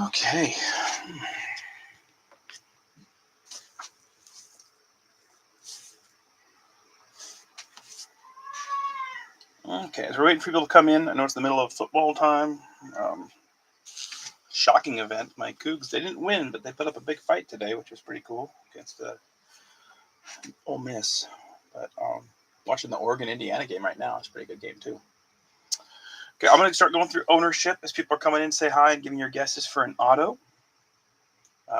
Okay. Okay, as we're waiting for people to come in, I know it's the middle of football time. Shocking event. My Cougs, they didn't win, but they put up a big fight today, which was pretty cool against Ole Miss. But watching the Oregon-Indiana game right now, it's a pretty good game too. Okay, I'm going to start going through ownership as people are coming in. Say hi and giving your guesses for an auto.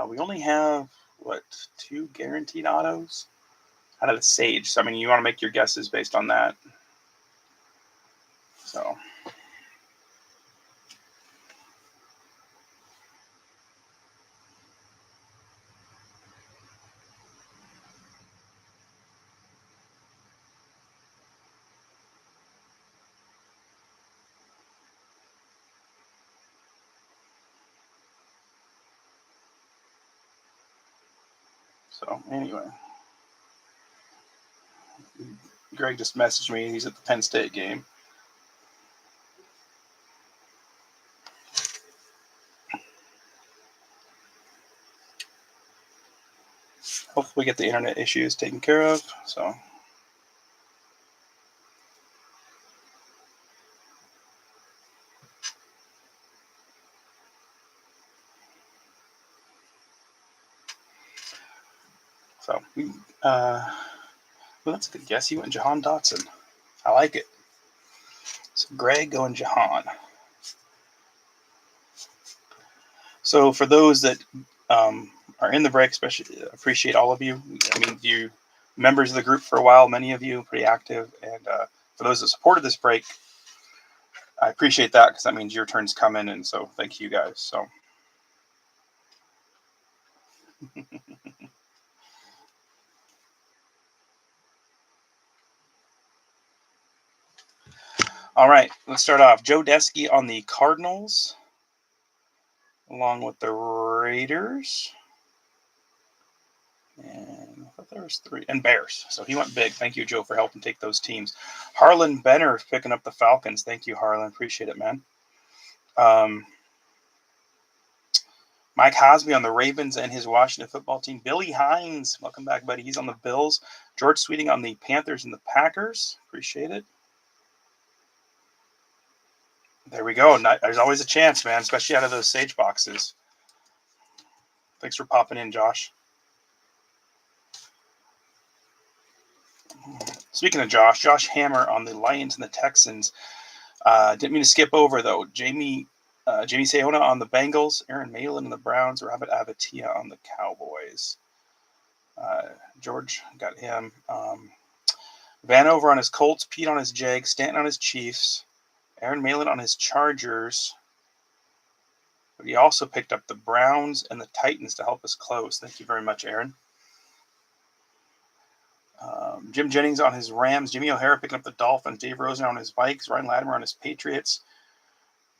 We only have, 2 guaranteed autos out of the Sage. So, I mean, you want to make your guesses based on that. So, anyway. Greg just messaged me. He's at the Penn State game. Hopefully we get the internet issues taken care of. So well, that's a good guess. You went Jahan Dotson. I like it. So Greg going Jahan. So for those that are in the break, especially appreciate all of you. I mean, you members of the group for a while, many of you pretty active, and for those that supported this break, I appreciate that because that means your turn's coming, and so thank you guys. So. All right, let's start off. Joe Desky on the Cardinals, along with the Raiders. And I thought there was 3. And Bears. So he went big. Thank you, Joe, for helping take those teams. Harlan Benner picking up the Falcons. Thank you, Harlan. Appreciate it, man. Mike Hosby on the Ravens and his Washington football team. Billy Hines, welcome back, buddy. He's on the Bills. George Sweeting on the Panthers and the Packers. Appreciate it. There we go. There's always a chance, man, especially out of those Sage boxes. Thanks for popping in, Josh. Speaking of Josh Hammer on the Lions and the Texans. Didn't mean to skip over, though. Jamie Sayona on the Bengals. Aaron Malin on the Browns. Robert Avatia on the Cowboys. George got him. Vanover on his Colts. Pete on his Jags. Stanton on his Chiefs. Aaron Malin on his Chargers. But he also picked up the Browns and the Titans to help us close. Thank you very much, Aaron. Jim Jennings on his Rams. Jimmy O'Hara picking up the Dolphins. Dave Rosen on his Vikes. Ryan Latimer on his Patriots.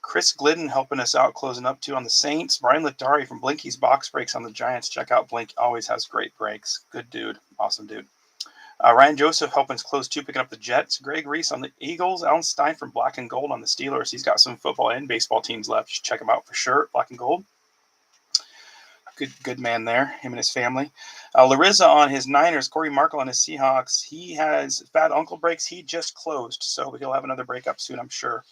Chris Glidden helping us out, closing up too on the Saints. Brian Latari from Blinky's Box Breaks on the Giants. Check out Blink. Always has great breaks. Good dude. Awesome dude. Ryan Joseph helping us close too, picking up the Jets. Greg Reese on the Eagles. Alan Stein from Black and Gold on the Steelers. He's got some football and baseball teams left. Just check him out for sure. Black and Gold. Good man there, him and his family. Larissa on his Niners, Corey Markle on his Seahawks. He has Fat Uncle breaks. He just closed, so he'll have another breakup soon, I'm sure.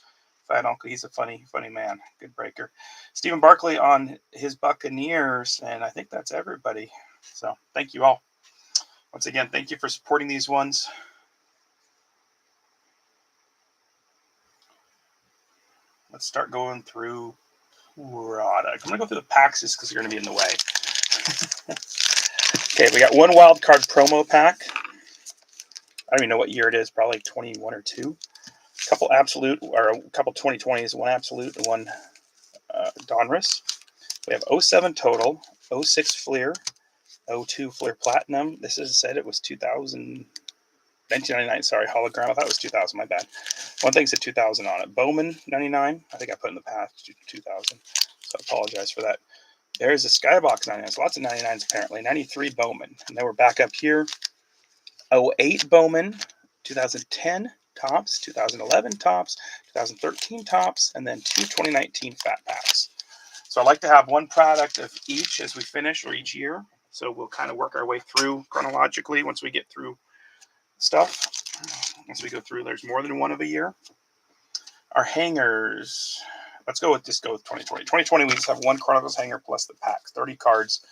Fat Uncle, he's a funny man. Good breaker. Stephen Barkley on his Buccaneers, and I think that's everybody. So thank you all. Once again, thank you for supporting these ones. Let's start going through product. I'm going to go through the packs just because they're going to be in the way. Okay, we got one wild card promo pack. I don't even know what year it is, probably 21 or 2. A couple absolute, or a couple 2020s, one absolute and one Donruss. We have 07 total, 06 Fleer, 02 Fleer Platinum. This is said it was 1999, sorry, hologram. I thought it was 2000, my bad. One thing said 2000 on it. Bowman, 99. I think I put in the past 2000, so I apologize for that. There's a Skybox 99. So lots of 99s apparently. 93 Bowman. And then we're back up here. 08 Bowman, 2010 Tops, 2011 Tops, 2013 Tops, and then 2 2019 Fat Packs. So So I like to have one product of each as we finish, or each year. So we'll kind of work our way through chronologically once we get through stuff. Once we go through, there's more than one of a year. Our hangers. Let's go with 2020. 2020, we just have one Chronicles hanger plus the packs. 30 cards.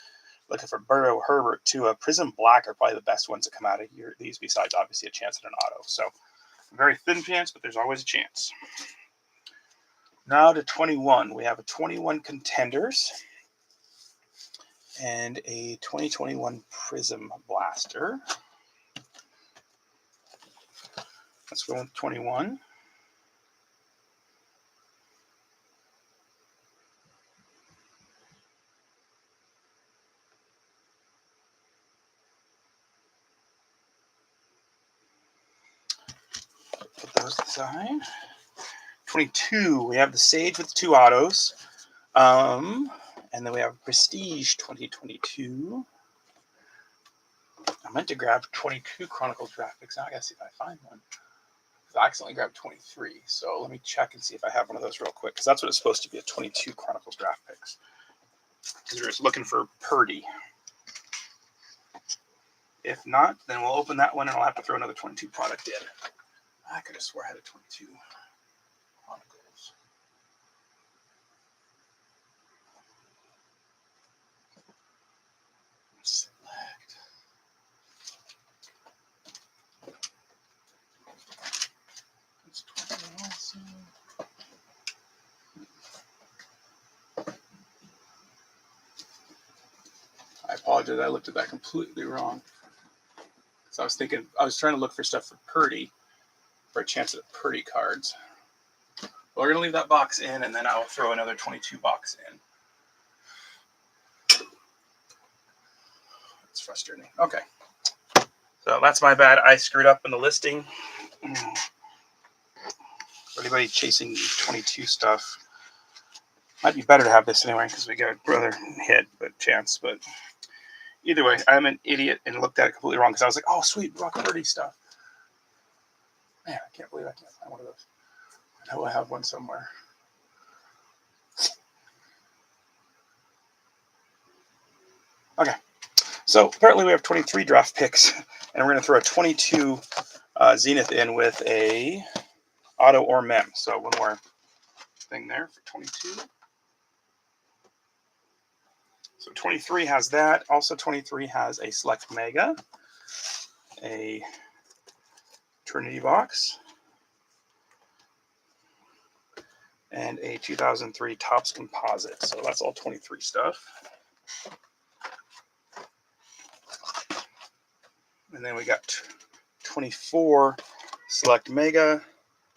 Looking for Burrow, Herbert, Tua, Prism Black are probably the best ones that come out of here. These, besides obviously a chance at an auto. So very thin chance, but there's always a chance. Now to 21. We have a 21 Contenders and a 2021 Prism Blaster. Let's go with 21. Put those aside. 22, we have the Sage with 2 autos. And then we have Prestige 2022. I meant to grab 22 Chronicles draft picks. Now I gotta see if I find one. I accidentally grabbed 23. So let me check and see if I have one of those real quick. Because that's what it's supposed to be, a 22 Chronicles draft picks. Because we're just looking for Purdy. If not, then we'll open that one and I'll have to throw another 22 product in. I could have swore I had a 22 Chronicles. Select. That's 20 also. I apologize. I looked at that completely wrong. So I was trying to look for stuff for Purdy, for a chance at Purdy cards. Well, we're going to leave that box in, and then I'll throw another 22 box in. It's frustrating. Okay. So that's my bad. I screwed up in the listing. For anybody chasing 22 stuff, might be better to have this anyway, because we got a brother hit, but chance. But either way, I'm an idiot and looked at it completely wrong, because I was like, oh, sweet, Brock Purdy stuff. Man, I can't believe I can't find one of those. I know I have one somewhere. Okay. So apparently we have 23 draft picks, and we're going to throw a 22 Zenith in with a auto or mem. So one more thing there for 22. So 23 has that. Also 23 has a Select Mega, a Trinity box, and a 2003 Topps Composite. So that's all 23 stuff. And then we got 24 Select Mega,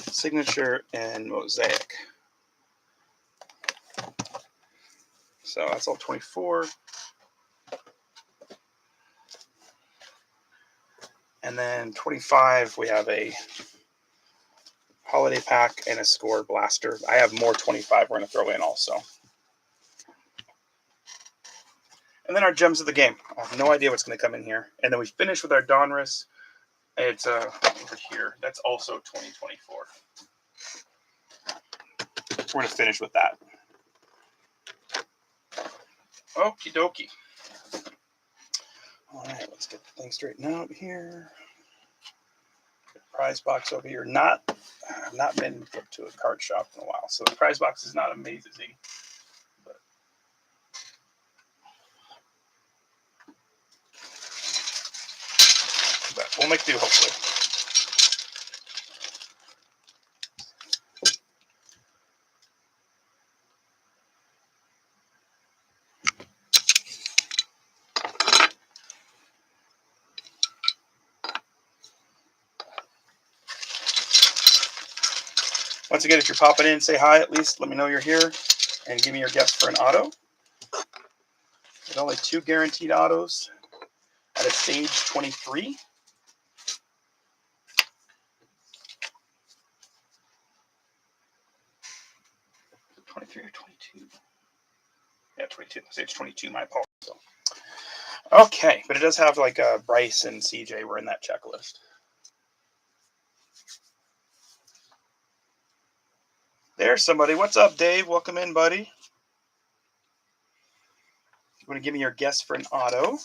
Signature, and Mosaic. So that's all 24. And then 25, we have a Holiday Pack and a Score Blaster. I have more 25 we're going to throw in also. And then our Gems of the Game. I have no idea what's going to come in here. And then we finish with our Donruss. It's over here. That's also 2024. We're going to finish with that. Okie dokie. All right, let's get the thing straightened out here. Get the prize box over here. I've not been to a card shop in a while, so the prize box is not amazing. But we'll make do, hopefully. Once again, if you're popping in, say hi at least. Let me know you're here and give me your guess for an auto. There's only 2 guaranteed autos at a stage 23. Is it 23 or 22? Yeah, 22. Stage 22, my apologies. So. Okay, but it does have like Bryce and CJ were in that checklist. There's somebody. What's up, Dave? Welcome in, buddy. want to give me your guess for an auto?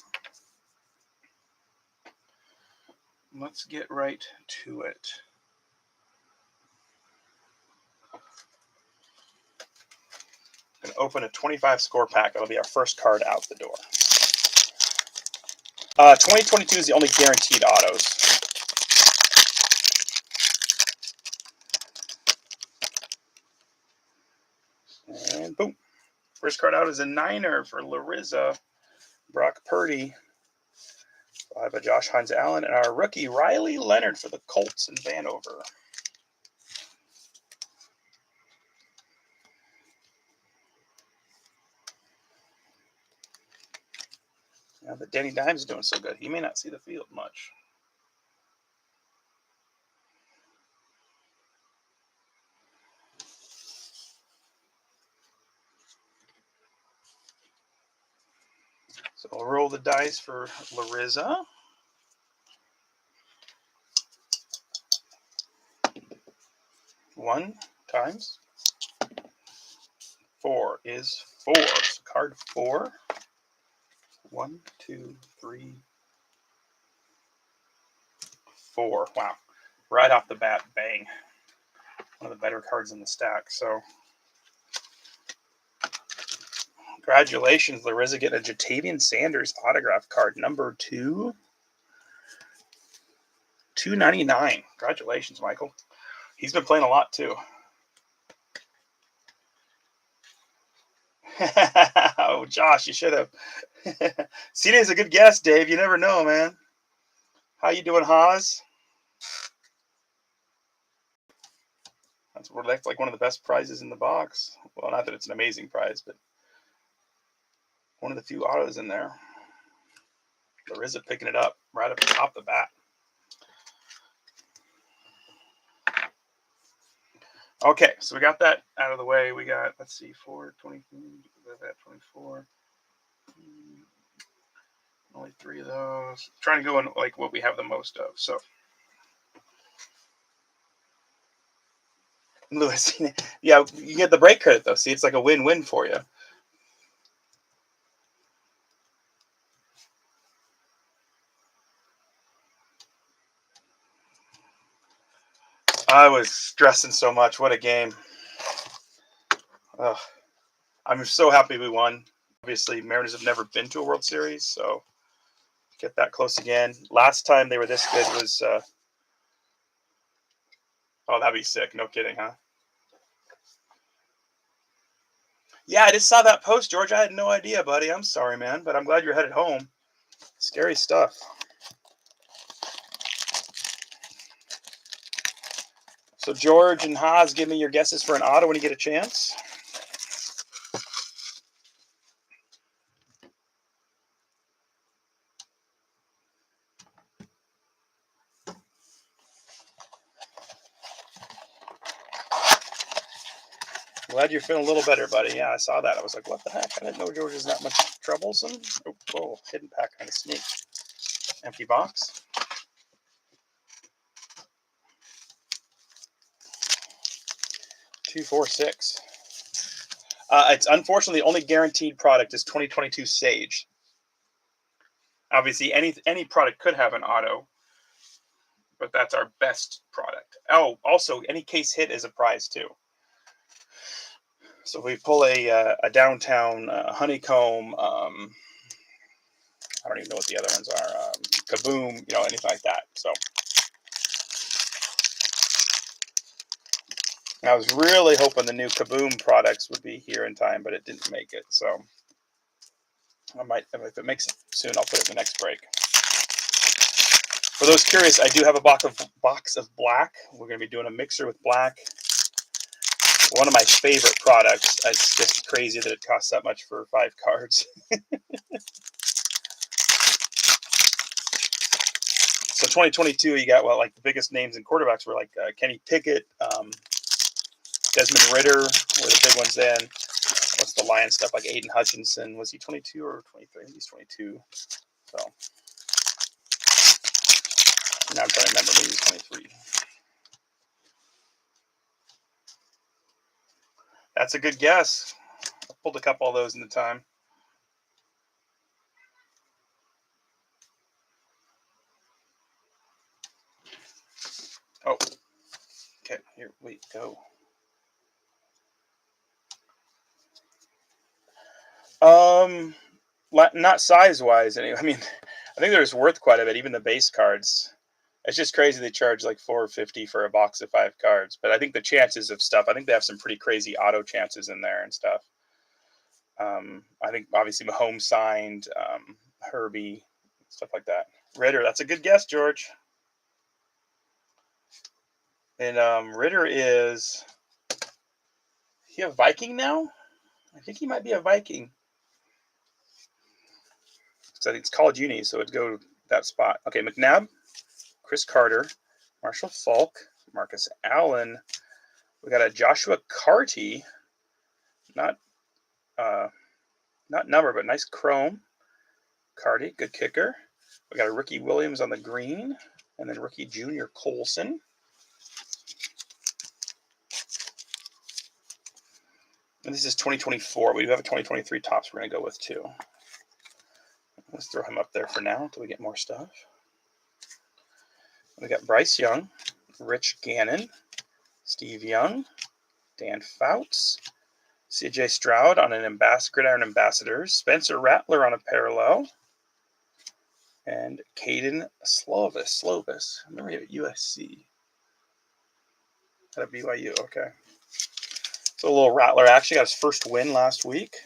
Let's get right to it. I'm going to open a 25 score pack. That'll be our first card out the door. 2022 is the only guaranteed autos. And boom. First card out is a Niner for Larissa. Brock Purdy. We'll have a Josh Hines Allen and our rookie Riley Leonard for the Colts in Vanover. Now that Danny Dimes is doing so good, he may not see the field much. So we'll roll the dice for Larissa. One times 4 is 4. So card 4. 1, 2, 3, 4. Wow. Right off the bat, bang. One of the better cards in the stack. So congratulations, Larissa, getting a Jatavian Sanders autograph card, number 2. 299. Congratulations, Michael. He's been playing a lot too. Oh, Josh, you should have. CD's a good guess, Dave. You never know, man. How you doing, Haas? That's like one of the best prizes in the box. Well, not that it's an amazing prize, but one of the few autos in there. Larissa picking it up right up the top of the bat. Okay, so we got that out of the way. We got, let's see, 4, 24, 24. Only 3 of those. Trying to go in like what we have the most of. So, Lewis, yeah, you get the break credit though. See, it's like a win-win for you. I was stressing so much. What a game. Ugh. I'm so happy we won. Obviously, Mariners have never been to a World Series, so get that close again. Last time they were this good was, oh, that'd be sick. No kidding, huh? Yeah, I just saw that post, George. I had no idea, buddy. I'm sorry, man, but I'm glad you're headed home. Scary stuff. So George and Haas, give me your guesses for an auto when you get a chance. Glad you're feeling a little better, buddy. Yeah, I saw that. I was like, what the heck? I didn't know George is that much troublesome. Oh, hidden pack kind of sneak. Empty box. Two, 4, 6. It's unfortunately the only guaranteed product is 2022 Sage. Obviously, any product could have an auto, but that's our best product. Oh, also, any case hit is a prize too. So we pull a downtown honeycomb. I don't even know what the other ones are. Kaboom, anything like that. So I was really hoping the new Kaboom products would be here in time, but it didn't make it. So I might, if it makes it soon, I'll put it in the next break. For those curious, I do have a box of black. We're going to be doing a mixer with black. One of my favorite products. It's just crazy that it costs that much for 5 cards. So 2022, you got like the biggest names in quarterbacks were like Kenny Pickett, Desmond Ritter were the big ones then. What's the Lion stuff like Aiden Hutchinson? Was he 22 or 23? I think he's 22. So now I'm trying to remember. Maybe he's 23. That's a good guess. I pulled a couple of those in the time. Here, wait, go. Not size-wise, anyway. I mean, I think they're worth quite a bit, even the base cards. It's just crazy they charge like $4.50 for a box of 5 cards. But I think the chances of stuff, I think they have some pretty crazy auto chances in there and stuff. I think obviously Mahomes signed, Herbie, stuff like that. Ritter, that's a good guess, George. And Ritter is he a Viking now? I think he might be a Viking. So I think it's college uni, so it'd go that spot. Okay, McNabb, Chris Carter, Marshall Falk, Marcus Allen. We got a Joshua Carty, not number, but nice chrome. Carty, good kicker. We got a Ricky Williams on the green, and then rookie Junior Colson. And this is 2024. We do have a 2023 Topps we're going to go with, too. Let's throw him up there for now until we get more stuff. We got Bryce Young, Rich Gannon, Steve Young, Dan Fouts, CJ Stroud on an Gridiron Ambassadors, Spencer Rattler on a parallel, and Caden Slovis. I remember he at USC. At BYU, okay. So a little Rattler actually got his first win last week.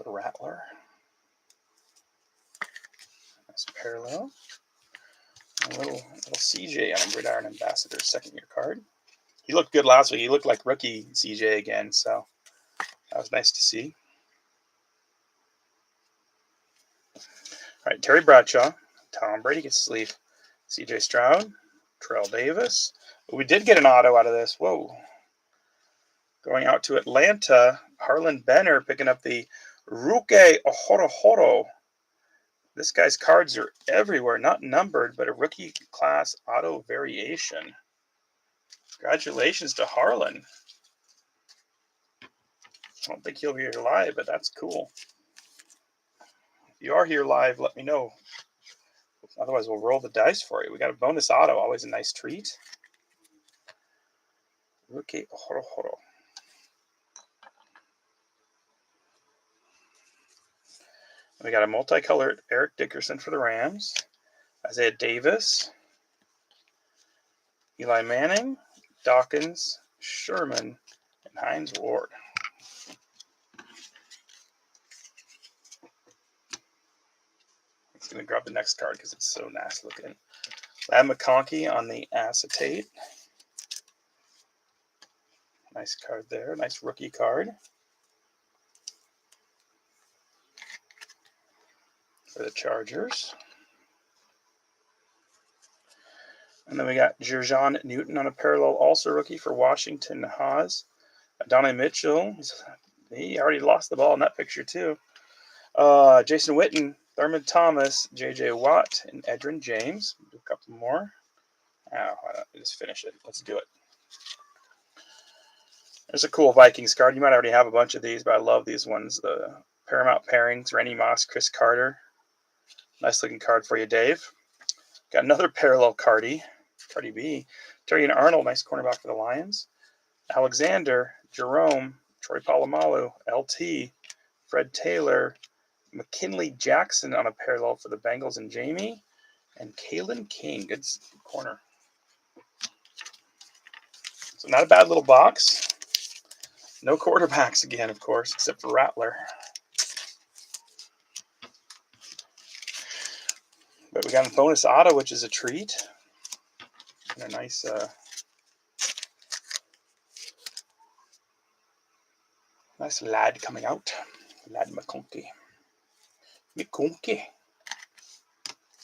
The Rattler. Nice parallel. A little CJ on a Gridiron Ambassador second-year card. He looked good last week. He looked like rookie CJ again, so that was nice to see. All right, Terry Bradshaw. Tom Brady gets sleeve. CJ Stroud. Terrell Davis. We did get an auto out of this. Whoa. Going out to Atlanta, Harlan Benner picking up the Ruke Ohorohoro. This guy's cards are everywhere, not numbered, but a rookie class auto variation. Congratulations to Harlan. I don't think he'll be here live, but that's cool. If you are here live, let me know. Otherwise, we'll roll the dice for you. We got a bonus auto, always a nice treat. Ruke Ohorohoro. We got a multicolored Eric Dickerson for the Rams, Isaiah Davis, Eli Manning, Dawkins, Sherman, and Hines Ward. I'm just going to grab the next card because it's so nice looking. Lad McConkey on the acetate. Nice card there. Nice rookie card. For the Chargers. And then we got Jerjon Newton on a parallel, also rookie for Washington Haas. Adonai Mitchell, he already lost the ball in that picture too. Jason Witten, Thurman Thomas, J.J. Watt, and Edrin James. Do a couple more. Why don't we just finish it? Let's do it. There's a cool Vikings card. You might already have a bunch of these, but I love these ones. The Paramount Pairings, Randy Moss, Chris Carter. Nice looking card for you, Dave. Got another parallel Cardi B. Terrian Arnold, nice cornerback for the Lions. Alexander, Jerome, Troy Polamalu, LT, Fred Taylor, McKinley Jackson on a parallel for the Bengals and Jamie, and Kalen King. Good corner. So not a bad little box. No quarterbacks again, of course, except for Rattler. But we got a bonus auto, which is a treat. And a nice nice lad coming out. Lad McConkey.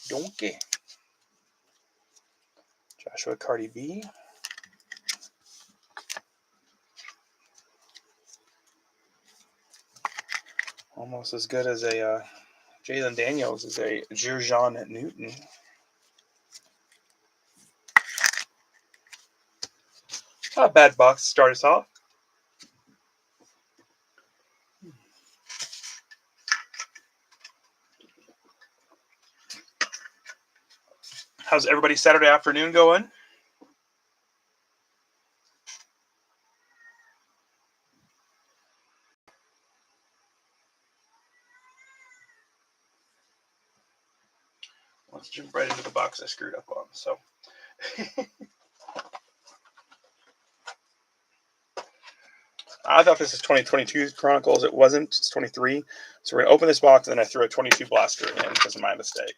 Donkey. Joshua Cardi B. Almost as good as a Jalen Daniels is a Jerjon Newton. Not a bad box to start us off. How's everybody's Saturday afternoon going? Let's jump right into the box I screwed up on. So, I thought this is 2022 Chronicles. It wasn't. It's 23. So we're going to open this box, and then I threw a 22 blaster in because of my mistake.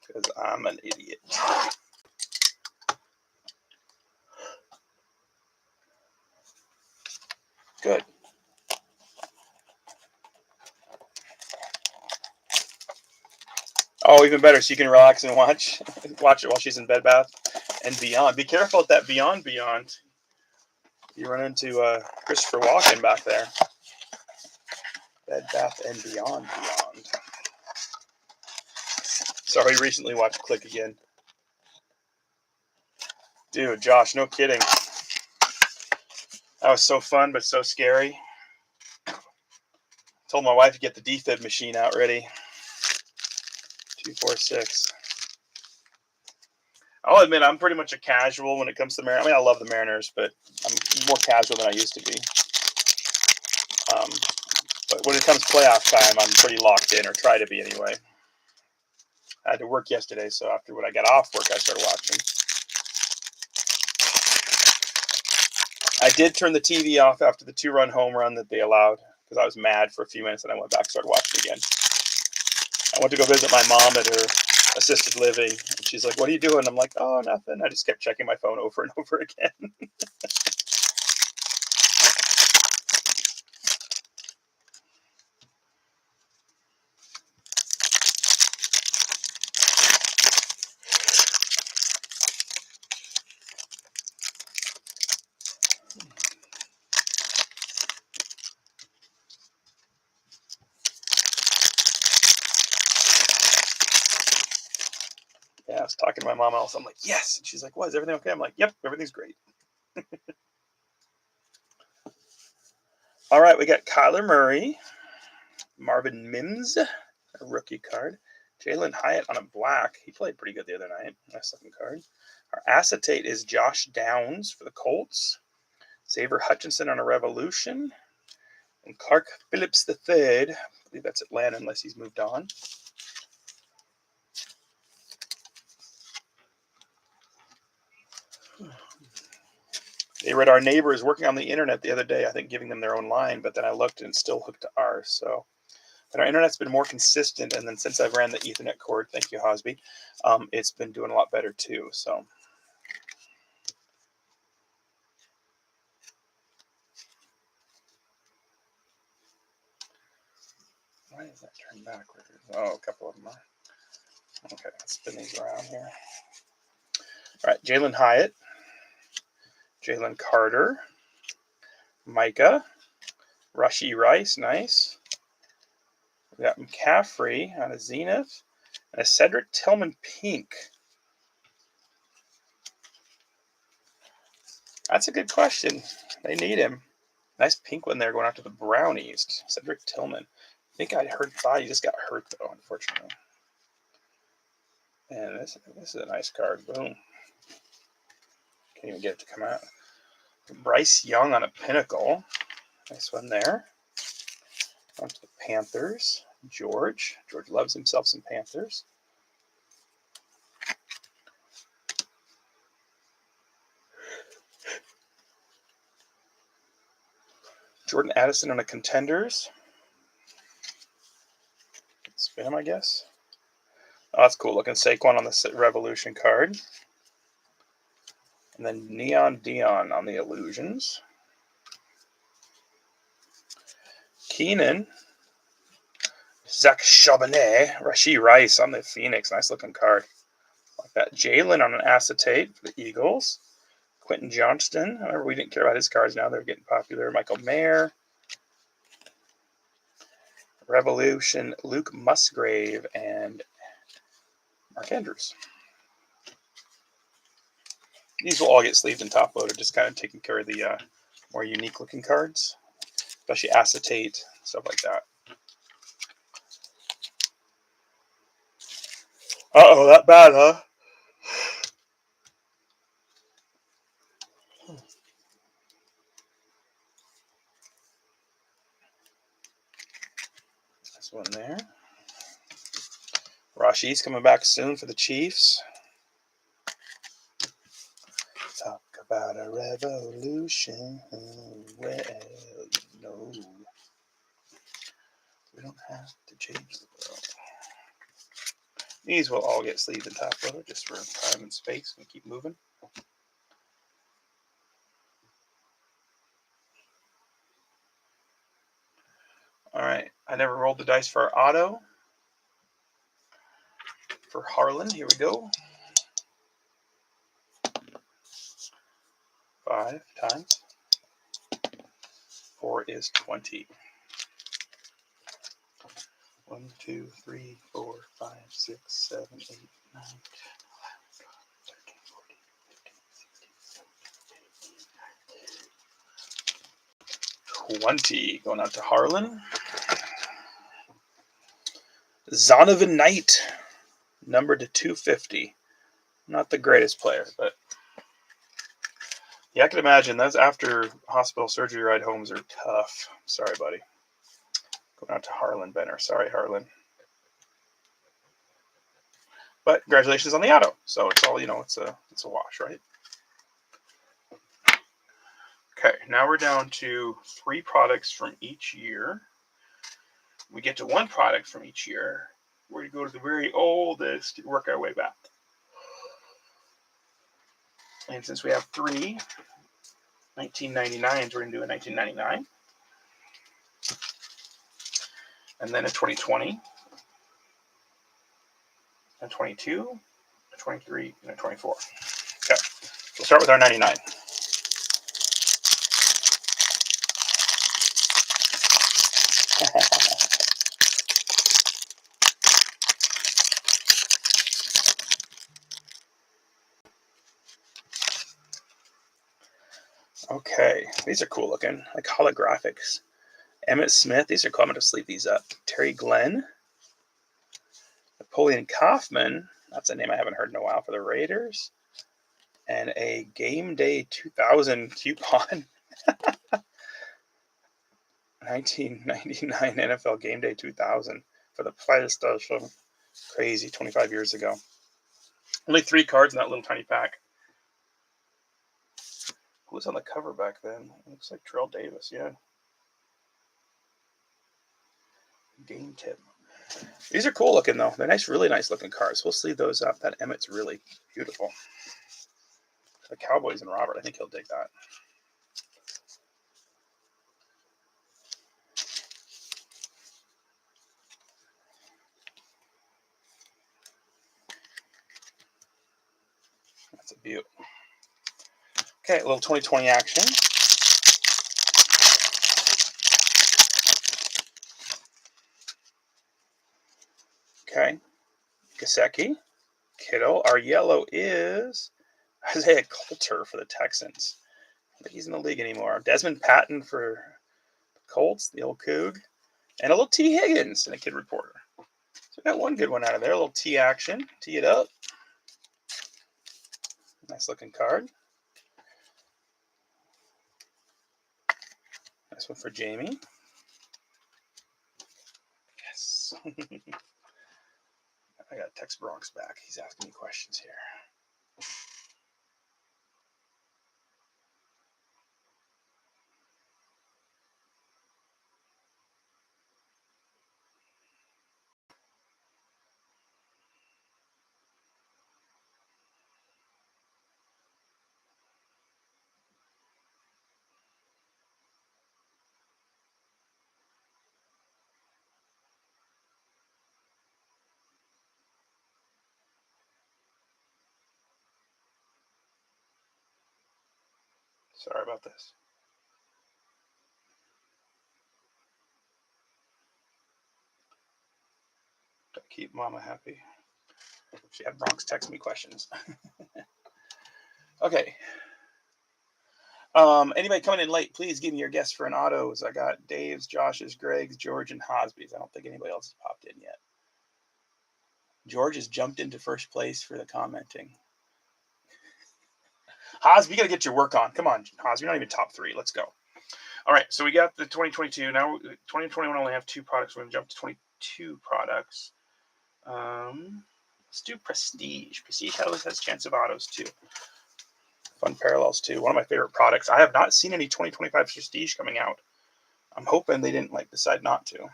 Because I'm an idiot. Good. Oh, even better. So you can relax and watch it while she's in Bed Bath and Beyond. Be careful with that Beyond. You run into Christopher Walken back there. Bed Bath and Beyond. Sorry, recently watched Click again. Dude, Josh, no kidding. That was so fun, but so scary. Told my wife to get the defib machine out ready. 246. I'll admit I'm pretty much a casual when it comes to Mariners. I mean, I love the Mariners, but I'm more casual than I used to be. But when it comes playoff time, I'm pretty locked in, or try to be anyway. I had to work yesterday, so when I got off work, I started watching. I did turn the TV off after the 2-run home run that they allowed because I was mad for a few minutes, and I went back and started watching again. I went to go visit my mom at her assisted living, and she's like, "What are you doing?" I'm like, "Oh, nothing." I just kept checking my phone over and over again. Yeah, I was talking to my mom also. I'm like, "Yes." And she's like, "What? Is everything okay?" I'm like, "Yep, everything's great." All right, we got Kyler Murray, Marvin Mims, a rookie card. Jalen Hyatt on a black. He played pretty good the other night. Nice looking card. Our acetate is Josh Downs for the Colts. Xavier Hutchinson on a Revolution. And Clark Phillips III. I believe that's Atlanta unless he's moved on. They read our neighbors working on the internet the other day, I think giving them their own line, but then I looked and it's still hooked to ours. So, but our internet's been more consistent, and then since I've ran the Ethernet cord, thank you, Hosby, it's been doing a lot better too. So, why is that turned backwards? Oh, a couple of them are. Okay, let's spin these around here. All right, Jalen Hyatt, Jalen Carter, Micah, Rashee Rice, nice. We got McCaffrey on a Zenith, and a Cedric Tillman pink. That's a good question. They need him. Nice pink one there going out to the Brownies. Cedric Tillman. I think thought he just got hurt though, unfortunately. And this is a nice card. Boom. Can't even get it to come out. Bryce Young on a Pinnacle. Nice one there. On to the Panthers. George. George loves himself some Panthers. Jordan Addison on a Contenders. Spin him, I guess. Oh, that's cool looking. Saquon on the Revolution card. And then Neon Dion on the Illusions. Keenan. Zach Charbonnet. Rashee Rice on the Phoenix. Nice looking card. Like that. Jalen on an acetate for the Eagles. Quentin Johnston. However, we didn't care about his cards now. They're getting popular. Michael Mayer. Revolution. Luke Musgrave. And Mark Andrews. These will all get sleeved and top loaded. Just kind of taking care of the more unique looking cards. Especially acetate. Stuff like that. Uh-oh, that bad, huh? This one there. Rashi's coming back soon for the Chiefs. Talk about a revolution. Well, no. We don't have to change the world. These will all get sleeved and top loaded just for time and space. We keep moving. All right. I never rolled the dice for our auto. For Harlan, here we go. 5 times 4 is 20. 1, 2, 3, 4, 5, 6, 7, 8, 9, 10, 11, 12, 13, 14, 15, 16, 17, 18, 20. Going out to Harlan. Zonovan Knight, numbered to 250. Not the greatest player, but yeah, I can imagine that's after hospital surgery ride homes are tough. Sorry, buddy. Going out to Harlan Benner. Sorry, Harlan. But congratulations on the auto. So it's all, it's a wash, right? Okay, now we're down to 3 products from each year. We get to 1 product from each year. We're going to go to the very oldest and work our way back. And since we have 3 1999s, we're going to do a 1999. And then a 2020. A 22, a 23, and a 24. Okay, we'll start with our 99. Okay, these are cool looking, like holographics. Emmett Smith, these are cool. I'm going to sleeve these up. Terry Glenn. Napoleon Kaufman, that's a name I haven't heard in a while for the Raiders. And a Game Day 2000 coupon. 1999 NFL Game Day 2000 for the PlayStation. Crazy, 25 years ago. Only 3 cards in that little tiny pack. Who was on the cover back then? It looks like Terrell Davis, yeah. Game tip. These are cool looking, though. They're nice, really nice looking cards. We'll sleeve those up. That Emmett's really beautiful. The Cowboys and Robert, I think he'll dig that. That's a beaut. Okay, a little 2020 action. Okay, Gesicki, Kittle. Our yellow is Isaiah Coulter for the Texans. I don't think he's in the league anymore. Desmond Patton for the Colts, the old Coug. And a little T. Higgins in a Kid Reporter. So we got one good one out of there. A little T action. Tee it up. Nice looking card. Nice one for Jamie. Yes. I got to text Bronx back. He's asking me questions here. Sorry about this. Gotta keep Mama happy. She had Bronx text me questions. Okay. Anybody coming in late, please give me your guess for an autos. I got Dave's, Josh's, Greg's, George, and Hosby's. I don't think anybody else has popped in yet. George has jumped into first place for the commenting. Hosby, you got to get your work on. Come on, Hosby. You're not even top 3. Let's go. All right, so we got the 2022. Now, 2021 only have 2 products. We're going to jump to 22 products. Let's do Prestige. Prestige always has a chance of autos too. Fun parallels too. One of my favorite products. I have not seen any 2025 Prestige coming out. I'm hoping they didn't decide not to.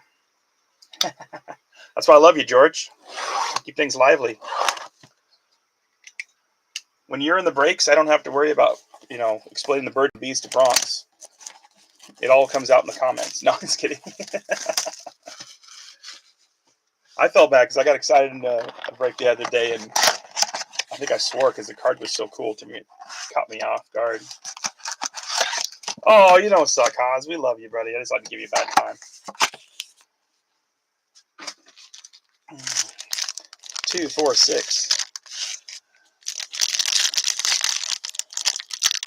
That's why I love you, George. Keep things lively. When you're in the breaks, I don't have to worry about, explaining the bird and bees to Bronx. It all comes out in the comments. No, I'm just kidding. I felt bad because I got excited in a break the other day, and I think I swore because the card was so cool to me. It caught me off guard. Oh, you don't suck, Hans. We love you, buddy. I just like to give you a bad time. 2, 4, 6.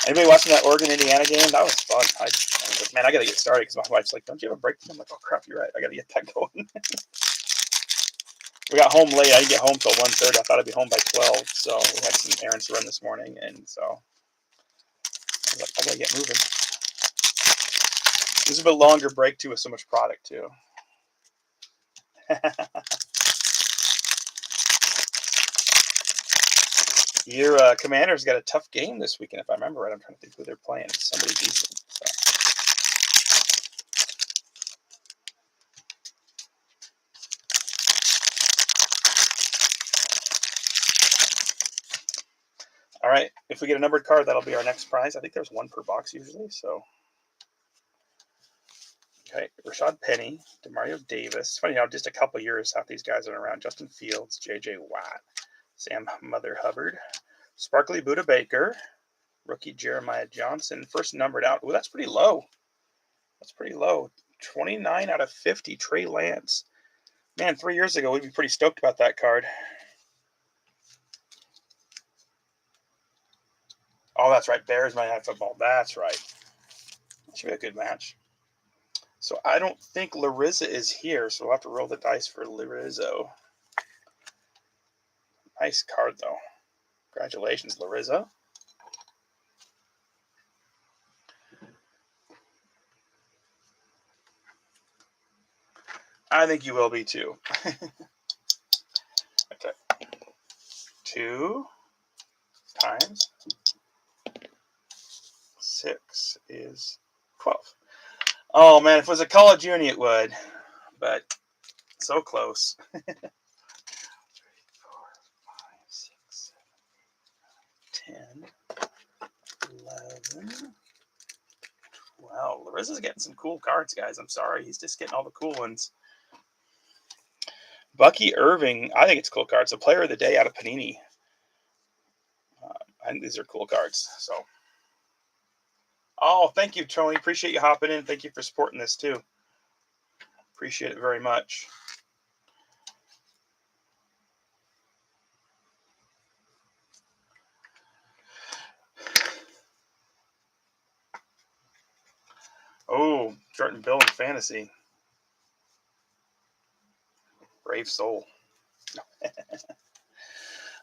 Anybody watching that Oregon Indiana game? That was fun. I was like, man, I got to get started because my wife's like, don't you have a break? I'm like, oh crap, you're right. I got to get that going. We got home late. I didn't get home till 1:30. I thought I'd be home by 12. So we had some errands to run this morning, and so I was like, I got to get moving. This is a bit longer break too, with so much product too. Your Commanders got a tough game this weekend, if I remember right. I'm trying to think who they're playing. It's somebody decent. So. All right. If we get a numbered card, that'll be our next prize. I think there's one per box usually. So. Okay. Rashad Penny, Demario Davis. It's funny how just a couple years after these guys are around. Justin Fields, J.J. Watt, Sam Mother Hubbard, Sparkly Buda Baker, rookie Jeremiah Johnson, first numbered out. Oh, that's pretty low. That's pretty low. 29 out of 50, Trey Lance. Man, 3 years ago, we'd be pretty stoked about that card. Oh, that's right. Bears Monday Night Football. That's right. That should be a good match. So I don't think Larissa is here, so we'll have to roll the dice for Larizzo. Nice card, though. Congratulations, Larissa. I think you will be, too. Okay. 2 times 6 is 12. Oh, man, if it was a college uni, it would. But so close. 3, 4, 5, 6, 7, 10, 11, 12. Larissa's getting some cool cards, guys. I'm sorry. He's just getting all the cool ones. Bucky Irving. I think it's a cool card. It's a player of the day out of Panini. I think these are cool cards. So. Oh, thank you, Tony. Appreciate you hopping in. Thank you for supporting this, too. Appreciate it very much. Oh, starting Bill in fantasy. Brave soul.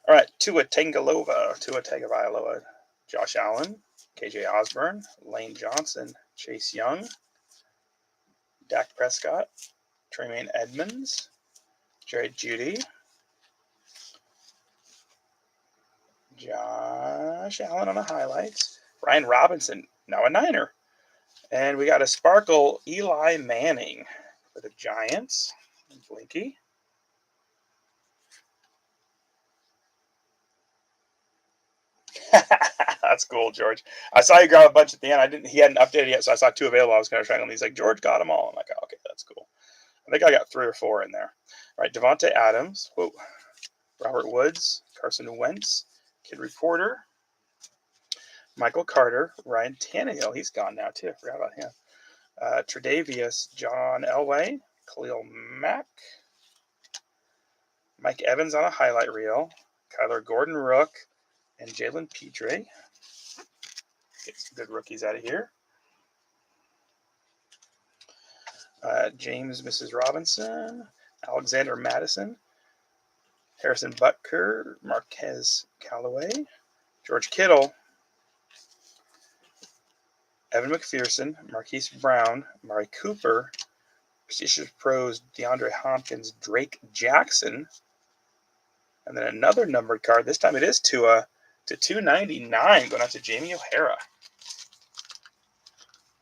All right, Tua Tagovailoa, Josh Allen, KJ Osborne, Lane Johnson, Chase Young, Dak Prescott, Tremaine Edmonds, Jared Judy, Josh Allen on the highlights, Brian Robinson, now a Niner. And we got a sparkle Eli Manning for the Giants. Blinky. That's cool, George. I saw you grab a bunch at the end. He hadn't updated yet, so I saw 2 available. I was going to try them. He's like, George got them all. I'm like, oh, okay, that's cool. I think I got 3 or 4 in there. All right, Devontae Adams. Whoa. Robert Woods. Carson Wentz. Kid Reporter. Michael Carter. Ryan Tannehill. He's gone now, too. I forgot about him. Tre'Davious. John Elway. Khalil Mack. Mike Evans on a highlight reel. Kyler Gordon-Rook. And Jalen Petre. Get some good rookies out of here. James Mrs. Robinson. Alexander Madison. Harrison Butker. Marquez Callaway. George Kittle. Evan McPherson. Marquise Brown. Mari Cooper. Prestigious Pros. DeAndre Hopkins. Drake Jackson. And then another numbered card. This time it is to 299, going out to Jamie O'Hara.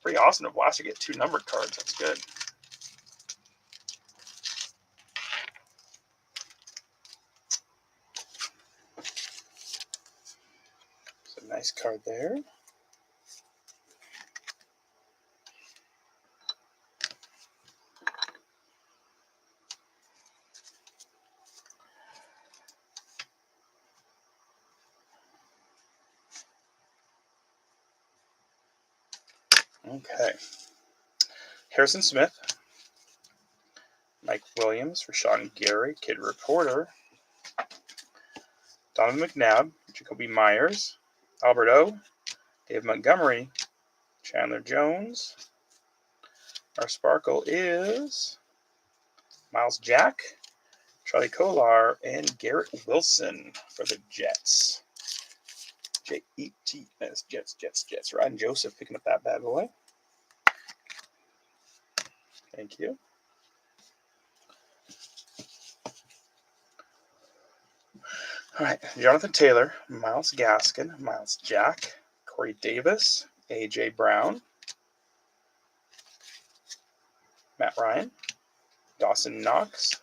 Pretty awesome to Blaster get 2 numbered cards. That's good. It's a nice card there. Okay. Harrison Smith. Mike Williams for Sean Gary, Kid Reporter. Donovan McNabb, Jacoby Myers, Albert O, Dave Montgomery, Chandler Jones. Our sparkle is Miles Jack, Charlie Kolar, and Garrett Wilson for the Jets. Jets, Jets. Ryan Joseph picking up that bad boy. Thank you. All right, Jonathan Taylor, Miles Gaskin, Miles Jack, Corey Davis, A.J. Brown, Matt Ryan, Dawson Knox,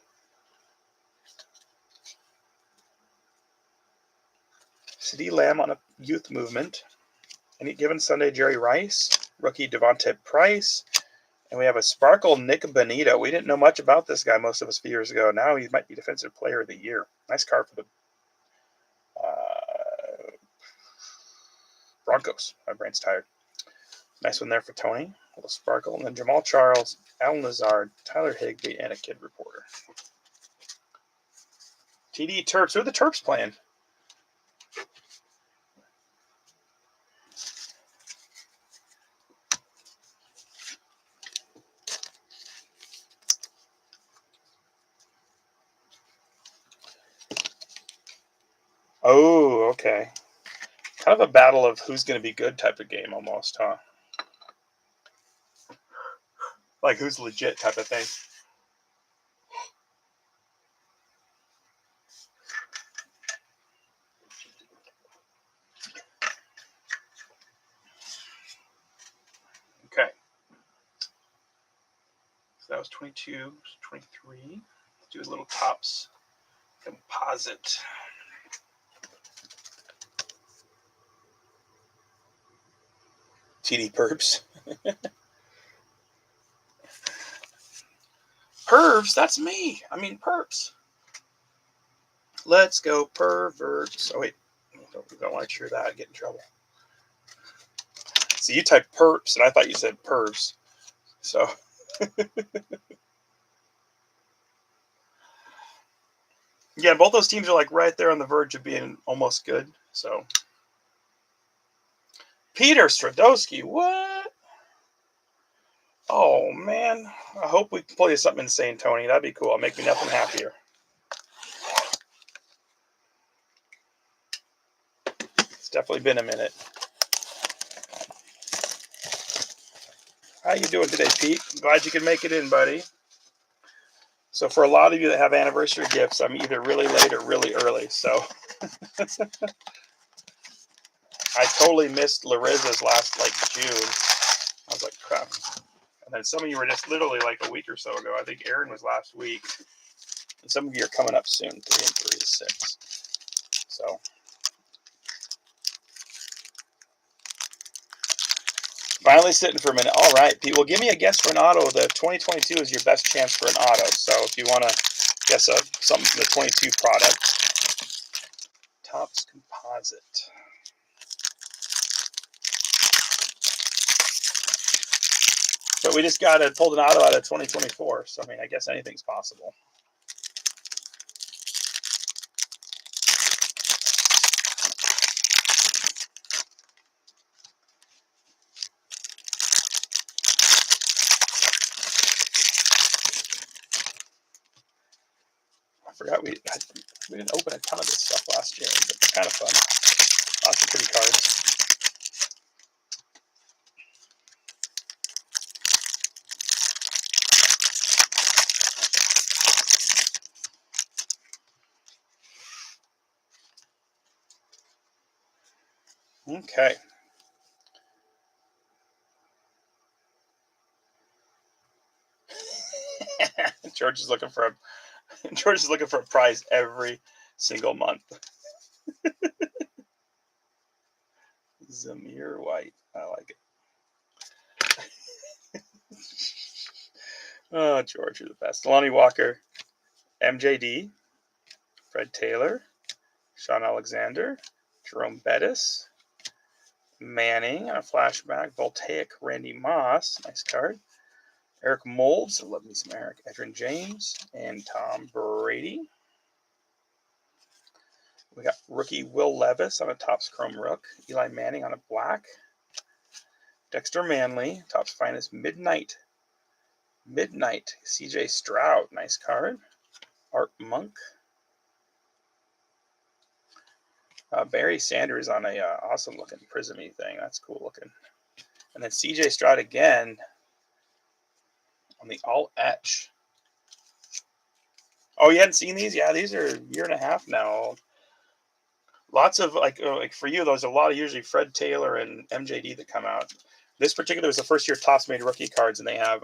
C.D. Lamb on a youth movement, Any Given Sunday, Jerry Rice, rookie Devontae Price, and we have a sparkle Nick Bonito. We didn't know much about this guy, most of us, a few years ago. Now he might be Defensive Player of the Year. Nice card for the Broncos. My brain's tired. Nice one there for Tony. A little sparkle. And then Jamal Charles, Alan Lazard, Tyler Higbee, and a Kid Reporter. TD Terps. Who are the Terps playing? Oh, okay. Kind of a battle of who's going to be good type of game almost, huh? Like who's legit type of thing. Okay. So that was 22, 23. Let's do a little Topps composite. TD Perps. Pervs, that's me. I mean, perps. Let's go, perverts. Oh, wait. Don't want to cheer that. I'd get in trouble. See, you typed perps, and I thought you said pervs. So. Yeah, both those teams are like right there on the verge of being almost good. So. Peter Stradowski, what? Oh, man. I hope we can pull you something insane, Tony. That'd be cool. It'll make me nothing happier. It's definitely been a minute. How you doing today, Pete? Glad you could make it in, buddy. So for a lot of you that have anniversary gifts, I'm either really late or really early. So I totally missed Larizza's last June. I was like, crap. And then some of you were just literally like a week or so ago. I think Aaron was last week. And some of you are coming up soon. 3 and 3 is 6. So finally sitting for a minute. All right, Pete. Well, give me a guess for an auto. The 2022 is your best chance for an auto. So if you want to guess something from the 22 product. Topps composite. But we just pulled an auto out of 2024. So, I mean, I guess anything's possible. I forgot we didn't open a ton of this stuff last year, but it's kind of fun. Lots of pretty cards. Okay. George is looking for a prize every single month. Zamir White. I like it. Oh, George, you're the best. Lonnie Walker, MJD, Fred Taylor, Sean Alexander, Jerome Bettis, Manning on a flashback, Voltaic, Randy Moss, nice card. Eric Moulds, I love me some Eric. Edrin James, and Tom Brady. We got rookie Will Levis on a Topps Chrome Rook. Eli Manning on a black. Dexter Manley, Topps Finest Midnight. CJ Stroud, nice card. Art Monk. Barry Sanders on a awesome looking prismy thing. That's cool looking. And then CJ Stroud again on the all etch. Oh, you hadn't seen these? Yeah, these are a year and a half now. Lots of like for you, there's a lot of usually Fred Taylor and MJD that come out. This particular was the first year Topps made rookie cards, and they have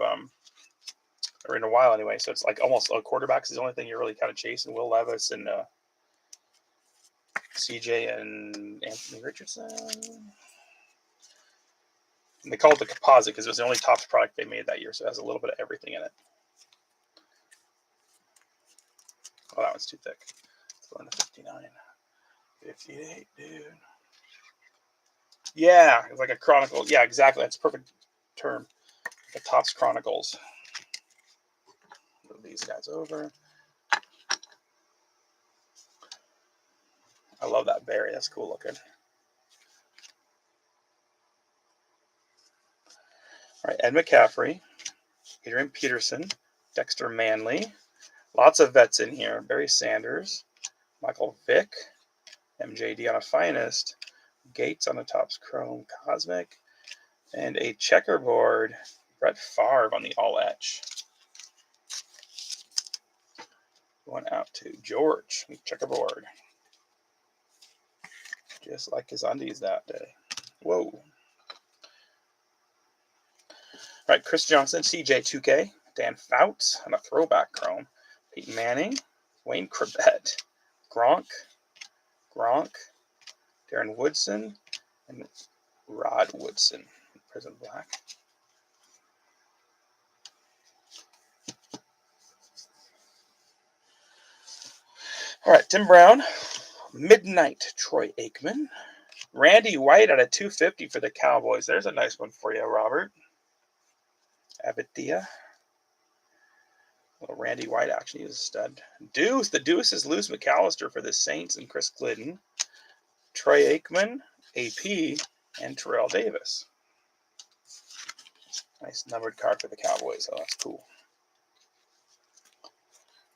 or in a while anyway. So it's like almost quarterbacks is the only thing you're really kind of chasing. Will Levis and CJ and Anthony Richardson. And they call it the composite because it was the only Topps product they made that year, so it has a little bit of everything in it. Oh, that one's too thick. Let's go into 59. 58, dude. Yeah, it's like a chronicle. Yeah, exactly. That's a perfect term. The Topps Chronicles. Move these guys over. I love that berry. That's cool looking. All right, Ed McCaffrey, Adrian Peterson, Dexter Manley. Lots of vets in here. Barry Sanders, Michael Vick, MJD on a Finest, Gates on the Topps Chrome Cosmic, and a checkerboard, Brett Favre on the all etch. Going out to George, checkerboard. Just like his undies that day. Whoa. All right, Chris Johnson, CJ2K, Dan Fouts on a throwback chrome, Peyton Manning, Wayne Corbett, Gronk, Darren Woodson, and Rod Woodson, Prison Black. All right, Tim Brown, Midnight, Troy Aikman, Randy White at a 250 for the Cowboys. There's a nice one for you, Robert. Abathia. Little Randy White action. He was a stud. Deuce. The Deuce is Lewis McAllister for the Saints and Chris Glidden. Troy Aikman, AP, and Terrell Davis. Nice numbered card for the Cowboys. Oh, that's cool.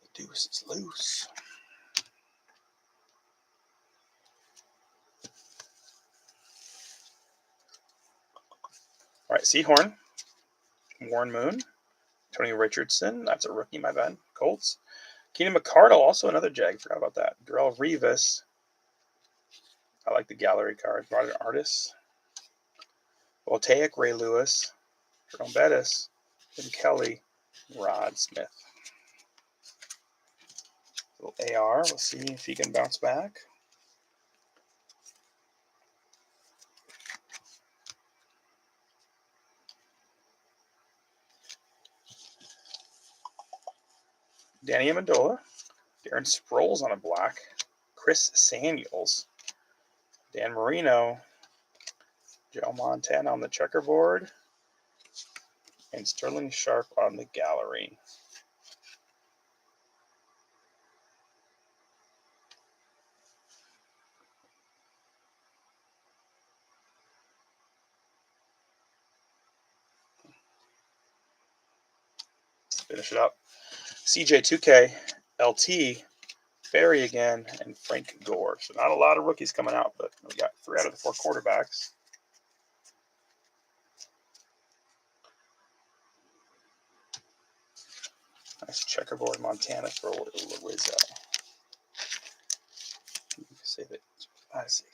The Deuce is loose. All right, Seahorn, Warren Moon, Tony Richardson. That's a rookie, my bad. Colts. Keenan McCardle, also another Jag. Forgot about that. Darrell Revis. I like the gallery card. Modern Artists. Voltaic, Ray Lewis. Jerome Bettis. Jim Kelly. Rod Smith. Little AR. We'll see if he can bounce back. Danny Amendola. Darren Sproles on a black. Chris Samuels. Dan Marino. Joe Montana on the checkerboard. And Sterling Sharp on the gallery. Finish it up. CJ2K, LT, Barry again, and Frank Gore. So not a lot of rookies coming out, but we got 3 out of the 4 quarterbacks. Nice checkerboard Montana for Rizzo. Save it. I see.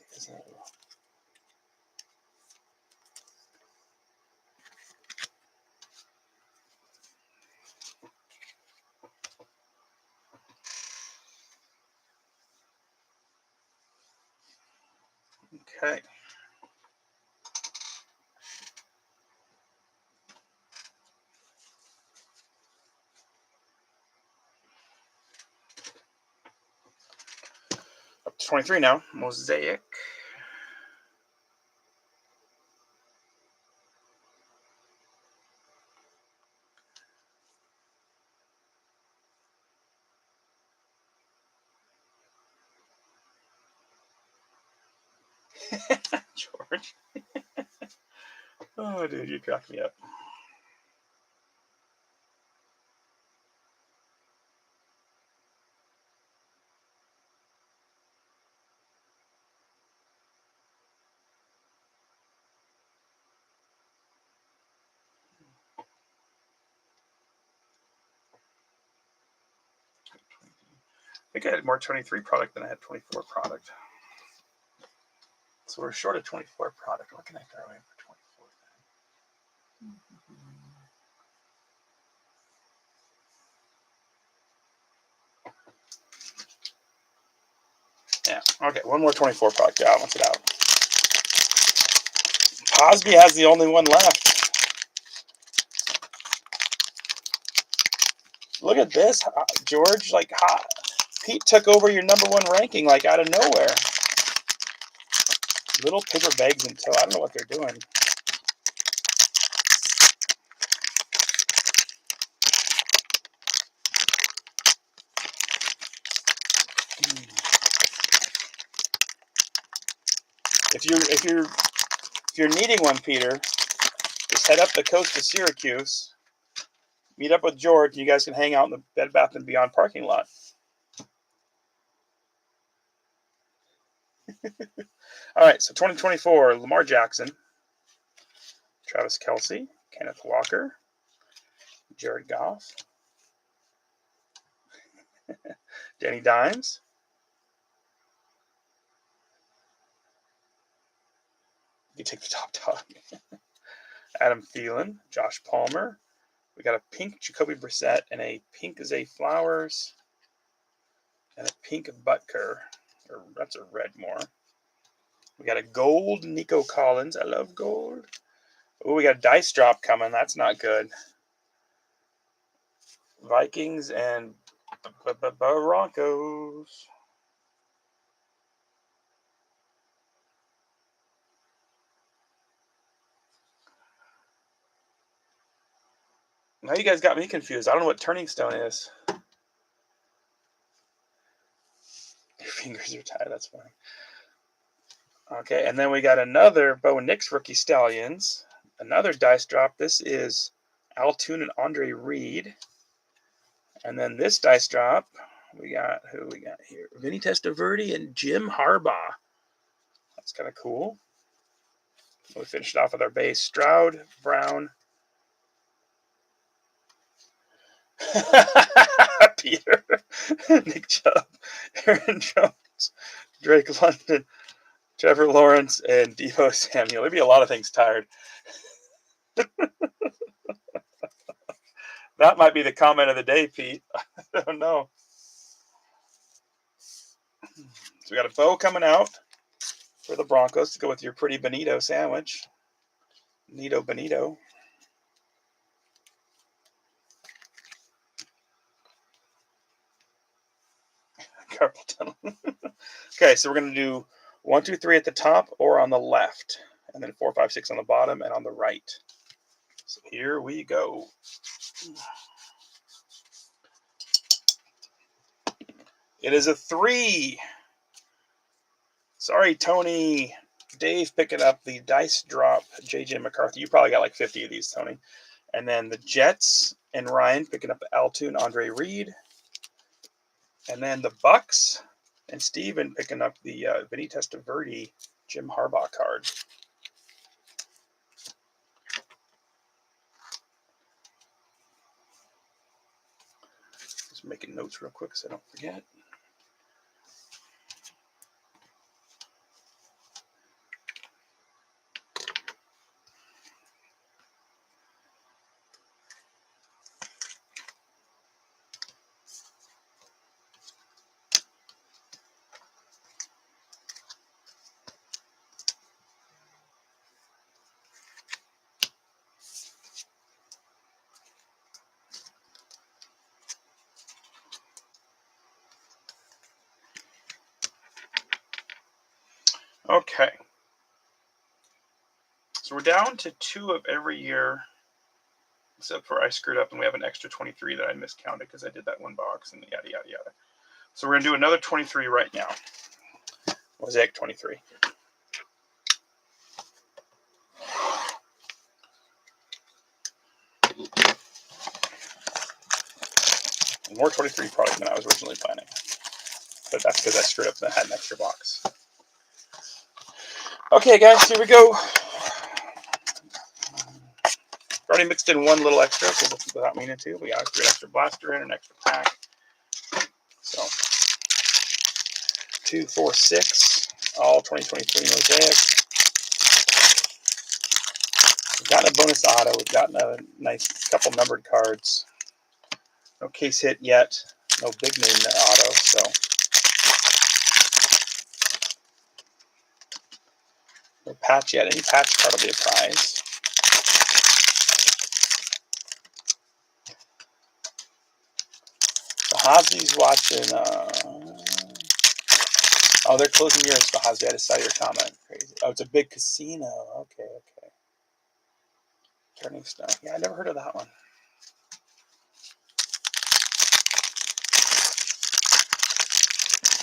Okay. Up to 23 now. Mosaic. George. Oh, dude, you cracked me up. I think I had more 23 product than I had 24 product. So we're short of 24 product. What can I throw in for 24 then? Yeah. Okay. One more 24 product. Yeah, balance it out. Cosby has the only one left. Look at this, George. Like, Pete took over your #1 ranking, like, out of nowhere. Little paper bags until I don't know what they're doing. If you're needing one, Peter, just head up the coast to Syracuse. Meet up with George. You guys can hang out in the Bed Bath & Beyond parking lot. All right, so 2024, Lamar Jackson, Travis Kelce, Kenneth Walker, Jared Goff, Danny Dimes, you can take the top dog, Adam Thielen, Josh Palmer. We got a pink Jacoby Brissett and a pink Zay Flowers and a pink Butker. Or that's a red more. We got a gold Nico Collins. I love gold. Oh, we got a dice drop coming. That's not good. Vikings and Broncos. Now you guys got me confused. I don't know what turning stone is. Your fingers are tied. That's funny. Okay, and then we got another Bo Nix rookie Stallions. Another dice drop. This is Altoon and Andre Reed. And then this dice drop, we got who we got here? Vinny Testaverde and Jim Harbaugh. That's kind of cool. We finished off with our base Stroud, Brown, Peter, Nick Chubb, Aaron Jones, Drake London, Trevor Lawrence, and Deebo Samuel. There'd be a lot of things tired. That might be the comment of the day, Pete. I don't know. So we got a bow coming out for the Broncos to go with your pretty Bonito sandwich. Nito Bonito. Carpal tunnel. Okay, so we're going to do 1, 2, 3 at the top or on the left, and then 4, 5, 6 on the bottom and on the right. So here we go. It is a 3. Sorry, Tony. Dave picking up the dice drop. JJ McCarthy. You probably got like 50 of these, Tony. And then the Jets and Ryan picking up the Altoon Andre Reed. And then the Bucks and Steven picking up the Vinny Testaverde Jim Harbaugh card. Just making notes real quick so I don't forget. Okay. So we're down to 2 of every year, except for I screwed up and we have an extra 23 that I miscounted because I did that one box and yada, yada, yada. So we're going to do another 23 right now. Mosaic 23. More 23 product than I was originally planning. But that's because I screwed up and I had an extra box. Okay, guys, here we go. Already mixed in one little extra without meaning to. We got an extra blaster in, an extra pack. So 2, 4, 6, all 2023 Mosaic. We've gotten a bonus auto. We've gotten a nice couple numbered cards. No case hit yet. No big name auto. So no patch yet. Any patch card will be a prize. So Hazi's watching. Oh, they're closing yours. So Hazi, I just saw your comment. Crazy. Oh, it's a big casino. Okay, okay. Turning Stone. Yeah, I never heard of that one.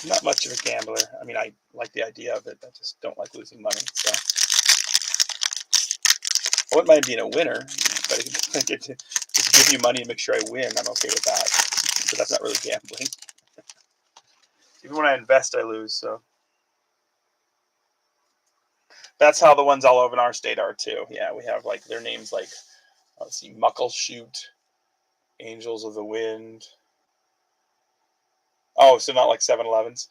I'm not much of a gambler. I mean, I like the idea of it. I just don't like losing money. So I wouldn't mind being a winner, but if I get to just give you money and make sure I win, I'm okay with that. But that's not really gambling. Even when I invest, I lose. So that's how the ones all over in our state are too. Yeah, we have like their names like, let's see, Muckleshoot, Angels of the Wind. Oh, so not like 7-Elevens.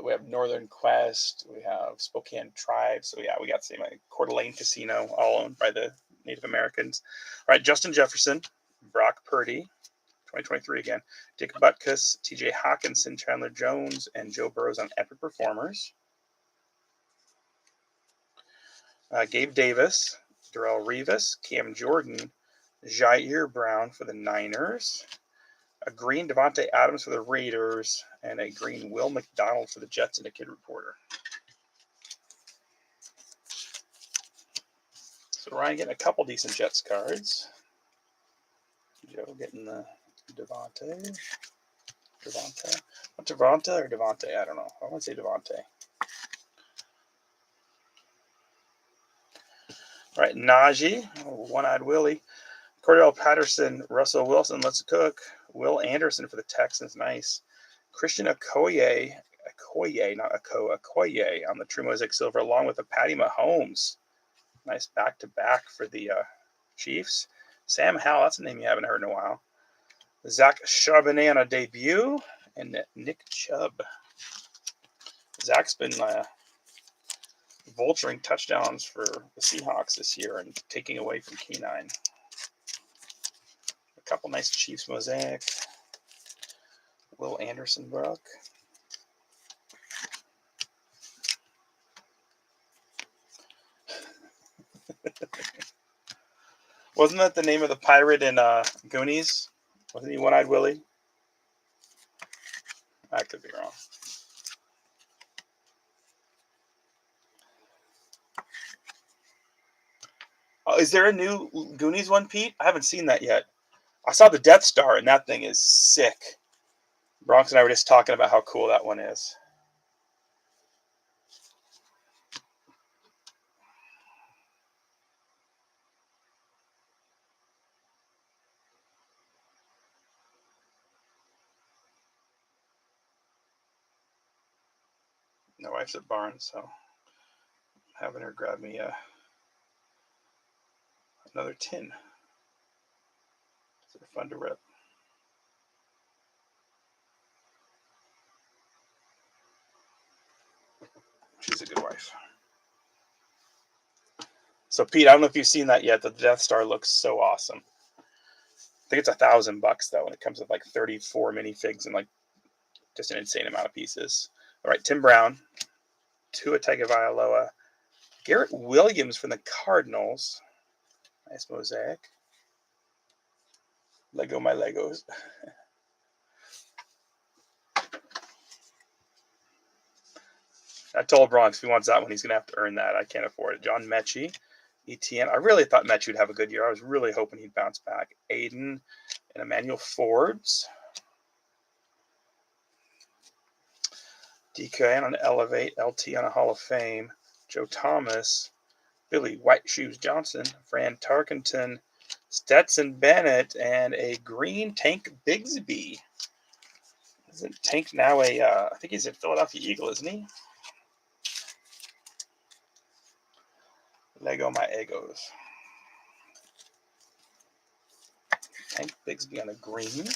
We have Northern Quest. We have Spokane Tribe. So yeah, we got the same like Coeur d'Alene Casino, all owned by the Native Americans. All right, Justin Jefferson, Brock Purdy, 2023 again. Dick Butkus, T.J. Hawkinson, Chandler Jones, and Joe Burrows on Epic Performers. Gabe Davis, Darrelle Revis, Cam Jordan, Jair Brown for the Niners, a green Devontae Adams for the Raiders, and a green Will McDonald for the Jets and a Kid Reporter. So Ryan getting a couple decent Jets cards. Joe getting the Devontae. Devonta or Devontae? I don't know. I want to say Devontae. All right, Najee, One-Eyed Willie, Cordell Patterson, Russell Wilson, Let's Cook, Will Anderson for the Texans, nice. Christian Okoye, not Okoye on the True Mosaic Silver, along with a Patty Mahomes. Nice back-to-back for the Chiefs. Sam Howell, that's a name you haven't heard in a while. Zach Charbonnet on a debut, and Nick Chubb. Zach's been vulturing touchdowns for the Seahawks this year and taking away from K9. A couple nice Chiefs Mosaic. Will Anderson Brook. Wasn't that the name of the pirate in Goonies? Wasn't he One-Eyed Willie? I could be wrong. Oh, is there a new Goonies one, Pete? I haven't seen that yet. I saw the Death Star, and that thing is sick. Bronx and I were just talking about how cool that one is. My wife's at Barnes, so I'm having her grab me another tin. They're fun to rip. She's a good wife. So Pete, I don't know if you've seen that yet. The Death Star looks so awesome. I think it's $1,000 though, and it comes with like 34 minifigs and like just an insane amount of pieces. All right, Tim Brown, Tua Tagovailoa, Garrett Williams from the Cardinals. Nice mosaic. Lego my Legos. I told Bronx if he wants that one, he's going to have to earn that. I can't afford it. John Mechie, ETN. I really thought Mechie would have a good year. I was really hoping he'd bounce back. Aiden and Emmanuel Forbes. DK on an Elevate. LT on a Hall of Fame. Joe Thomas. Billy White Shoes Johnson. Fran Tarkenton. Stetson Bennett. And a green Tank Bigsby. Isn't Tank now I think he's a Philadelphia Eagle, isn't he? Lego my egos. Tank Bigsby on a green.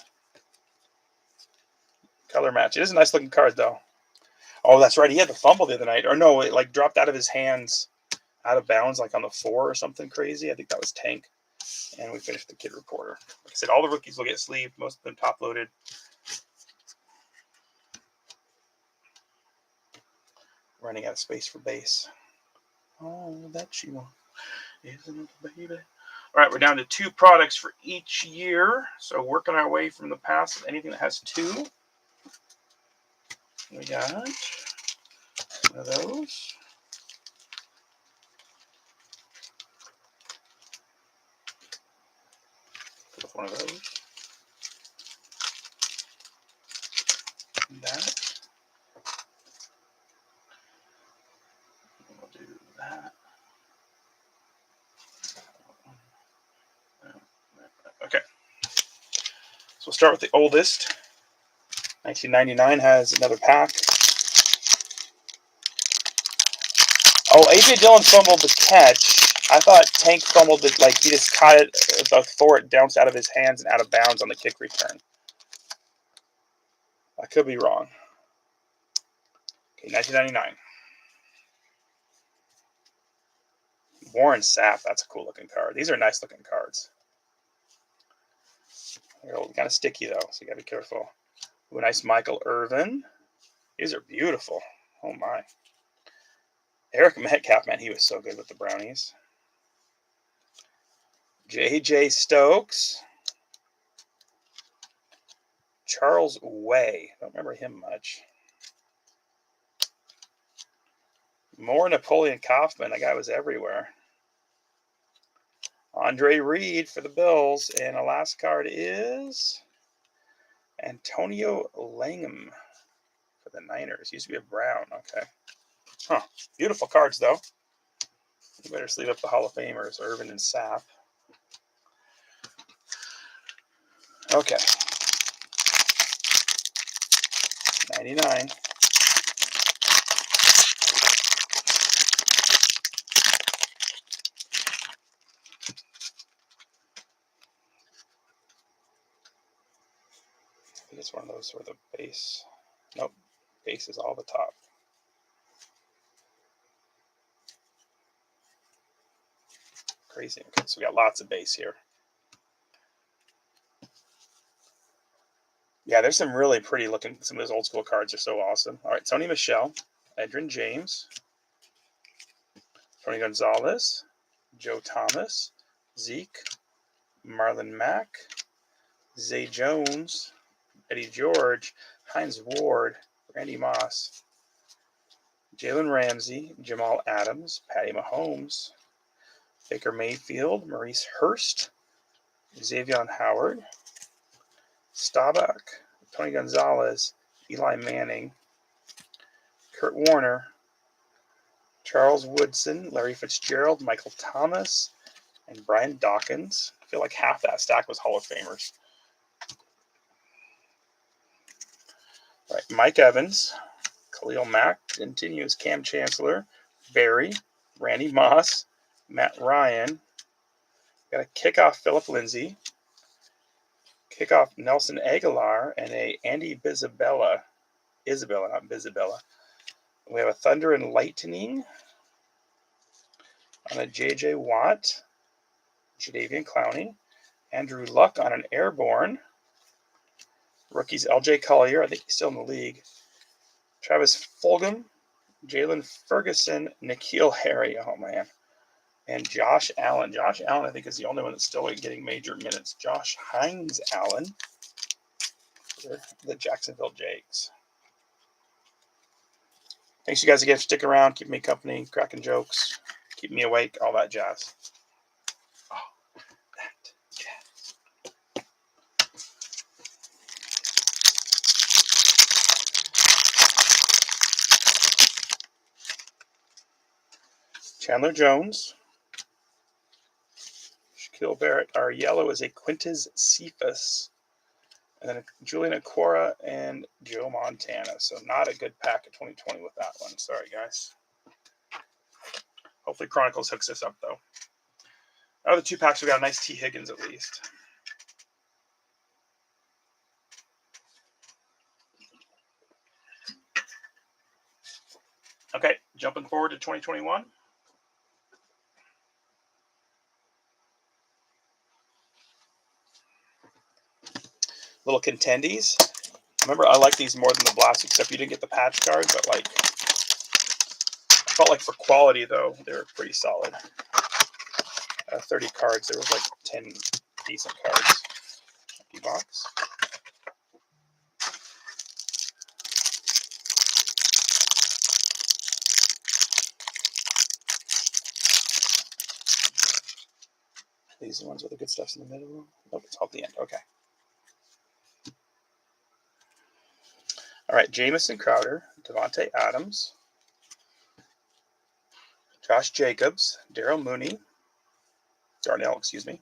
Color match. It is a nice looking card, though. Oh, that's right. He had the fumble the other night. Or no, it like dropped out of his hands, out of bounds, like on the 4 or something crazy. I think that was Tank. And we finished the Kid Reporter. Like I said, all the rookies will get sleeved. Most of them top loaded. Running out of space for base. Oh, that you isn't it, baby? All right, we're down to 2 products for each year. So working our way from the past, anything that has 2. We got one of those. With one of those. And that. We'll do that. Okay. So we'll start with the oldest. 1999 has another pack. Oh, A.J. Dillon fumbled the catch. I thought Tank fumbled it, like he just caught it before it bounced out of his hands and out of bounds on the kick return. I could be wrong. Okay, 1999. Warren Sapp, that's a cool looking card. These are nice looking cards. They're kind of sticky though, so you gotta be careful. Ooh, nice Michael Irvin. These are beautiful. Oh my. Eric Metcalf, man, he was so good with the Brownies. J.J. Stokes. Charles Way. Don't remember him much. More Napoleon Kaufman. That guy was everywhere. Andre Reed for the Bills. And the last card is Antonio Langham for the Niners. Used to be a Brown. Okay. Huh. Beautiful cards, though. You better sleeve up the Hall of Famers, Irvin and Sapp. Okay. 99. I think it's one of those where the base. Nope. Base is all the top. Crazy. Okay, so we got lots of base here. Yeah, there's some really pretty looking. Some of those old school cards are so awesome. All right, Tony Michelle, Edrin James, Tony Gonzalez, Joe Thomas, Zeke, Marlon Mack, Zay Jones, Eddie George, Hines Ward, Randy Moss, Jalen Ramsey, Jamal Adams, Patty Mahomes, Baker Mayfield, Maurice Hurst, Xavier Howard, Staubach, Tony Gonzalez, Eli Manning, Kurt Warner, Charles Woodson, Larry Fitzgerald, Michael Thomas, and Brian Dawkins. I feel like half that stack was Hall of Famers. All right, Mike Evans, Khalil Mack continues, Cam Chancellor, Barry, Randy Moss, Matt Ryan. Got a kickoff Philip Lindsay, kickoff Nelson Aguilar, and a Andy Isabella, not Bisabella. We have a Thunder and Lightning on a J.J. Watt, Jadeveon Clowney, Andrew Luck on an Airborne, rookies L.J. Collier, I think he's still in the league, Travis Fulgham, Jalen Ferguson, N'Keal Harry, oh man, and Josh Allen. Josh Allen, I think, is the only one that's still getting major minutes. Josh Hines Allen for the Jacksonville Jags. Thanks you guys again for sticking around, keeping me company, cracking jokes, keeping me awake, all that jazz. Oh, that jazz. Chandler Jones. Shaquille Barrett. Our yellow is a Quintez Cephas. And then Julian Acora and Joe Montana. So not a good pack of 2020 with that one. Sorry, guys. Hopefully Chronicles hooks this up, though. Out of the 2 packs, we got a nice T. Higgins at least. Okay, jumping forward to 2021. Little contendies. Remember, I like these more than the blast, except you didn't get the patch cards, but like, I felt like for quality, though, they were pretty solid. 30 cards, there was like 10 decent cards. Lucky box. These are the ones with the good stuff's in the middle. Nope, it's all at the end. Okay. All right, Jamison Crowder, Devontae Adams, Josh Jacobs, Darnell, excuse me,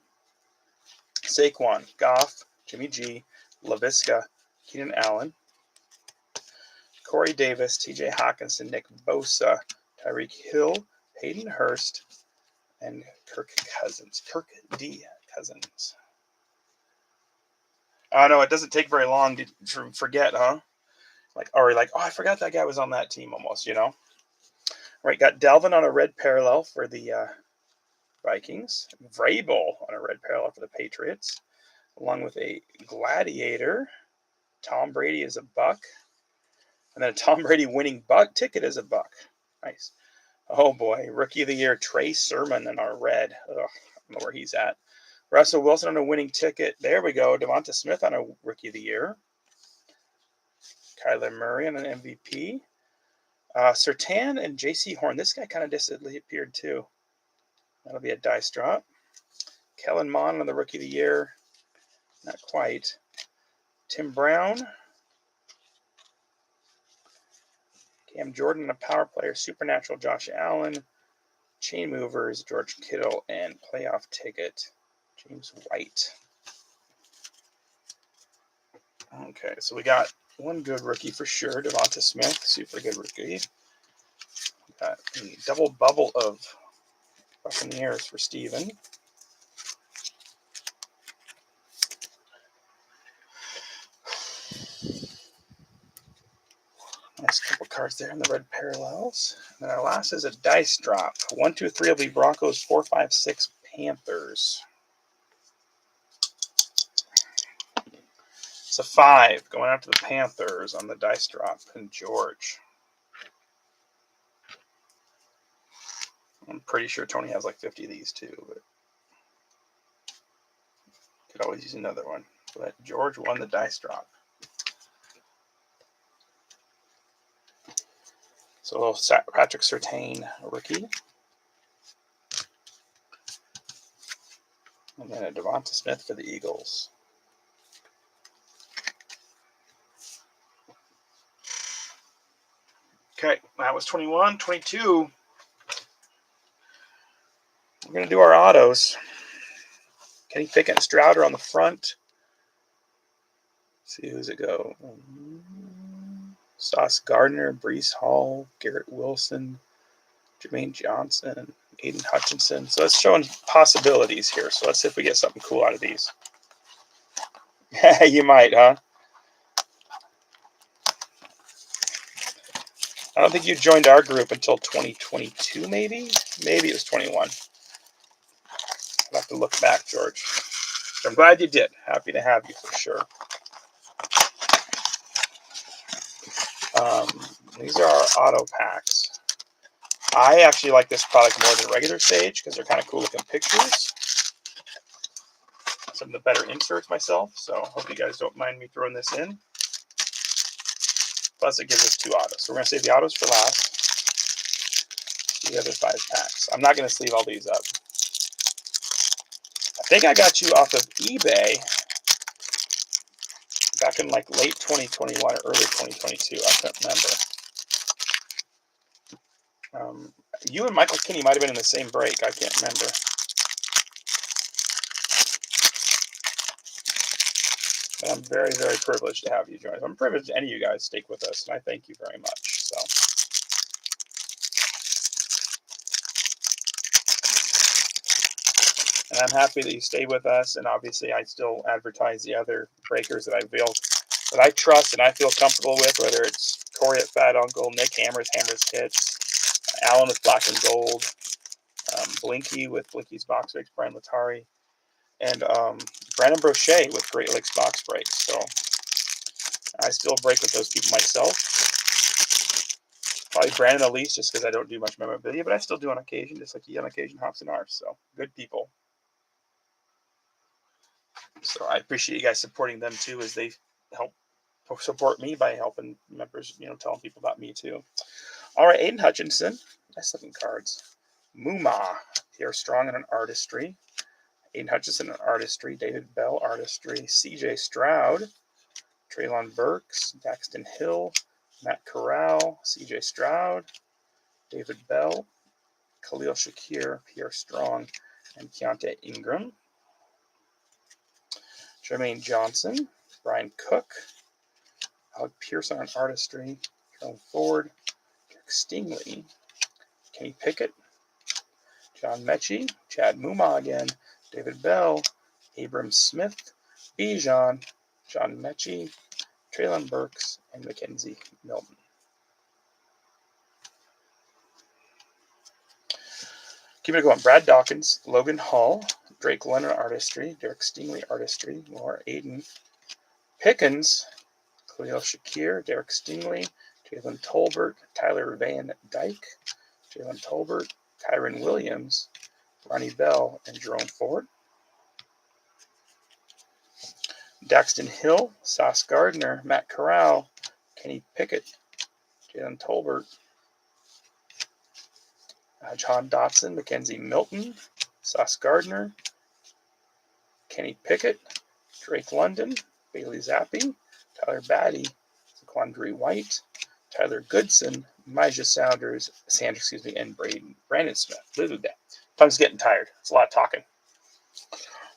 Saquon, Goff, Jimmy G, LaVisca, Keenan Allen, Corey Davis, TJ Hawkinson, Nick Bosa, Tyreek Hill, Hayden Hurst, and Kirk D. Cousins. Oh, no, it doesn't take very long to forget, huh? Oh, I forgot that guy was on that team almost, you know? All right, got Dalvin on a red parallel for the Vikings. Vrabel on a red parallel for the Patriots, along with a Gladiator. Tom Brady is a buck. And then a Tom Brady winning buck ticket is a buck. Nice. Oh, boy. Rookie of the Year, Trey Sermon in our red. Ugh, I don't know where he's at. Russell Wilson on a winning ticket. There we go. Devonta Smith on a Rookie of the Year. Kyler Murray on an MVP. Surtain and J.C. Horn. This guy kind of disappeared too. That'll be a dice drop. Kellen Mond on the Rookie of the Year. Not quite. Tim Brown. Cam Jordan, a power player. Supernatural Josh Allen. Chain Movers, George Kittle, and playoff ticket, James White. Okay, so we got one good rookie for sure, Devonta Smith, super good rookie. We got a double bubble of Buccaneers for Steven. Nice couple cards there in the red parallels. And then our last is a dice drop. 1, 2, 3 will be Broncos, 4, 5, 6 Panthers. It's a 5 going out to the Panthers on the dice drop. And George. I'm pretty sure Tony has like 50 of these too, but could always use another one. But George won the dice drop. So a little Patrick Surtain rookie. And then a Devonta Smith for the Eagles. Okay, that was 21. 22. We're going to do our autos. Kenny Pickett and Strouder on the front. Let's see, who's it go? Sauce Gardner, Breece Hall, Garrett Wilson, Jermaine Johnson, Aiden Hutchinson. So it's showing possibilities here. So let's see if we get something cool out of these. You might, huh? I don't think you joined our group until 2022, maybe? Maybe it was 21. I'll have to look back, George. I'm glad you did. Happy to have you for sure. These are our auto packs. I actually like this product more than regular Sage because they're kind of cool looking pictures. Some of the better inserts myself, so hope you guys don't mind me throwing this in. Plus it gives us 2 autos. So we're going to save the autos for last. The other 5 packs. I'm not going to sleeve all these up. I think I got you off of eBay back in like late 2021 or early 2022. I can't remember. You and Michael Kinney might have been in the same break. I can't remember. But I'm very, very privileged to have you join us. I'm privileged any of you guys stick with us, and I thank you very much. So, and I'm happy that you stay with us. And obviously, I still advertise the other breakers that I trust and I feel comfortable with, whether it's Corey at Fat Uncle, Nick Hammer's Hits, Alan with Black and Gold, Blinky with Blinky's Box Breaks, Brian Latari, and Brandon Brochet with Great Lakes Box Breaks. So I still break with those people myself. Probably Brandon the least, just because I don't do much memorabilia, but I still do on occasion, just like he on occasion hops in ours. So good people. So I appreciate you guys supporting them too, as they help support me by helping members, telling people about me too. All right, Aiden Hutchinson, nice looking cards. Muma, Pierre Strong in an artistry. Aiden Hutchinson in artistry. David Bell artistry. C.J. Stroud. Traylon Burks. Daxton Hill. Matt Corral. C.J. Stroud. David Bell. Khalil Shakir. Pierre Strong. And Keontae Ingram. Jermaine Johnson. Brian Cook. Alec Pearson on artistry. Jerome Ford. Derek Stingley. Kenny Pickett. John Mechie. Chad Muma again. David Bell. Abram Smith. Bijan. John Mechie. Traylon Burks. And Mackenzie Milton. Keep it going. Brad Dawkins. Logan Hall. Drake Leonard artistry. Derek Stingley artistry. More Aiden Pickens. Khalil Shakir. Derek Stingley. Jalen Tolbert. Tyler Van Dyke. Jalen Tolbert. Kyron Williams. Ronnie Bell. And Jerome Ford. Daxton Hill. Sauce Gardner. Matt Corral. Kenny Pickett. Jalen Tolbert. John Dotson. Mackenzie Milton. Sauce Gardner. Kenny Pickett. Drake London. Bailey Zappi. Tyler Batty. Zaquandre White. Tyler Goodson. Mijah Sanders, and Brandon Smith. Tongue's getting tired. It's a lot of talking.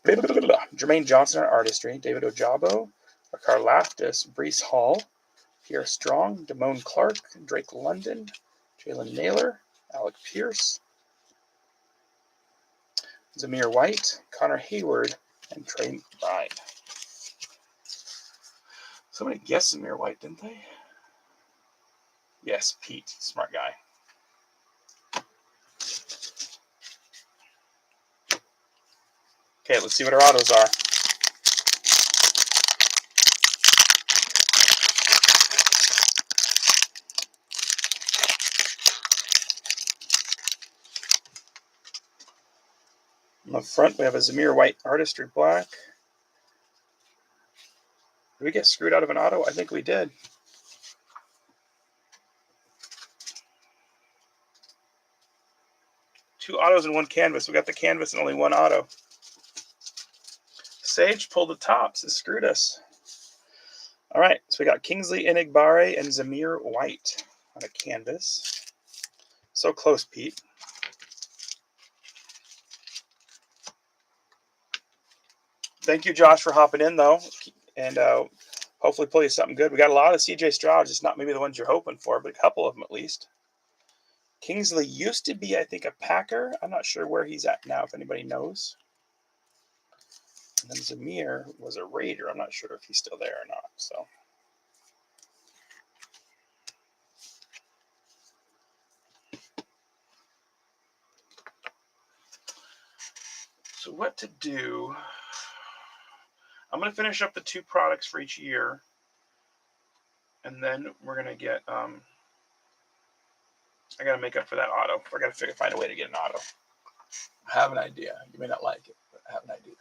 Jermaine Johnson on artistry. David Ojabo. Ricard Laftis. Brees Hall. Pierre Strong. Damone Clark. Drake London. Jalen Naylor. Alec Pierce. Zamir White. Connor Hayward. And Trey Bryan. Somebody guessed Zamir White, didn't they? Yes, Pete. Smart guy. Okay, let's see what our autos are. On the front, we have a Zamir White artistry black. Did we get screwed out of an auto? I think we did. Two autos in one canvas. We got the canvas and only one auto. Sage pulled the tops. It screwed us. All right, so we got Kingsley Enigbare and Zamir White on a canvas. So close, Pete. Thank you, Josh, for hopping in, though, and hopefully pull you something good. We got a lot of C.J. Stroud, just not maybe the ones you're hoping for, but a couple of them at least. Kingsley used to be, I think, a Packer. I'm not sure where he's at now, if anybody knows. And then Zamir was a Raider. I'm not sure if he's still there or not. So what to do? I'm going to finish up the 2 products for each year. And then we're going to get, I got to make up for that auto. I got to find a way to get an auto. I have an idea. You may not like it, but I have an idea.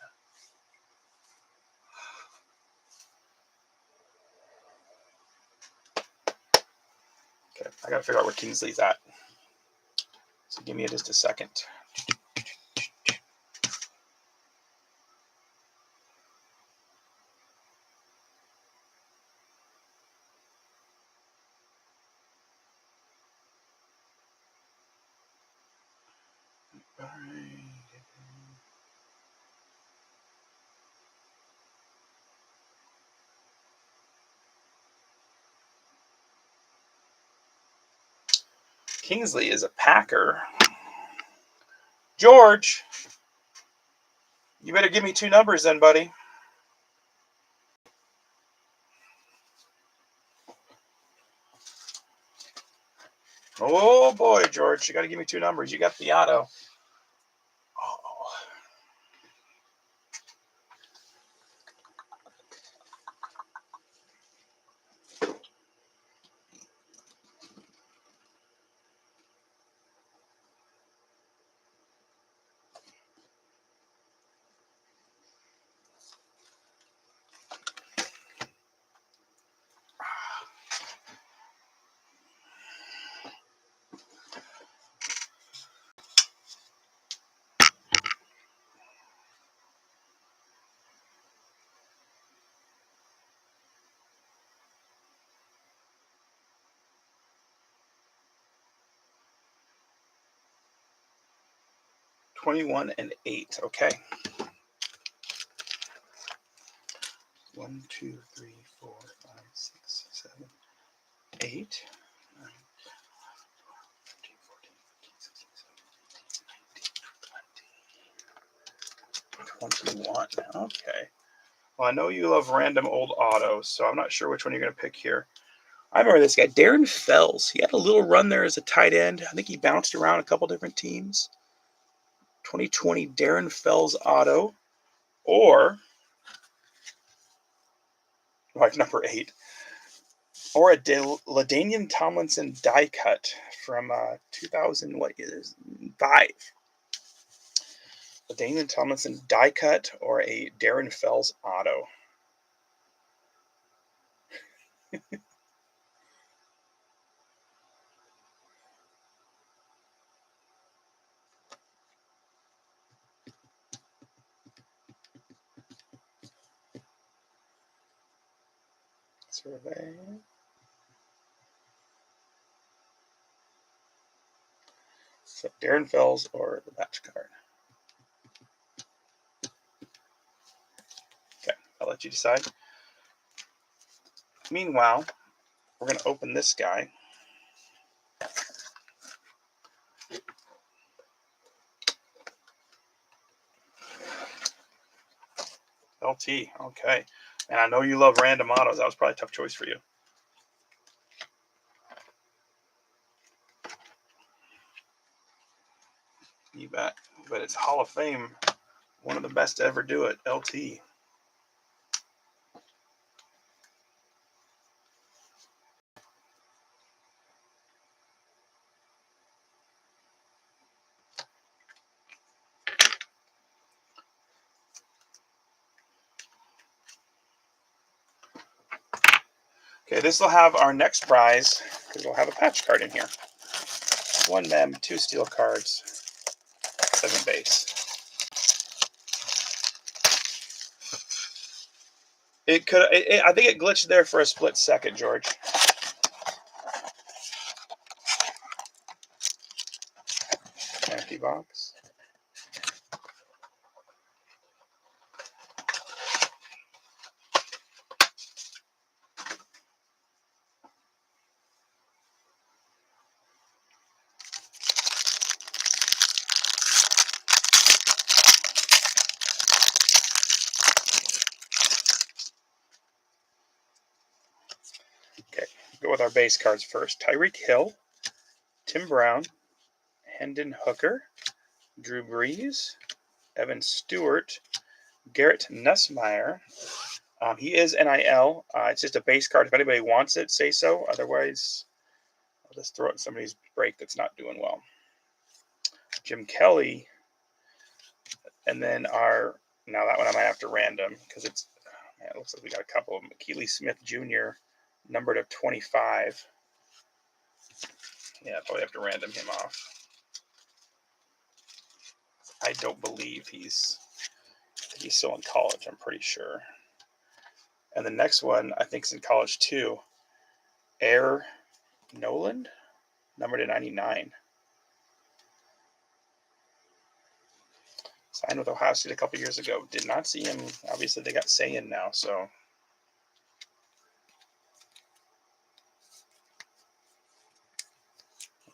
Okay, I got to figure out where Kingsley's at. So give me just a second. All right. Kingsley is a Packer. George, you better give me 2 numbers then, buddy. Oh boy, George, you got to give me 2 numbers. You got the auto. Oh. $21 and $8. Okay. 1, 2, 3, 4, 5, 6, 7, 8, 9, 13, 14, 15, 16, 17, 18, 19, 20, 21. Okay. Well, I know you love random old autos, so I'm not sure which one you're going to pick here. I remember this guy, Darren Fells. He had a little run there as a tight end. I think he bounced around a couple different teams. 2020 Darren Fells auto. Or, like number 8, or a LaDainian Tomlinson die cut from 2005. LaDainian Tomlinson die cut or a Darren Fells auto. Survey. So Darren Fells or the batch card. Okay, I'll let you decide. Meanwhile, we're going to open this guy. LT, okay. And I know you love random autos. That was probably a tough choice for you. You bet. But it's Hall of Fame. One of the best to ever do it, LT. Okay, this will have our next prize because we'll have a patch card in here. 1 mem, 2 steel cards, 7 base. It could. I think it glitched there for a split second, George. Empty box. Okay, go with our base cards first. Tyreek Hill, Tim Brown, Hendon Hooker, Drew Brees, Evan Stewart, Garrett Nussmeier. He is NIL. It's just a base card. If anybody wants it, say so. Otherwise, I'll just throw it in somebody's break that's not doing well. Jim Kelly. And then now that one I might have to random because it looks like we got a couple of them. Keely Smith Jr., numbered of 25. Yeah, probably have to random him off. I don't believe he's still in college, I'm pretty sure. And the next one, I think, is in college too. Air Noland, number to 99. Signed with Ohio State a couple years ago. Did not see him. Obviously, they got Sayin now, so.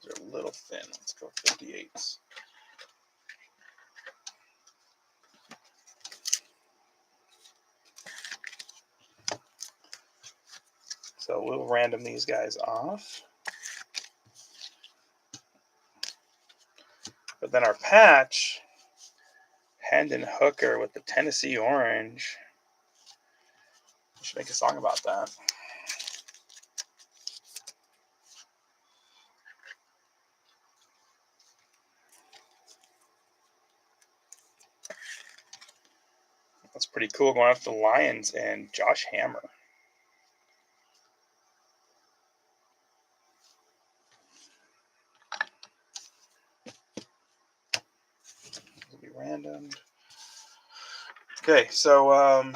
Those are a little thin. Let's go 58s. So we'll random these guys off. But then our patch, Hendon Hooker with the Tennessee Orange. We should make a song about that. That's pretty cool going after the Lions and Josh Hammer. It'll be random. Okay, so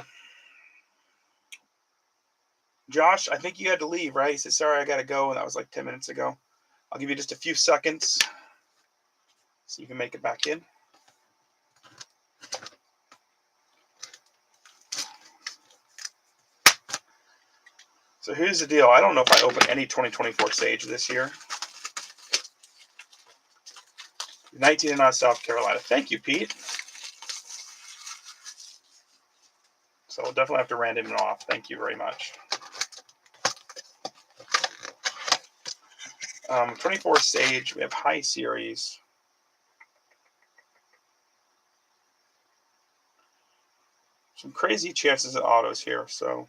Josh, I think you had to leave, right? He said, sorry, I got to go. And that was like 10 minutes ago. I'll give you just a few seconds so you can make it back in. So here's the deal. I don't know if I open any 2024 Sage this year. 19 and out South Carolina. Thank you, Pete. So we'll definitely have to random it off. Thank you very much. 24 Sage. We have High Series. Some crazy chances at autos here. So,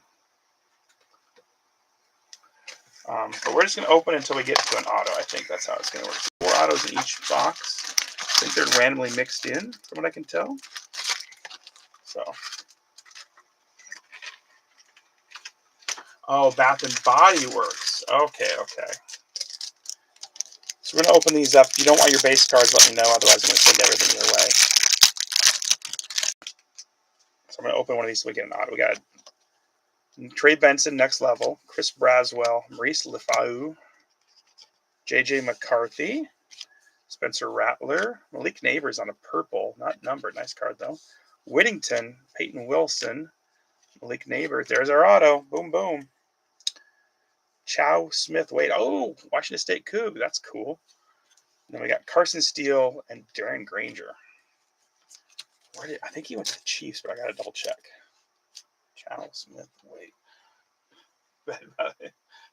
but we're just going to open until we get to an auto. I think that's how it's going to work. 4 autos in each box. I think they're randomly mixed in, from what I can tell. So, oh, Bath and Body Works. Okay. So we're going to open these up. If you don't want your base cards, let me know. Otherwise, I'm going to send everything your way. So I'm going to open one of these so we get an auto. We got Trey Benson, next level. Chris Braswell, Maurice Lefau, J.J. McCarthy, Spencer Rattler, Malik Neighbors on a purple, not numbered. Nice card, though. Whittington, Peyton Wilson, Malik Neighbors. There's our auto. Boom, boom. Chow Smith Wade. Oh, Washington State Coug. That's cool. And then we got Carson Steele and Darren Granger. I think he went to the Chiefs, but I got to double check. Chow Smith Wade.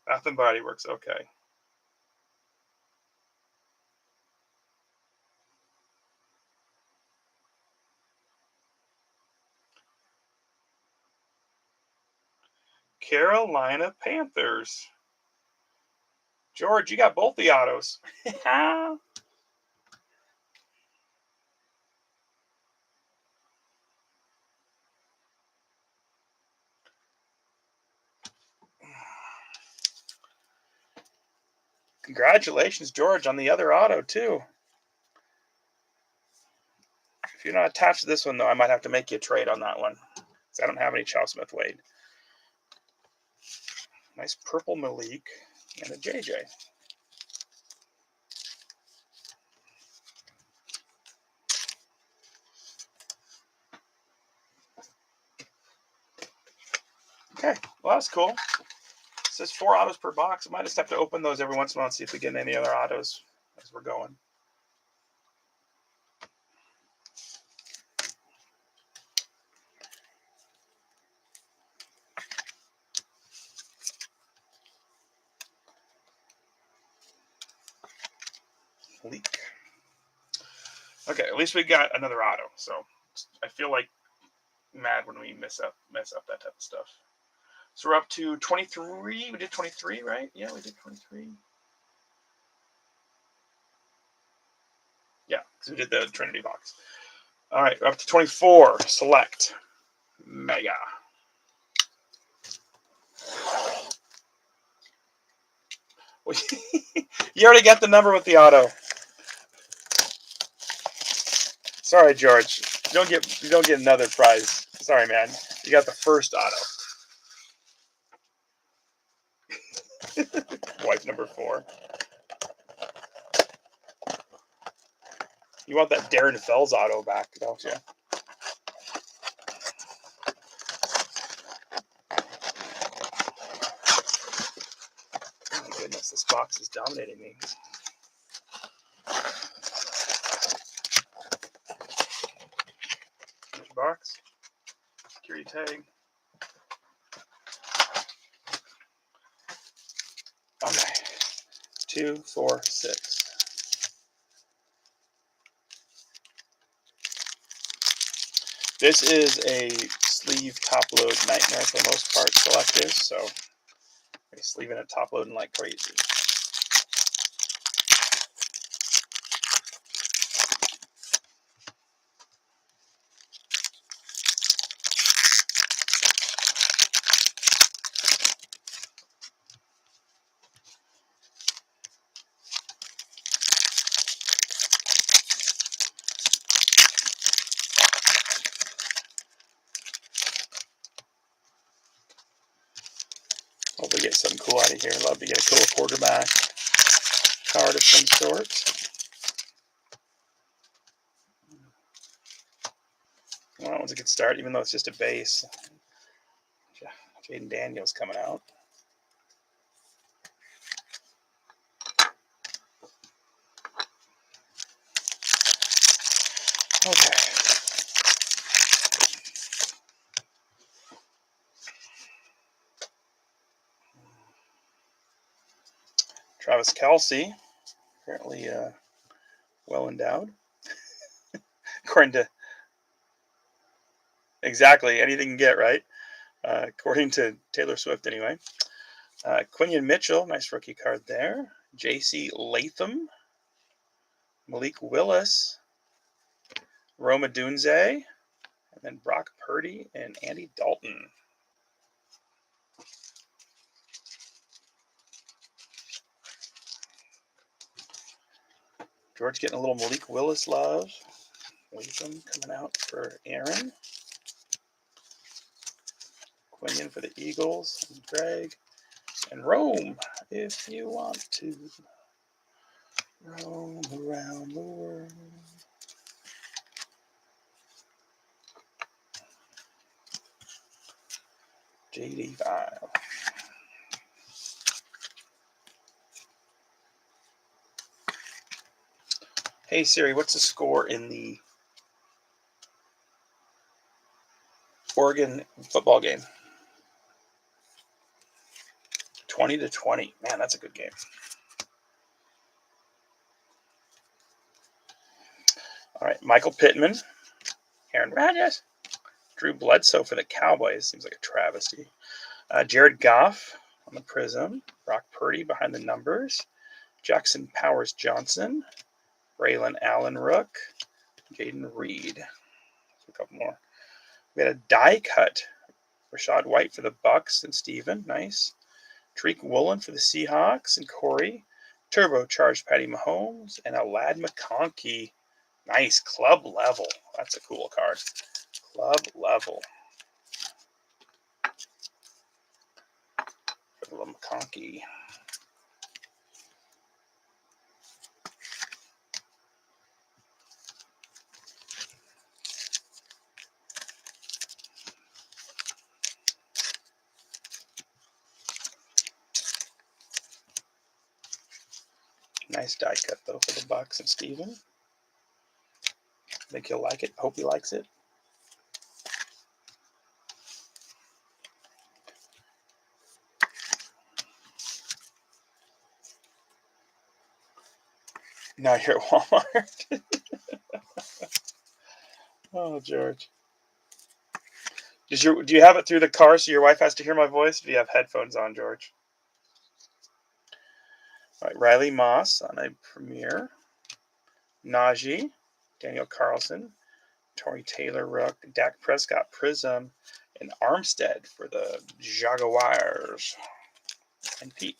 Bath and Body Works. Okay. Carolina Panthers. George, you got both the autos. Congratulations, George, on the other auto, too. If you're not attached to this one, though, I might have to make you a trade on that one. Because I don't have any Chow Smith Wade. Nice purple Malik and a JJ. Okay, well, that's cool. It says 4 autos per box. I might just have to open those every once in a while and see if we get any other autos as we're going. Leak. Okay, at least we got another auto. So I feel like mad when we mess up that type of stuff. So we're up to 23. We did 23, right? Yeah, we did 23. Yeah, because we did the Trinity box. All right, we're up to 24. Select. Mega. You already got the number with the auto. Sorry, George. You don't get another prize. Sorry, man. You got the first auto. Wipe number 4. You want that Darren Fells auto back, don't you? Oh my goodness, this box is dominating me. Which box? Security tag. Okay. 2, 4, 6. This is a sleeve top load nightmare for the most part, selective, so I'm sleeving it top loading like crazy. Hope we get something cool out of here. Love to get a cool quarterback card of some sort. Well, that one's a good start, even though it's just a base. Jaden Daniels coming out. Okay. Travis Kelce, apparently well endowed. According to exactly anything you can get, right? According to Taylor Swift, anyway. Quinion Mitchell, nice rookie card there. J.C. Latham, Malik Willis, Roma Dunze, and then Brock Purdy and Andy Dalton. George getting a little Malik Willis love. Latham coming out for Aaron. Quinion for the Eagles. And Greg. And Rome, if you want to roam around the world. JD file. Hey Siri, what's the score in the Oregon football game? 20-20. Man, that's a good game. All right, Michael Pittman, Aaron Rodgers, Drew Bledsoe for the Cowboys. Seems like a travesty. Jared Goff on the Prism. Brock Purdy behind the numbers. Jackson Powers Johnson. Braylon Allen Rook. Jaden Reed. A couple more. We had a die cut. Rashad White for the Bucks and Steven. Nice. Tariq Woolen for the Seahawks and Corey. Turbocharged Patty Mahomes and a Lad McConkey. Nice. Club level. That's a cool card. Club level. For the McConkey. Nice die cut, though, for the Bucks and Steven. Think he'll like it. Hope he likes it. Now you're at Walmart. Oh, George. Do you have it through the car so your wife has to hear my voice? Or do you have headphones on, George? All right, Riley Moss on a Premier. Najee, Daniel Carlson, Torrey Taylor Rook, Dak Prescott Prism, and Armstead for the Jaguars. And Pete.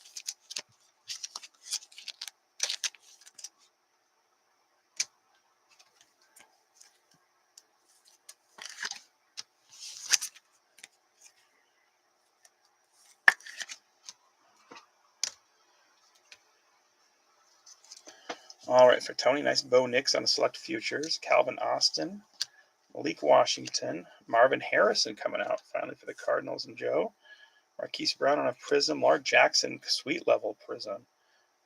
All right, for Tony, nice Bo Nix on the select futures. Calvin Austin, Malik Washington, Marvin Harrison coming out finally for the Cardinals and Joe. Marquise Brown on a Prism, Lamar Jackson suite level Prism,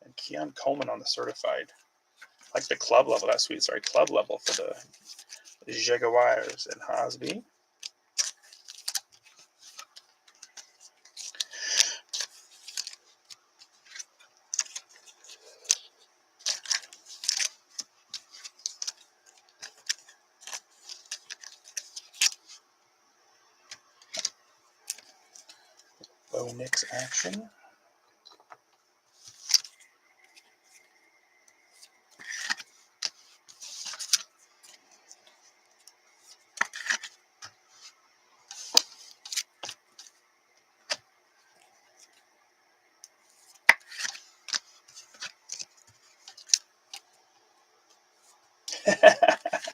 and Keon Coleman on the certified. I like the club level, that suite, sorry, club level for the Jaguars and Hosby. Bo Nix action.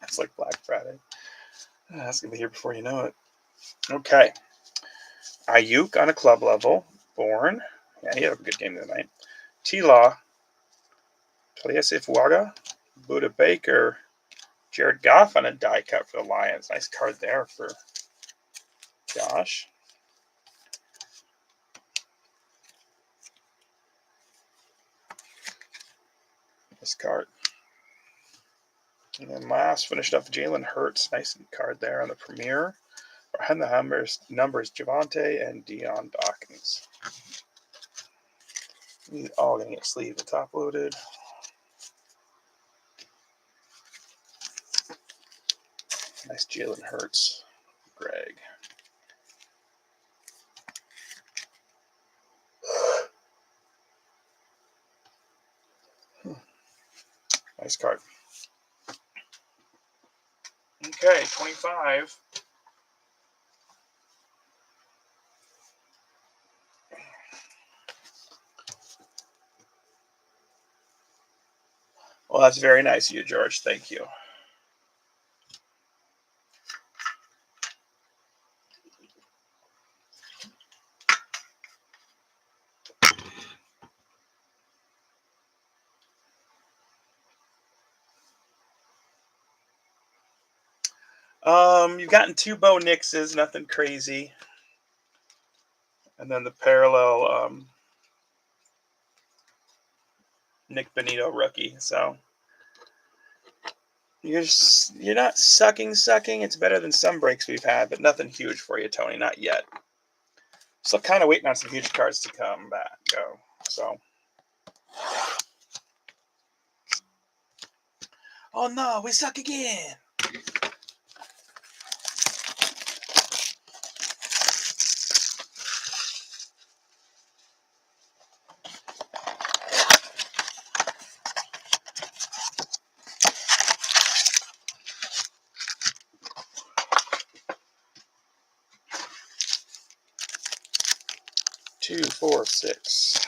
It's like Black Friday. That's going to be here before you know it. Okay. Ayuk on a club level. Bourne. Yeah, he had a good game tonight. T-Law. Taliese Fuaga. Buda Baker. Jared Goff on a die cut for the Lions. Nice card there for Josh. This card. And then last, finished up Jalen Hurts. Nice card there on the Premier. Behind the numbers Javonte and Dion Dawkins. These are all going to get sleeved and top loaded. Nice Jalen Hurts. Greg. Nice card. Okay, 25. Well, that's very nice of you, George. Thank you. You've gotten 2 Bo Nixes, nothing crazy. And then the parallel Nick Benito rookie. So you're not sucking. It's better than some breaks we've had, but nothing huge for you, Tony. Not yet. Still kind of waiting on some huge cards to come back. So. Oh no, we suck again. Two, 4, 6.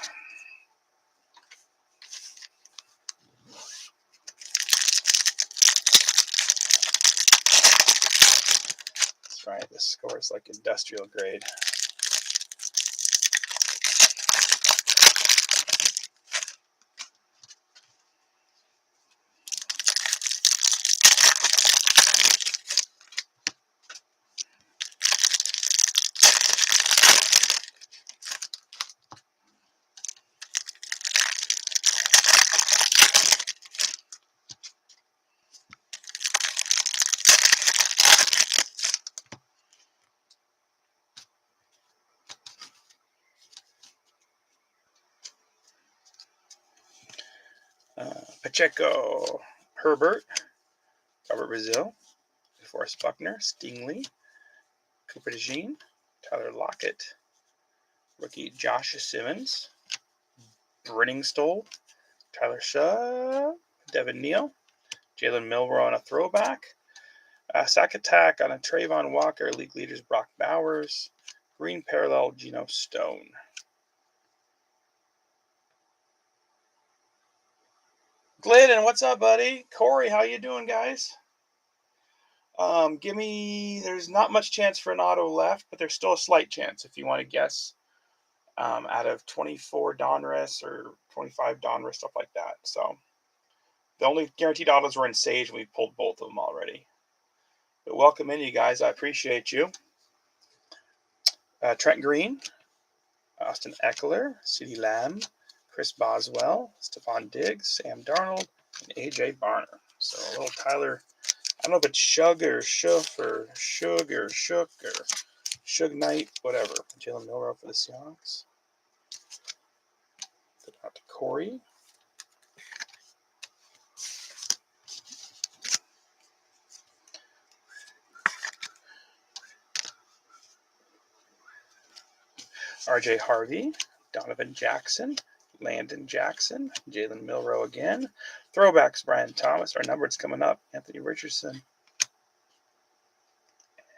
That's right, this score is like industrial grade. Pacheco, Herbert, Robert Brazil, DeForest Buckner, Stingley, Cooper DeJean, Tyler Lockett, rookie Josh Simmons, Brenningstole, Tyler Shaw, Devin Neal, Jalen Milroe on a throwback, sack attack on a Trayvon Walker, league leaders Brock Bowers, green parallel Geno Stone. Glidden, what's up, buddy? Corey, how you doing, guys? There's not much chance for an auto left, but there's still a slight chance if you want to guess out of 24 Donruss or 25 Donruss, stuff like that. So The only guaranteed autos were in Sage, and we pulled both of them already. But welcome in, you guys. I appreciate you. Trent Green, Austin Eckler, CeeDee Lamb, Chris Boswell, Stephon Diggs, Sam Darnold, and A.J. Barner. So a little Tyler, I don't know if it's Shug or Shuff or Shug or Shook or Shug Knight, whatever. Jalen Milroe for the Seahawks. Put out to Corey. R.J. Harvey, Donovan Jackson, Landon Jackson, Jalen Milroe again. Throwbacks, Brian Thomas. Our numbered's coming up. Anthony Richardson.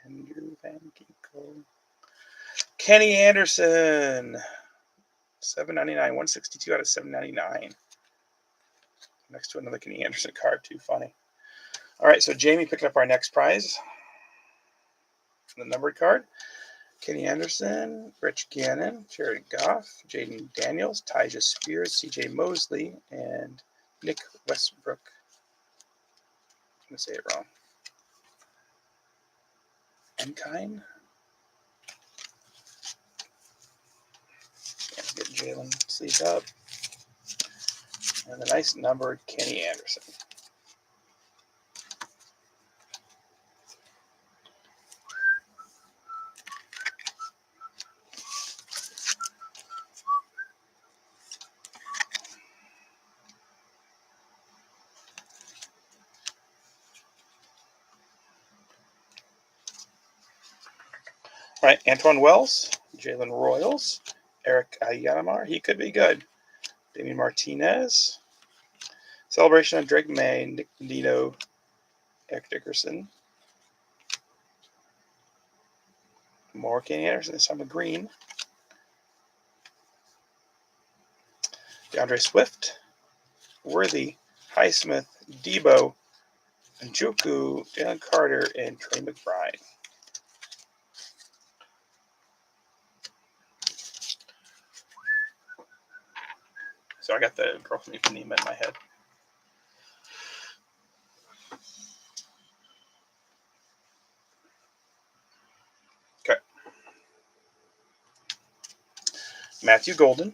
Andrew Van Ginkel. Kenny Anderson. $7.99. 162 out of 7.99. Next to another Kenny Anderson card. Too funny. All right, so Jamie picked up our next prize. The numbered card. Kenny Anderson, Rich Gannon, Jared Goff, Jaden Daniels, Tyja Spears, CJ Mosley, and Nick Westbrook. I'm going to say it wrong. Enkine. Can't get Jalen sleeved up. And the nice numbered Kenny Anderson. All right, Antoine Wells, Jalen Royals, Eric Ayanamar. He could be good. Damian Martinez. Celebration of Drake May, Nick Dino, Eric Dickerson. More Kenny Anderson, this time a green. DeAndre Swift, Worthy, Highsmith, Debo, Njoku, Jalen Carter, and Trey McBride. So I got the girl from Ipanema in my head. Okay. Matthew Golden,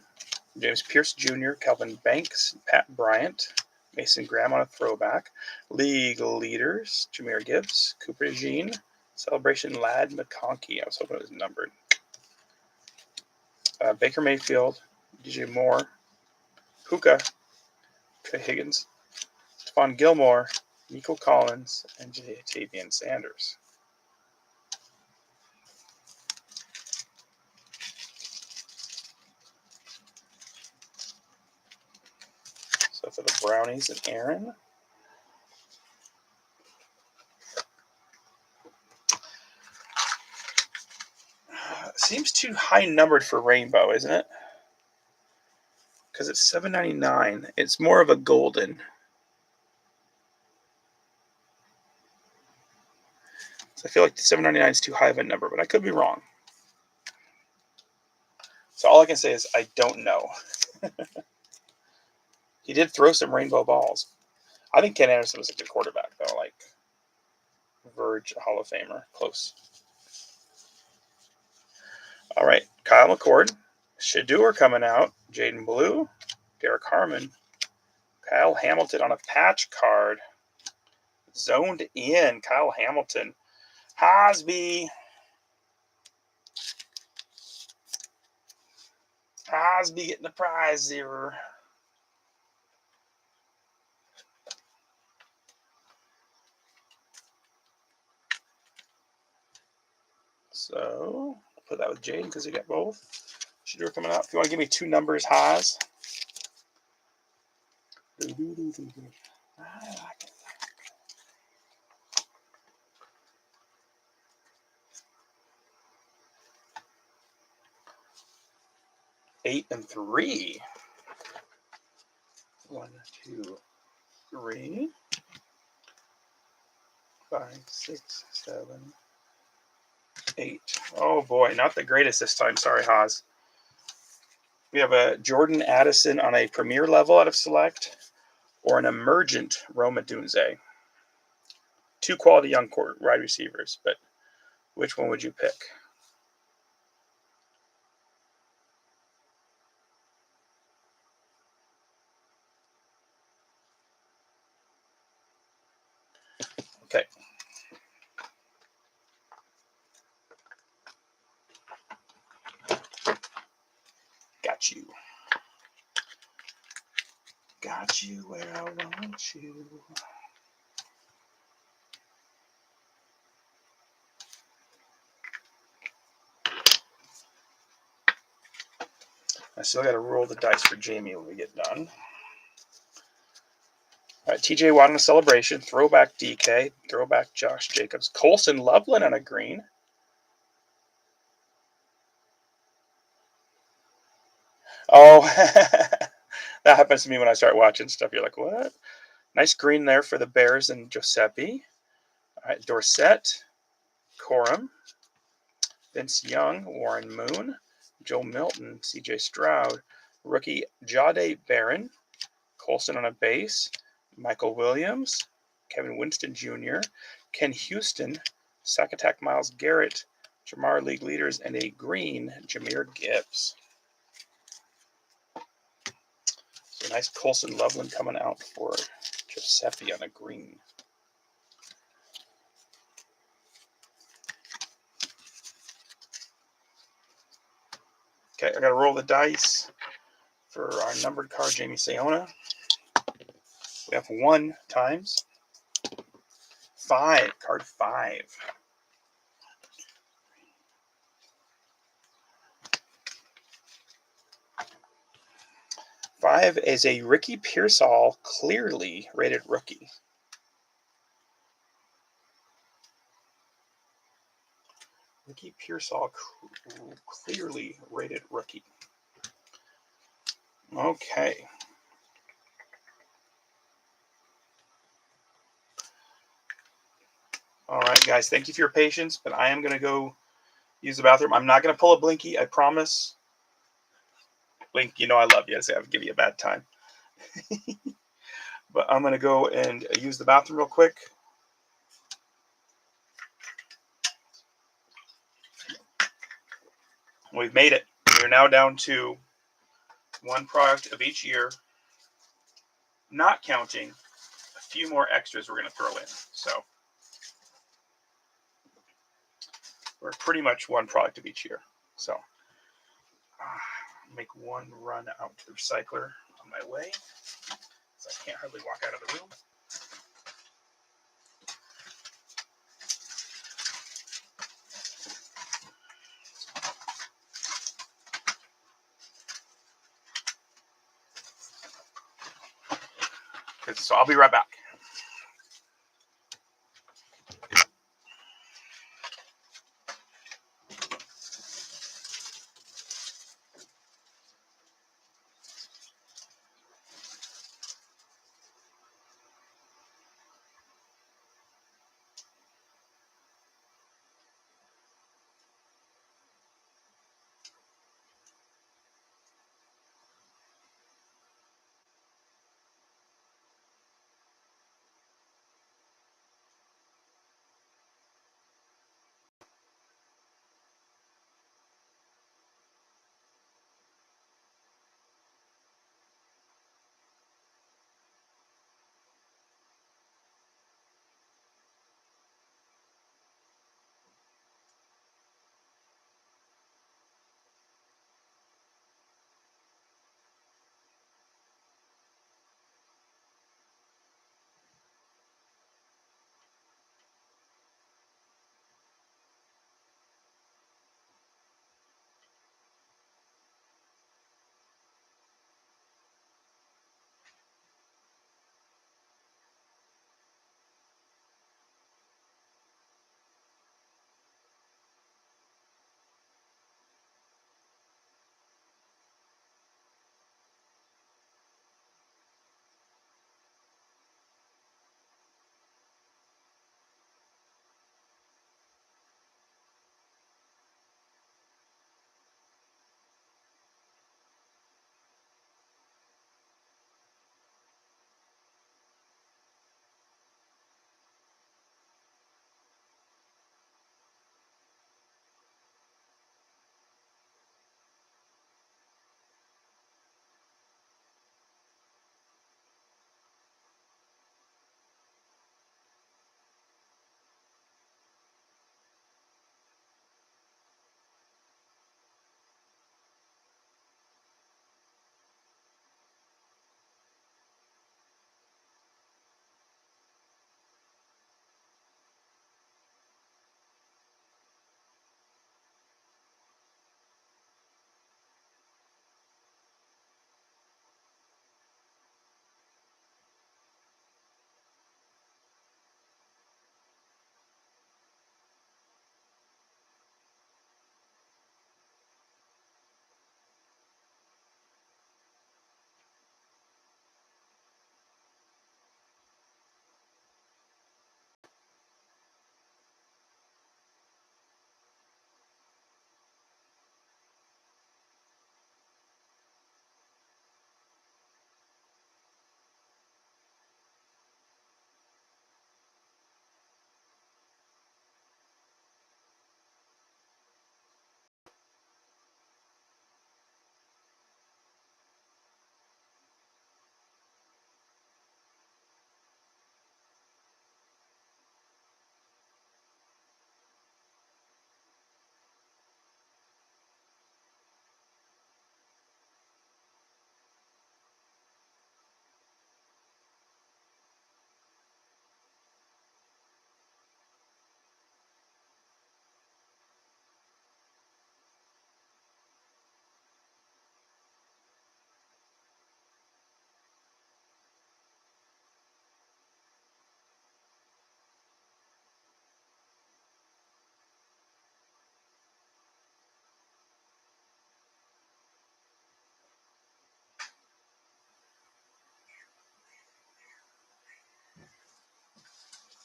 James Pierce Jr., Calvin Banks, Pat Bryant, Mason Graham on a throwback, league leaders, Jahmyr Gibbs, Cooper Jean, Celebration Lad McConkey. I was hoping it was numbered. Baker Mayfield, DJ Moore, Puka, Trey Higgins, Stephon Gilmore, Nico Collins, and Tavian Sanders. So for the Brownies and Aaron. Seems too high numbered for Rainbow, isn't it? Because it's $7.99. It's more of a golden. So I feel like the $7.99 is too high of a number, but I could be wrong. So all I can say is I don't know. He did throw some rainbow balls. I think Ken Anderson was a good quarterback, though. Like, Verge Hall of Famer. Close. All right. Kyle McCord. Shador coming out. Jaden Blue. Derek Harmon. Kyle Hamilton on a patch card. Zoned in. Kyle Hamilton. Hosby. Hosby getting the prize here. So, I'll put that with Jaden because he got both. Shador coming out. If you want to give me two numbers, Haas. I like it. 8 and 3. 1, 2, 3. 5, 6, 7, 8. Oh boy, not the greatest this time. Sorry, Haas. We have a Jordan Addison on a premier level out of Select. or an emergent Rome Odunze? Two quality young wide receivers, but which one would you pick? Okay. Got you. Got you where I want you. I still got to roll the dice for Jamie when we get done. All right, TJ Watt on a celebration. Throwback DK. Throwback Josh Jacobs. Colson Loveland on a green. Oh, that happens to me when I start watching stuff. You're like, what? Nice green there for the Bears and Giuseppe. All right, Dorsett, Corum, Vince Young, Warren Moon, Joe Milton, CJ Stroud, rookie Jade Barron, Colson on a base, Michael Williams, Kevin Winston Jr., Ken Houston, sack attack Myles Garrett, Jamar league leaders, and a green Jahmyr Gibbs. So nice Colson Loveland coming out for Giuseppe on a green. Okay, I got to roll the dice for our numbered card, Jamie Sayona. We have 1 times 5, card 5. 5 is a Ricky Pearsall clearly rated rookie. Ricky Pearsall clearly rated rookie. Okay. All right, guys. Thank you for your patience, but I am going to go use the bathroom. I'm not going to pull a Blinky, I promise. Blink, you know I love you. I say I'll give you a bad time. But I'm going to go and use the bathroom real quick. We've made it. We're now down to 1 product of each year, not counting a few more extras we're going to throw in. So we're pretty much 1 product of each year. So make 1 run out to the recycler on my way, so I can't hardly walk out of the room. So I'll be right back.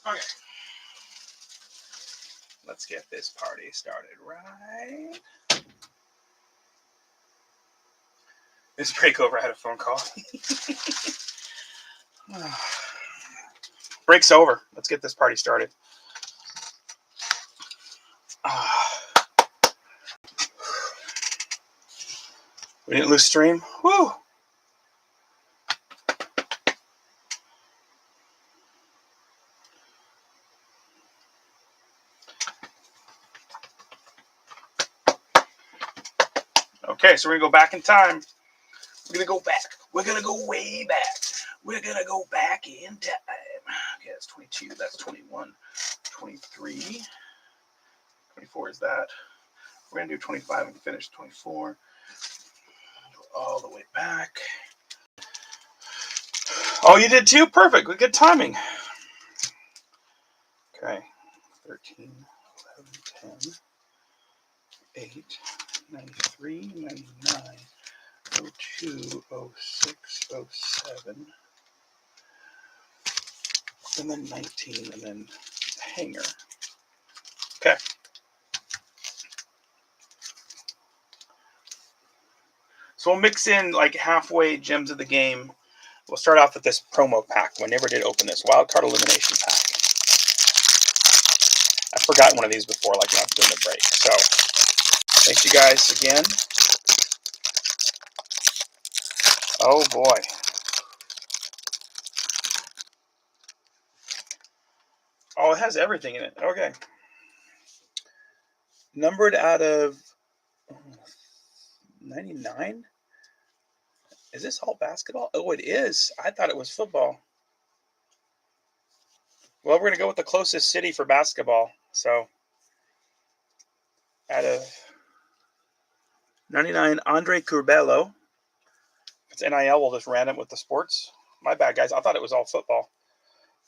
Okay. Let's get this party started right. This break over. I had a phone call. Break's over. Let's get this party started. We didn't lose stream. Woo! Okay, so we're gonna go back in time. We're gonna go back. We're gonna go way back. We're gonna go back in time. Okay, that's 22. That's 21. 23. 24 is that. We're gonna do 25 and finish 24. Go all the way back. Oh, you did too? Perfect. With good timing. Okay. 13, 11, 10, 8, 93, 99, 02, 06, 07, and then 19, and then hanger. Okay. So we'll mix in like halfway gems of the game. We'll start off with this promo pack. I never did open this wildcard elimination pack. I've forgotten one of these before, like when I was doing the break. So thanks you guys again. Oh boy. Oh, it has everything in it. Okay. Numbered out of 99? Is this all basketball? Oh, it is. I thought it was football. Well, we're going to go with the closest city for basketball. So, out of 99, Andre Curbelo. If it's NIL, we'll just random with the sports. My bad, guys. I thought it was all football.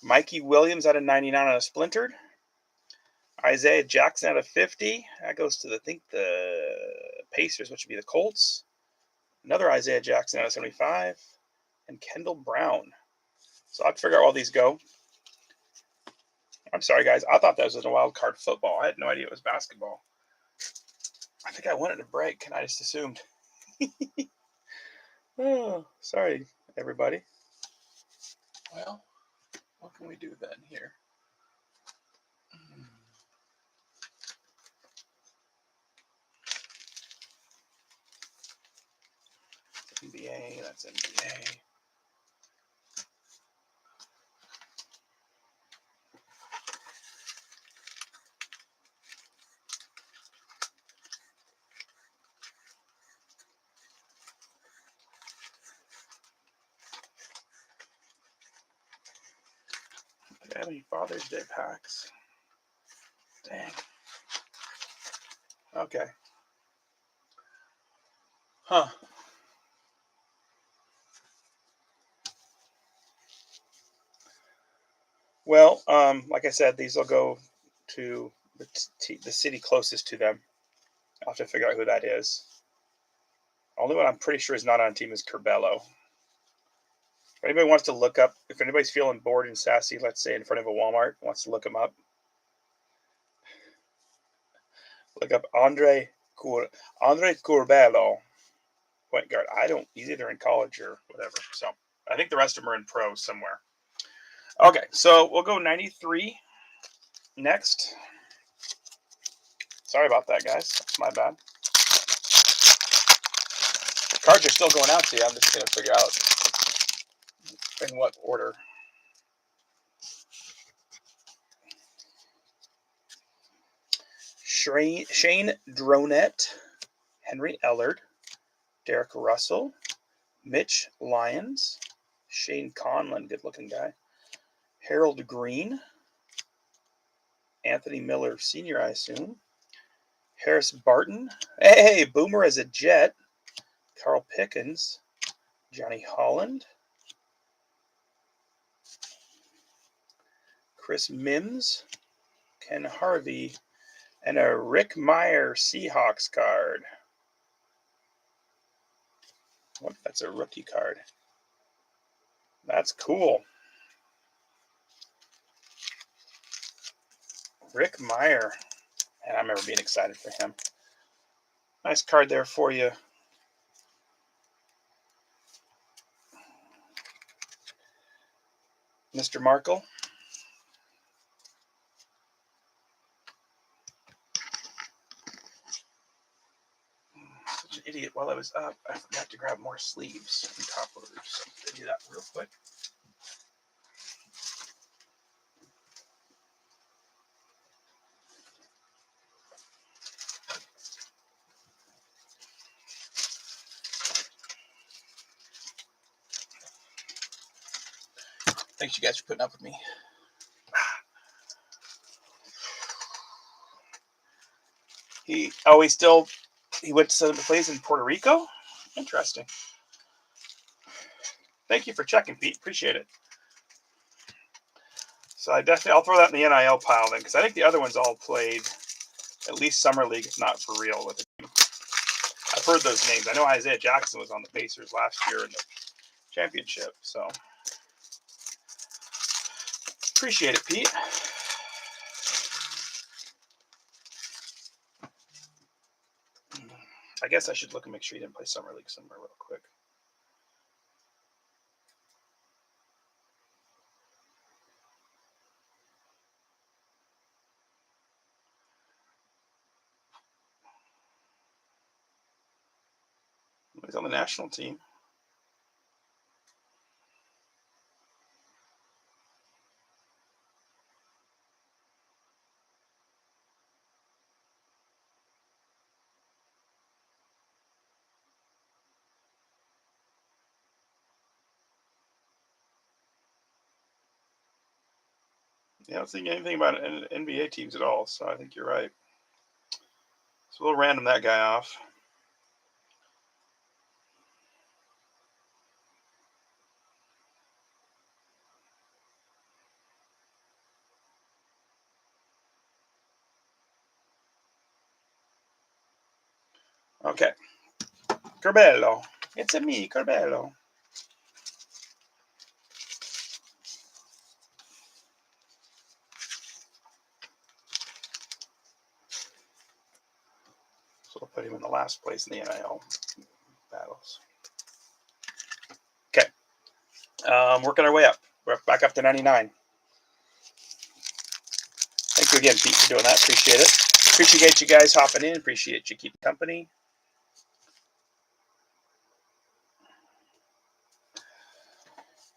Mikey Williams out of 99 on a splintered. Isaiah Jackson out of 50. That goes to, I think, the Pacers, which would be the Colts. Another Isaiah Jackson out of 75. And Kendall Brown. So I'd figure out all these go. I'm sorry, guys. I thought that was a wild card football. I had no idea it was basketball. I think I wanted a break, and I just assumed. Oh, sorry, everybody. Well, what can we do then here? NBA, that's NBA. Do I have any Father's Day packs? Dang. Okay. Huh. Well, like I said, these will go to the city closest to them. I'll have to figure out who that is. Only one I'm pretty sure is not on team is Curbelo. If anybody wants to look up, if anybody's feeling bored and sassy, let's say in front of a Walmart, wants to look them up, look up Andre Curbelo, point guard. He's either in college or whatever. So I think the rest of them are in pro somewhere. Okay, so we'll go 93 next. Sorry about that, guys. That's my bad. The cards are still going out to you. I'm just going to figure out in what order. Shane Dronette, Henry Ellard, Derek Russell, Mitch Lyons, Shane Conlon, good-looking guy, Harold Green, Anthony Miller Sr., I assume, Harris Barton, hey, Boomer as a Jet, Carl Pickens, Johnny Holland, Chris Mims, Ken Harvey, and a Rick Meyer Seahawks card. What if that's a rookie card? That's cool. Rick Meyer. And I remember being excited for him. Nice card there for you. Mr. Markle. Such an idiot. While I was up, I forgot to grab more sleeves and top loaders. So I'm going to do that real quick. Thanks you guys for putting up with me. He went to seventh place in Puerto Rico. Interesting. Thank you for checking, Pete. Appreciate it. So I'll throw that in the NIL pile then, because I think the other ones all played at least summer league, if not for real, with it. I've heard those names. I know Isaiah Jackson was on the Pacers last year in the championship. So appreciate it, Pete. I guess I should look and make sure he didn't play summer league somewhere real quick. He's on the national team. Yeah, I don't think anything about NBA teams at all, so I think you're right. So we'll random that guy off. Okay. Corbello. It's a me, Corbello. So we'll put him in the last place in the NIL battles. Okay. Working our way up. We're back up to 99. Thank you again, Pete, for doing that. Appreciate it. Appreciate you guys hopping in. Appreciate you keeping company.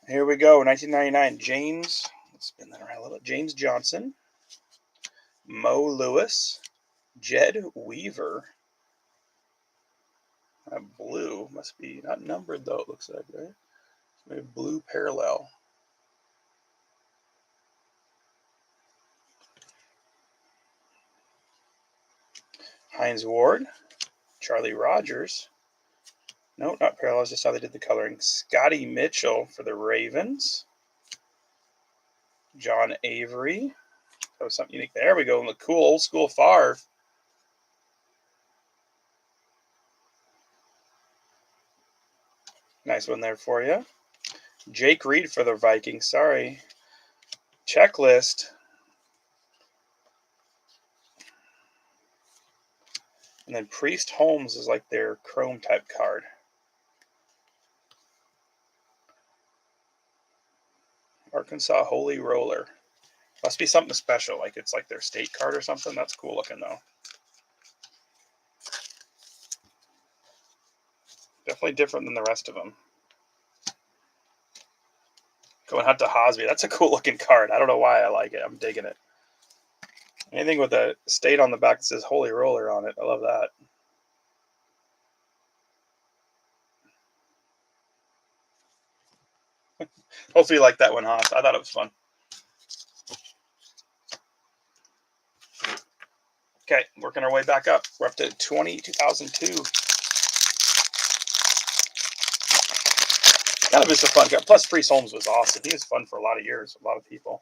Here we go. 1999. James. Let's spin that around a little bit. James Johnson. Mo Lewis. Jed Weaver. Blue. Must be not numbered, though, it looks like, right? Maybe blue parallel. Hines Ward. Charlie Rogers. No, not parallels, just how they did the coloring. Scotty Mitchell for the Ravens. John Avery. That was something unique. There we go. The cool old school Favre. Nice one there for you. Jake Reed for the Vikings. Sorry. Checklist. And then Priest Holmes is like their chrome type card. Arkansas Holy Roller. Must be something special, like it's like their state card or something. That's cool looking, though. Definitely different than the rest of them. Going out to Hosby. That's a cool looking card. I don't know why I like it. I'm digging it. Anything with a state on the back that says Holy Roller on it. I love that. Hopefully you like that one, Haas. I thought it was fun. Okay, working our way back up. We're up to 2002. Kind of just a fun guy. Plus, Priest Holmes was awesome. He was fun for a lot of years, a lot of people.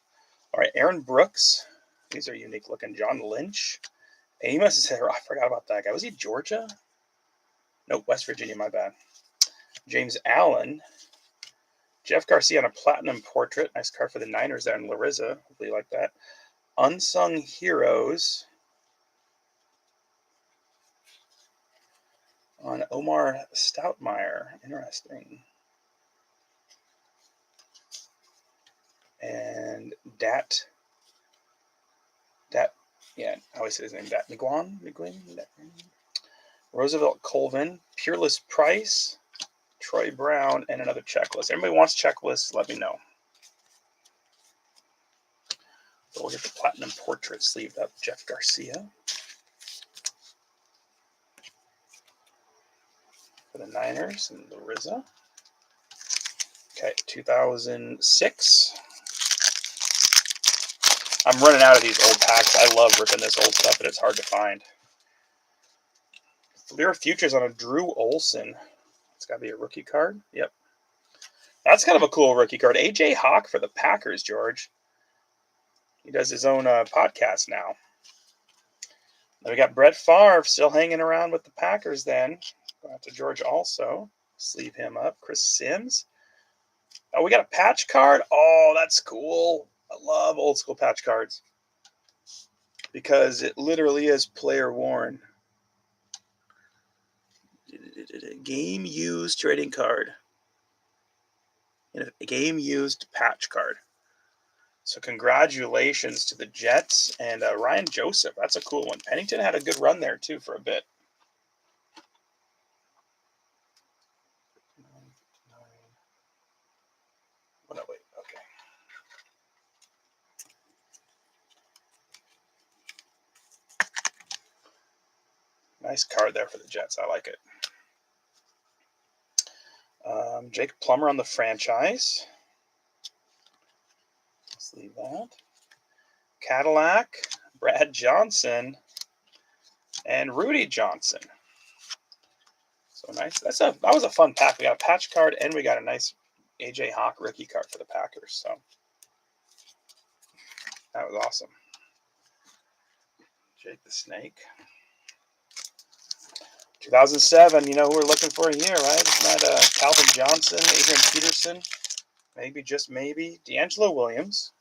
All right, Aaron Brooks. These are unique looking. John Lynch. Amos. I forgot about that guy. Was he Georgia? Nope, West Virginia, my bad. James Allen. Jeff Garcia on a platinum portrait. Nice card for the Niners there in Larissa. Hopefully you like that. Unsung Heroes on Omar Stoutmeyer. Interesting. And yeah, I always say his name, McGuan. Roosevelt Colvin, Peerless Price, Troy Brown, and another checklist. Anybody wants checklists, let me know. So we'll get the Platinum Portrait sleeved up. Jeff Garcia. For the Niners and the RZA. Okay, 2006. I'm running out of these old packs. I love ripping this old stuff, but it's hard to find. Fleer Futures on a Drew Olson. It's got to be a rookie card. Yep. That's kind of a cool rookie card. A.J. Hawk for the Packers, George. He does his own podcast now. Then we got Brett Favre still hanging around with the Packers then. Going out to George also. Sleeve him up. Chris Sims. Oh, we got a patch card. Oh, that's cool. I love old school patch cards. Because it literally is player worn. Game used trading card. A game used patch card. So congratulations to the Jets and Ryan Joseph. That's a cool one. Pennington had a good run there too for a bit. Oh, no, wait. Okay. Nice card there for the Jets. I like it. Jake Plummer on the franchise. Let's leave that. Cadillac, Brad Johnson, and Rudy Johnson. So nice. That was a fun pack. We got a patch card and we got a nice A.J. Hawk rookie card for the Packers. So that was awesome. Jake the Snake. 2007, you know who we're looking for here, right? Isn't that Calvin Johnson, Adrian Peterson, maybe, just maybe, D'Angelo Williams.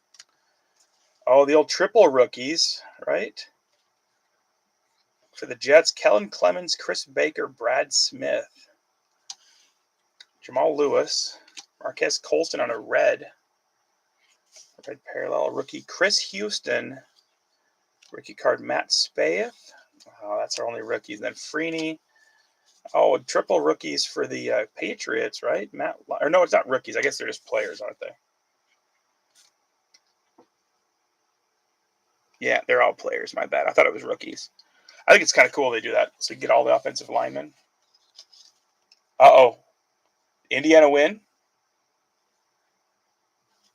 Oh, the old triple rookies, right? For the Jets, Kellen Clemens, Chris Baker, Brad Smith, Jamal Lewis, Marquez Colston on a red parallel rookie, Chris Houston, rookie card, Matt Spaeth. Oh, that's our only rookies. And then Freeney. Oh, triple rookies for the Patriots, right? Or no, it's not rookies. I guess they're just players, aren't they? Yeah, they're all players. My bad. I thought it was rookies. I think it's kind of cool they do that. So you get all the offensive linemen. Uh-oh. Indiana win?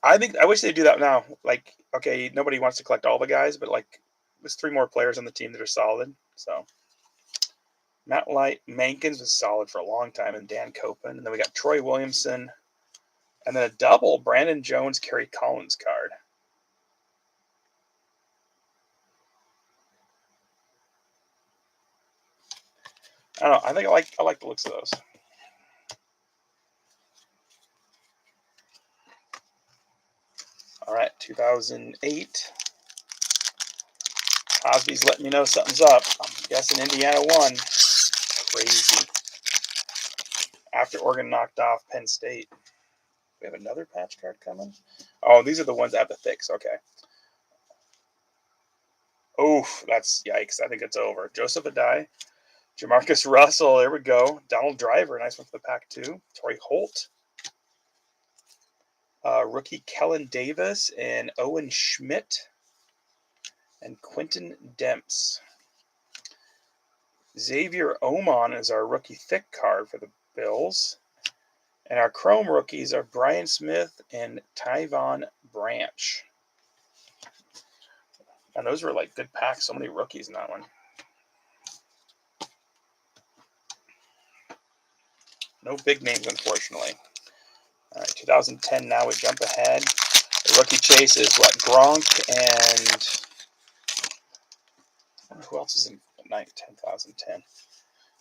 I wish they'd do that now. Like, okay, nobody wants to collect all the guys, but like there's 3 more players on the team that are solid. So Matt Mankins was solid for a long time, and Dan Copen. And then we got Troy Williamson. And then a double Brandon Jones, Kerry Collins card. I don't know. I think I like the looks of those. All right, 2008. Cosby's letting me know something's up. I'm guessing Indiana won. Crazy. After Oregon knocked off Penn State. We have another patch card coming. Oh, these are the ones that have the thicks. Okay. Oof, that's yikes. I think it's over. Joseph Adai. Jamarcus Russell. There we go. Donald Driver. Nice one for the pack, too. Torrey Holt. Rookie Kellen Davis and Owen Schmidt. And Quentin Demps. Xavier Oman is our rookie thick card for the Bills. And our chrome rookies are Brian Smith and Tyvon Branch. And those were like good packs. So many rookies in that one. No big names, unfortunately. All right, 2010. Now we jump ahead. The rookie chase is what? Gronk and who else is in 2010?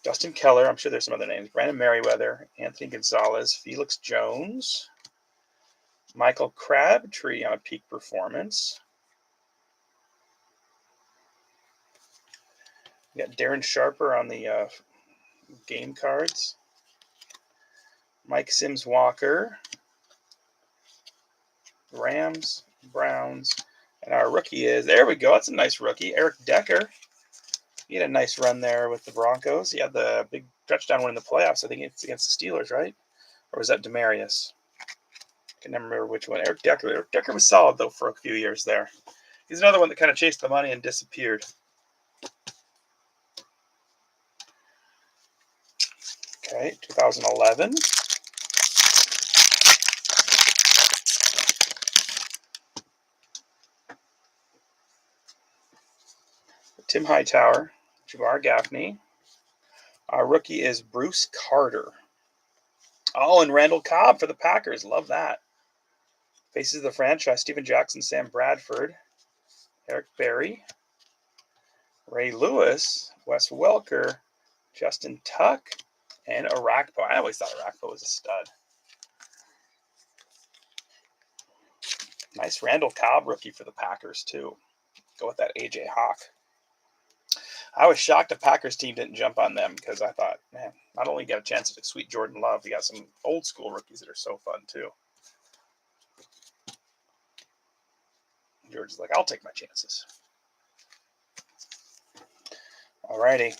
Justin Keller. I'm sure there's some other names. Brandon Merriweather, Anthony Gonzalez, Felix Jones, Michael Crabtree on a peak performance. We got Darren Sharper on the game cards. Mike Sims Walker. Rams, Browns. And our rookie is, there we go. That's a nice rookie. Eric Decker. He had a nice run there with the Broncos. He had the big touchdown win in the playoffs. I think it's against the Steelers, right? Or was that Demarius? I can never remember which one. Eric Decker. Eric Decker was solid, though, for a few years there. He's another one that kind of chased the money and disappeared. Okay, 2011. Tim Hightower, Jabbar Gaffney. Our rookie is Bruce Carter. Oh, and Randall Cobb for the Packers. Love that. Faces of the franchise, Steven Jackson, Sam Bradford, Eric Berry, Ray Lewis, Wes Welker, Justin Tuck, and Arakpo. I always thought Arakpo was a stud. Nice Randall Cobb rookie for the Packers, too. Go with that A.J. Hawk. I was shocked the Packers team didn't jump on them because I thought, man, not only got a chance at sweet Jordan Love, you got some old school rookies that are so fun, too. George is like, I'll take my chances. Alrighty.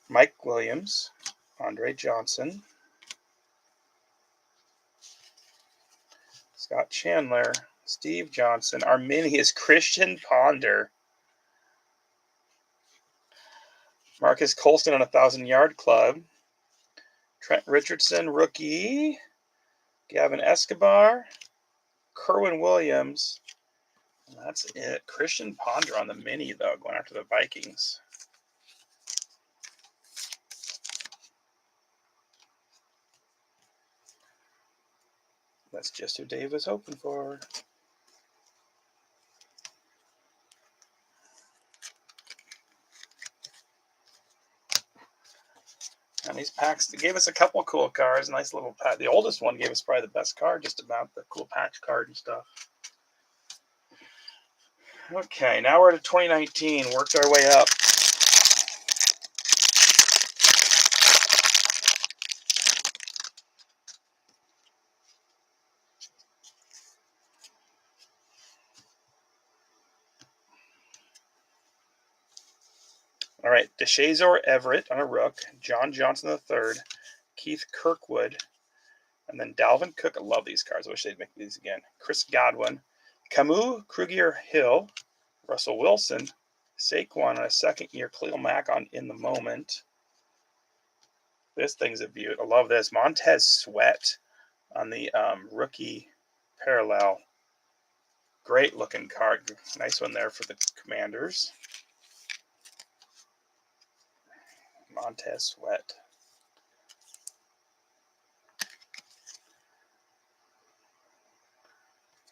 Mike Williams, Andre Johnson, Scott Chandler, Steve Johnson. Our mini is Christian Ponder. Marcus Colston on 1,000-yard club. Trent Richardson, rookie. Gavin Escobar. Kerwin Williams. And that's it. Christian Ponder on the mini, though, going after the Vikings. That's just who Dave was hoping for. And these packs, they gave us a couple cool cards. Nice little pack. The oldest one gave us probably the best card, just about the cool patch card and stuff. Okay, now we're to 2019. Worked our way up. All right, DeShazor Everett on a rook. John Johnson III. Keith Kirkwood. And then Dalvin Cook. I love these cards. I wish they'd make these again. Chris Godwin. Camus Kruger-Hill. Russell Wilson. Saquon on a second-year. Khalil Mack on In the Moment. This thing's a beaut. I love this. Montez Sweat on the rookie parallel. Great looking card. Nice one there for the Commanders. Montez Sweat.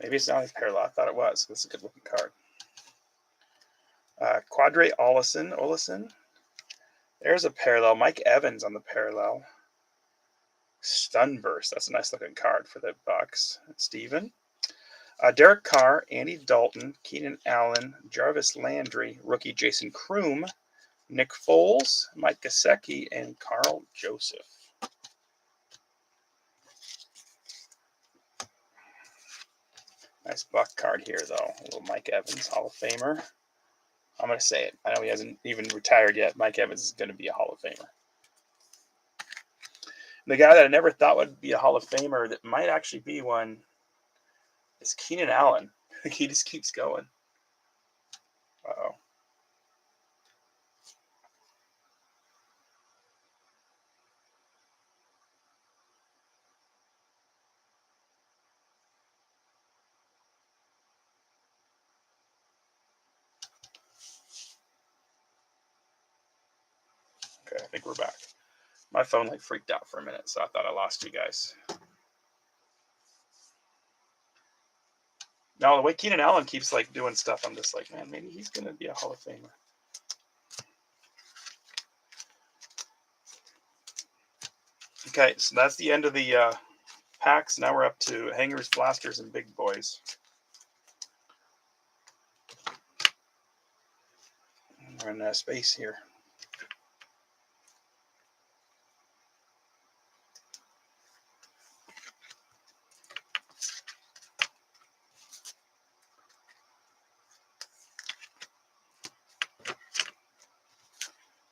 Maybe it's not a parallel. I thought it was. This is a good looking card. Quadre Olison. There's a parallel. Mike Evans on the parallel. Stunburst. That's a nice looking card for the Bucks. Steven. Derek Carr, Andy Dalton, Keenan Allen, Jarvis Landry, rookie Jason Kroom, Nick Foles, Mike Gesicki, and Carl Joseph. Nice Buck card here, though. A little Mike Evans, Hall of Famer. I'm going to say it. I know he hasn't even retired yet. Mike Evans is going to be a Hall of Famer. The guy that I never thought would be a Hall of Famer that might actually be one is Keenan Allen. He just keeps going. Uh-oh. Okay, I think we're back. My phone freaked out for a minute, so I thought I lost you guys. Now, the way Keenan Allen keeps doing stuff, I'm just like, man, maybe he's going to be a Hall of Famer. Okay, so that's the end of the packs. Now we're up to hangers, blasters, and big boys. We're in space here.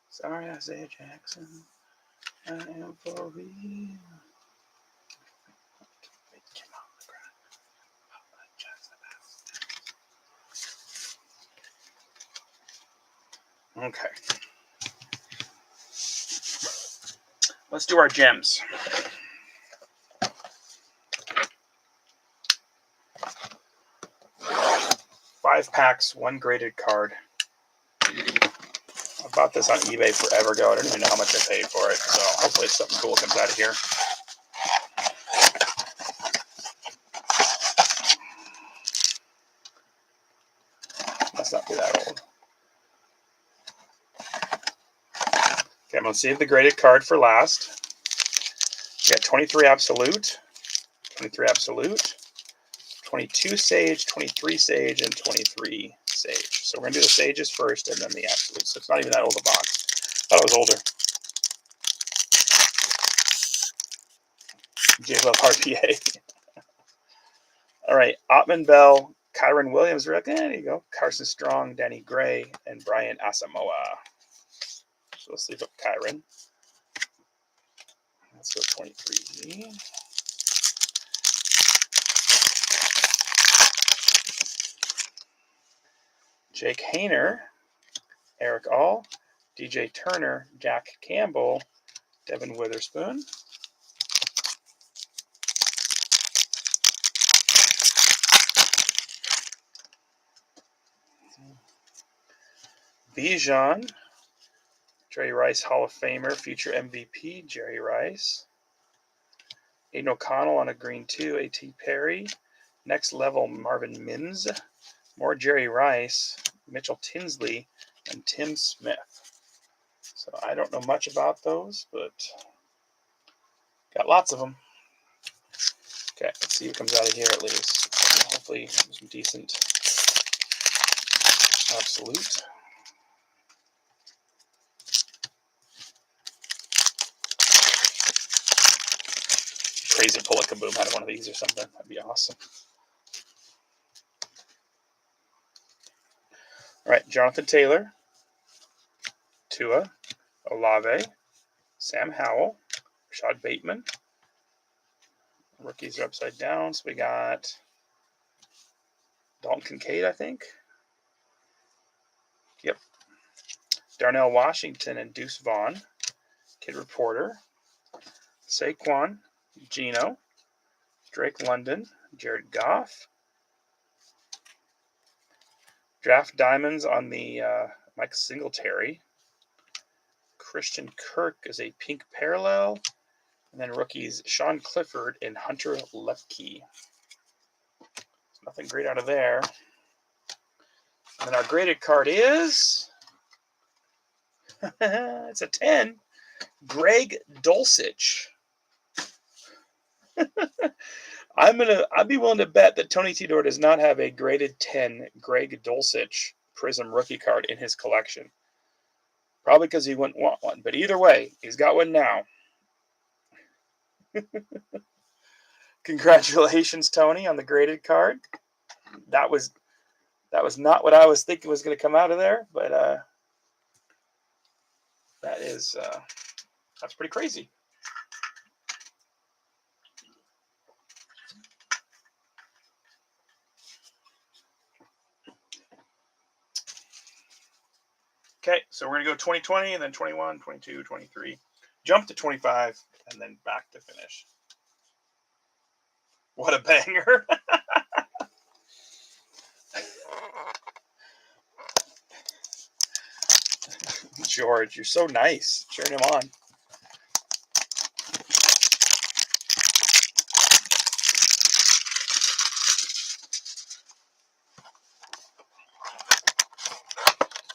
Sorry, Isaiah Jackson. I am for real. Okay. Let's do our gems. Five packs, one graded card. I bought this on eBay forever ago. I don't even know how much I paid for it, so hopefully something cool comes out of here. Must not be that old. Okay, I'm going to save the graded card for last. We got 23 Absolute, 23 Absolute, 22 Sage, 23 Sage, and 23 Sage. So we're going to do the Sages first and then the Absolute. So it's not even that old a box. I thought it was older. J-Love RPA. All right, Ottman Bell, Kyron Williams. There you go. Carson Strong, Danny Gray, and Brian Asamoah. So let's leave up Kyron. Let's go 23. Jake Hayner, Eric All, DJ Turner, Jack Campbell, Devin Witherspoon. Bijan, Jerry Rice Hall of Famer, future MVP, Jerry Rice. Aiden O'Connell on a green 2, A.T. Perry. Next level, Marvin Mims. More Jerry Rice, Mitchell Tinsley, and Tim Smith. So I don't know much about those, but got lots of them. Okay, let's see what comes out of here at least. Hopefully some decent Absolute. Crazy pull a Kaboom out of one of these or something. That'd be awesome. All right, Jonathan Taylor, Tua, Olave, Sam Howell, Rashad Bateman. Rookies are upside down, so we got Dalton Kincaid, I think. Yep. Darnell Washington and Deuce Vaughn. Kid Reporter. Saquon, Geno, Drake London, Jared Goff. Draft diamonds on the Mike Singletary. Christian Kirk is a pink parallel. And then rookies, Sean Clifford and Hunter Lepke. Nothing great out of there. And then our graded card is... it's a 10. Greg Dulcich. I'd be willing to bet that Tony Tidor does not have a graded 10 Greg Dulcich Prism rookie card in his collection. Probably because he wouldn't want one. But either way, he's got one now. Congratulations, Tony, on the graded card. That was not what I was thinking was going to come out of there, but that's pretty crazy. Okay, so we're going to go 2020 and then 21, 22, 23. Jump to 25 and then back to finish. What a banger. George, you're so nice. Cheering him on.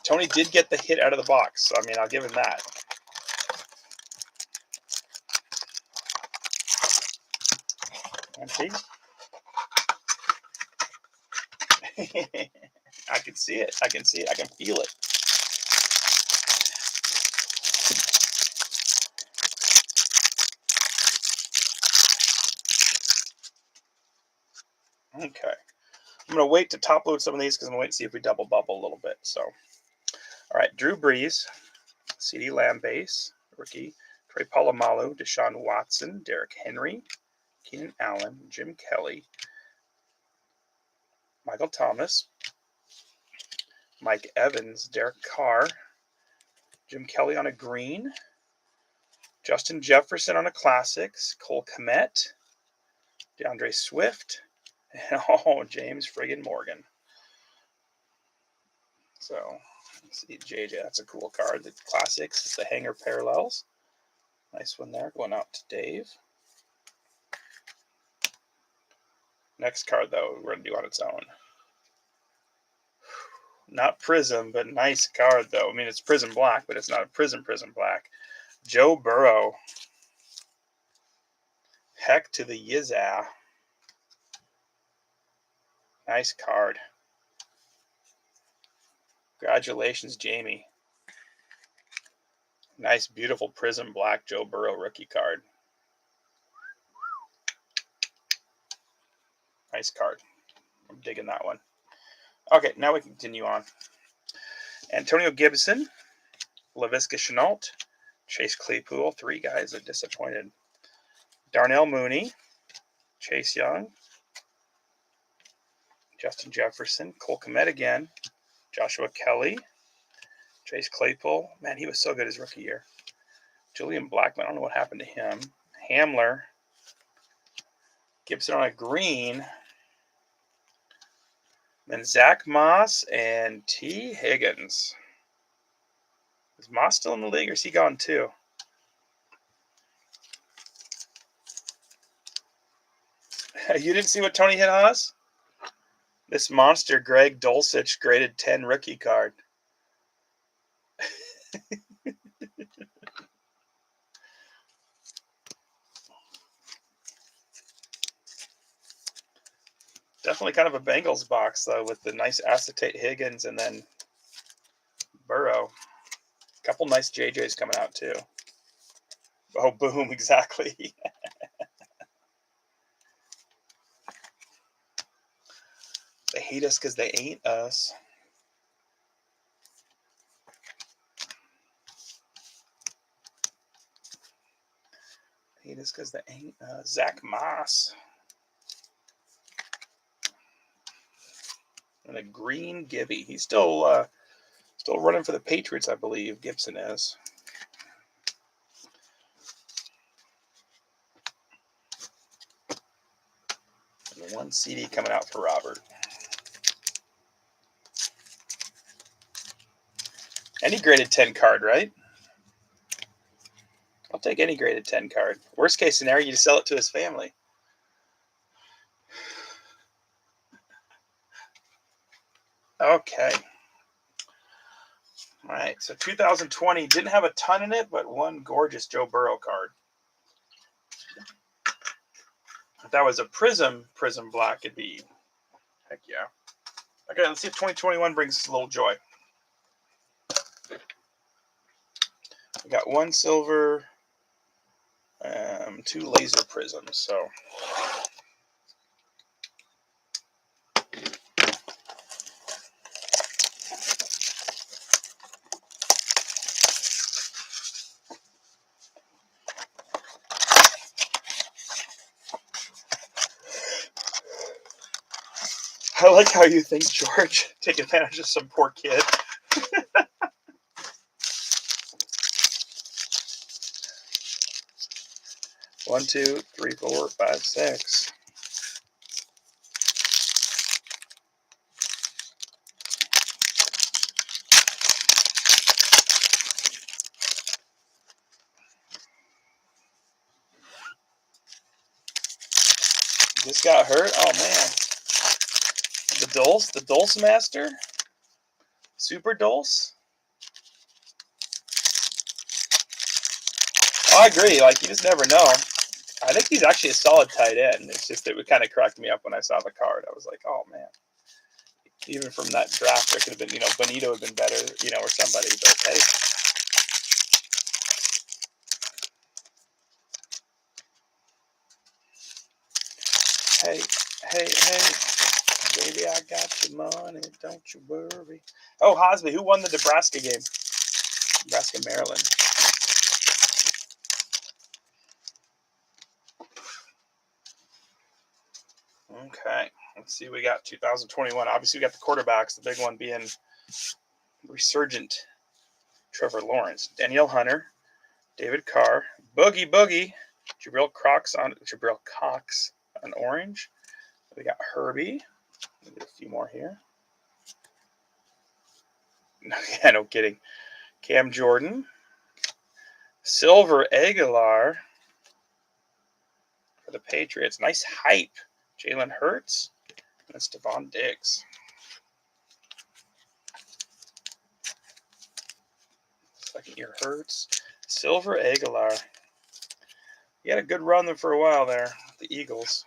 Tony did get the hit out of the box, so I mean, I'll give him that. Empty. I can see it. I can see it. I can feel it. Okay. I'm going to wait to top load some of these because I'm going to wait and see if we double bubble a little bit. So, all right. Drew Brees, CeeDee Lamb base, rookie. Trey Polamalu, Deshaun Watson, Derrick Henry, Keenan Allen, Jim Kelly, Michael Thomas, Mike Evans, Derek Carr, Jim Kelly on a green, Justin Jefferson on a classics, Cole Kmet, DeAndre Swift, and James friggin' Morgan. So, let's see, JJ, that's a cool card. The classics is the hanger parallels. Nice one there, going out to Dave. Next card, though, we're going to do on its own. Not Prism, but nice card, though. I mean, it's Prism Black, but it's not a Prism Black. Joe Burrow. Heck to the Yizza. Nice card. Congratulations, Jamie. Nice, beautiful Prism Black Joe Burrow rookie card. Nice card. I'm digging that one. Okay, now we can continue on. Antonio Gibson, Laviska Shenault, Chase Claypool. 3 guys are disappointed. Darnell Mooney, Chase Young, Justin Jefferson, Cole Kmet again, Joshua Kelly, Chase Claypool. Man, he was so good his rookie year. Julian Blackman, I don't know what happened to him. Hamler, Gibson on a green. Then Zach Moss and T. Higgins. Is Moss still in the league or is he gone too? You didn't see what Tony hit on us? This monster Greg Dulcich graded 10 rookie card. Definitely kind of a Bengals box, though, with the nice acetate Higgins and then Burrow. A couple nice JJs coming out, too. Oh, boom, exactly. They hate us because they ain't us. They hate us because they ain't us. Zach Moss. And a green Gibby. He's still running for the Patriots, I believe. Gibson is. And 1 CD coming out for Robert. Any graded 10 card, right? I'll take any graded 10 card. Worst case scenario, you just sell it to his family. Okay. All right, so 2020 didn't have a ton in it, but one gorgeous Joe Burrow card. If that was a Prism Black, it'd be, heck yeah. Okay, let's see if 2021 brings us a little joy. We got 1 silver, 2 laser prisms, so. I like how you think, George. Take advantage of some poor kid. One, 2, 3, 4, 5, 6. Just got hurt? Oh, man. The Dulce Master? Super Dulce? Oh, I agree. Like, you just never know. I think he's actually a solid tight end. It's just it would kind of crack me up when I saw the card. I was like, oh man. Even from that draft, there could have been, Bonito would have been better, or somebody. But hey. Hey, baby, I got your money. Don't you worry. Oh, Hosby, who won the Nebraska game? Nebraska, Maryland. Okay, let's see. We got 2021. Obviously, we got the quarterbacks. The big one being resurgent Trevor Lawrence, Danielle Hunter, David Carr, Boogie, Jabril Cox on orange. We got Herbie. We'll get a few more here. Yeah, no kidding. Cam Jordan, Silver Aguilar for the Patriots. Nice hype. Jalen Hurts and Stephon Diggs. Second year Hurts. Silver Aguilar. He had a good run there for a while there. The Eagles.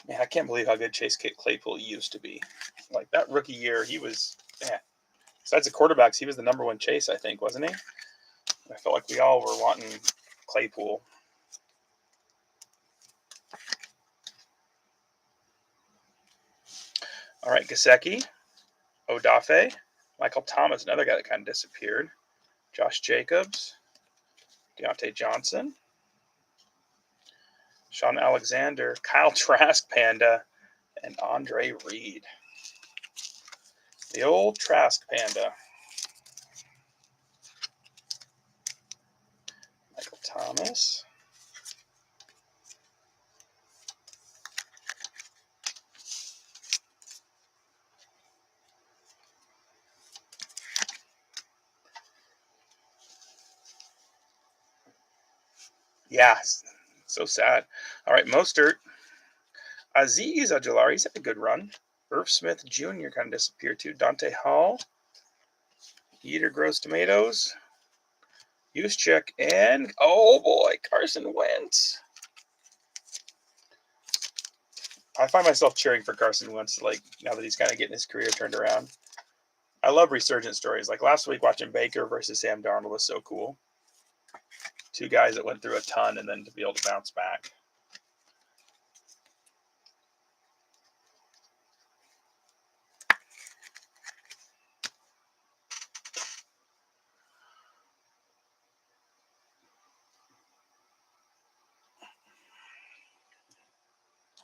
Man, I can't believe how good Chase Claypool used to be. Like that rookie year, he was, besides the quarterbacks, he was the number one chase, I think, wasn't he? I felt like we all were wanting Claypool. All right, Gesicki, Odafe, Michael Thomas, another guy that kind of disappeared. Josh Jacobs, Deontay Johnson, Sean Alexander, Kyle Trask Panda, and Andre Reed. The old Trask Panda. Michael Thomas. Yeah, so sad. All right, Mostert. Azeez Ojulari, he's had a good run. Irv Smith Jr. kind of disappeared too. Dante Hall. Eater Grows Tomatoes. Juszczyk. And, oh boy, Carson Wentz. I find myself cheering for Carson Wentz, like, now that he's kind of getting his career turned around. I love resurgent stories. Like last week, watching Baker versus Sam Darnold was so cool. Two guys that went through a ton and then to be able to bounce back.